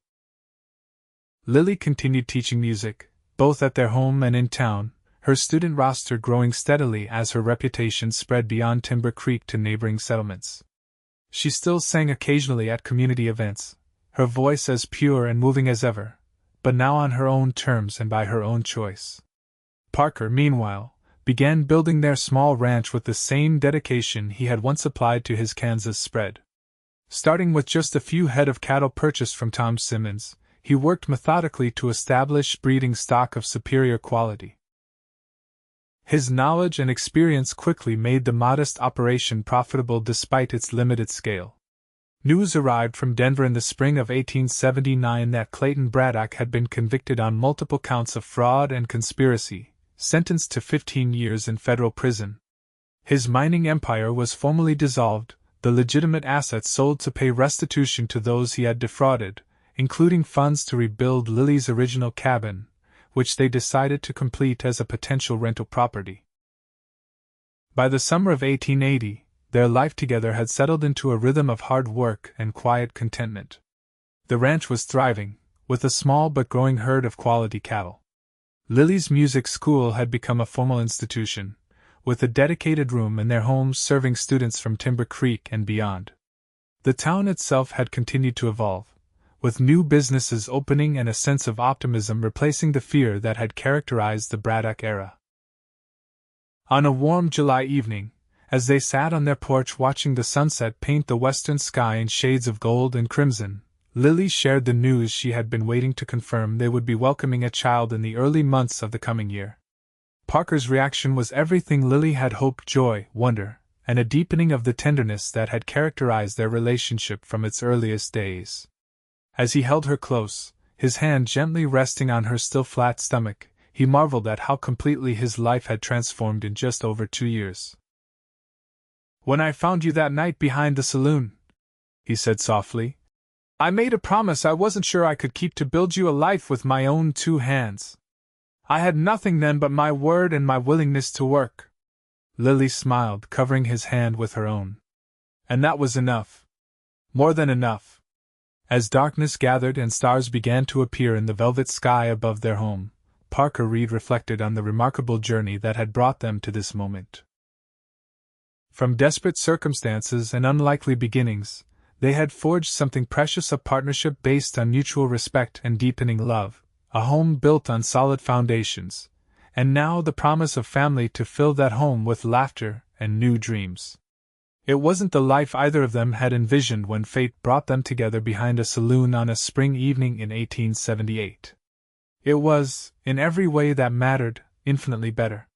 Lily continued teaching music, both at their home and in town, her student roster growing steadily as her reputation spread beyond Timber Creek to neighboring settlements. She still sang occasionally at community events, her voice as pure and moving as ever, but now on her own terms and by her own choice. Parker, meanwhile, began building their small ranch with the same dedication he had once applied to his Kansas spread. Starting with just a few head of cattle purchased from Tom Simmons, he worked methodically to establish breeding stock of superior quality. His knowledge and experience quickly made the modest operation profitable despite its limited scale. News arrived from Denver in the spring of 1879 that Clayton Braddock had been convicted on multiple counts of fraud and conspiracy, sentenced to 15 years in federal prison. His mining empire was formally dissolved, the legitimate assets sold to pay restitution to those he had defrauded, including funds to rebuild Lily's original cabin, which they decided to complete as a potential rental property. By the summer of 1880, their life together had settled into a rhythm of hard work and quiet contentment. The ranch was thriving, with a small but growing herd of quality cattle. Lily's music school had become a formal institution, with a dedicated room in their homes serving students from Timber Creek and beyond. The town itself had continued to evolve, with new businesses opening and a sense of optimism replacing the fear that had characterized the Braddock era. On a warm July evening, as they sat on their porch watching the sunset paint the western sky in shades of gold and crimson, Lily shared the news she had been waiting to confirm: they would be welcoming a child in the early months of the coming year. Parker's reaction was everything Lily had hoped: joy, wonder, and a deepening of the tenderness that had characterized their relationship from its earliest days. As he held her close, his hand gently resting on her still flat stomach, he marveled at how completely his life had transformed in just over 2 years. "When I found you that night behind the saloon," he said softly, "I made a promise I wasn't sure I could keep to build you a life with my own 2 hands. I had nothing then but my word and my willingness to work." Lily smiled, covering his hand with her own. "And that was enough. More than enough." As darkness gathered and stars began to appear in the velvet sky above their home, Parker Reed reflected on the remarkable journey that had brought them to this moment. From desperate circumstances and unlikely beginnings, they had forged something precious: a partnership based on mutual respect and deepening love, a home built on solid foundations, and now the promise of family to fill that home with laughter and new dreams. It wasn't the life either of them had envisioned when fate brought them together behind a saloon on a spring evening in 1878. It was, in every way that mattered, infinitely better.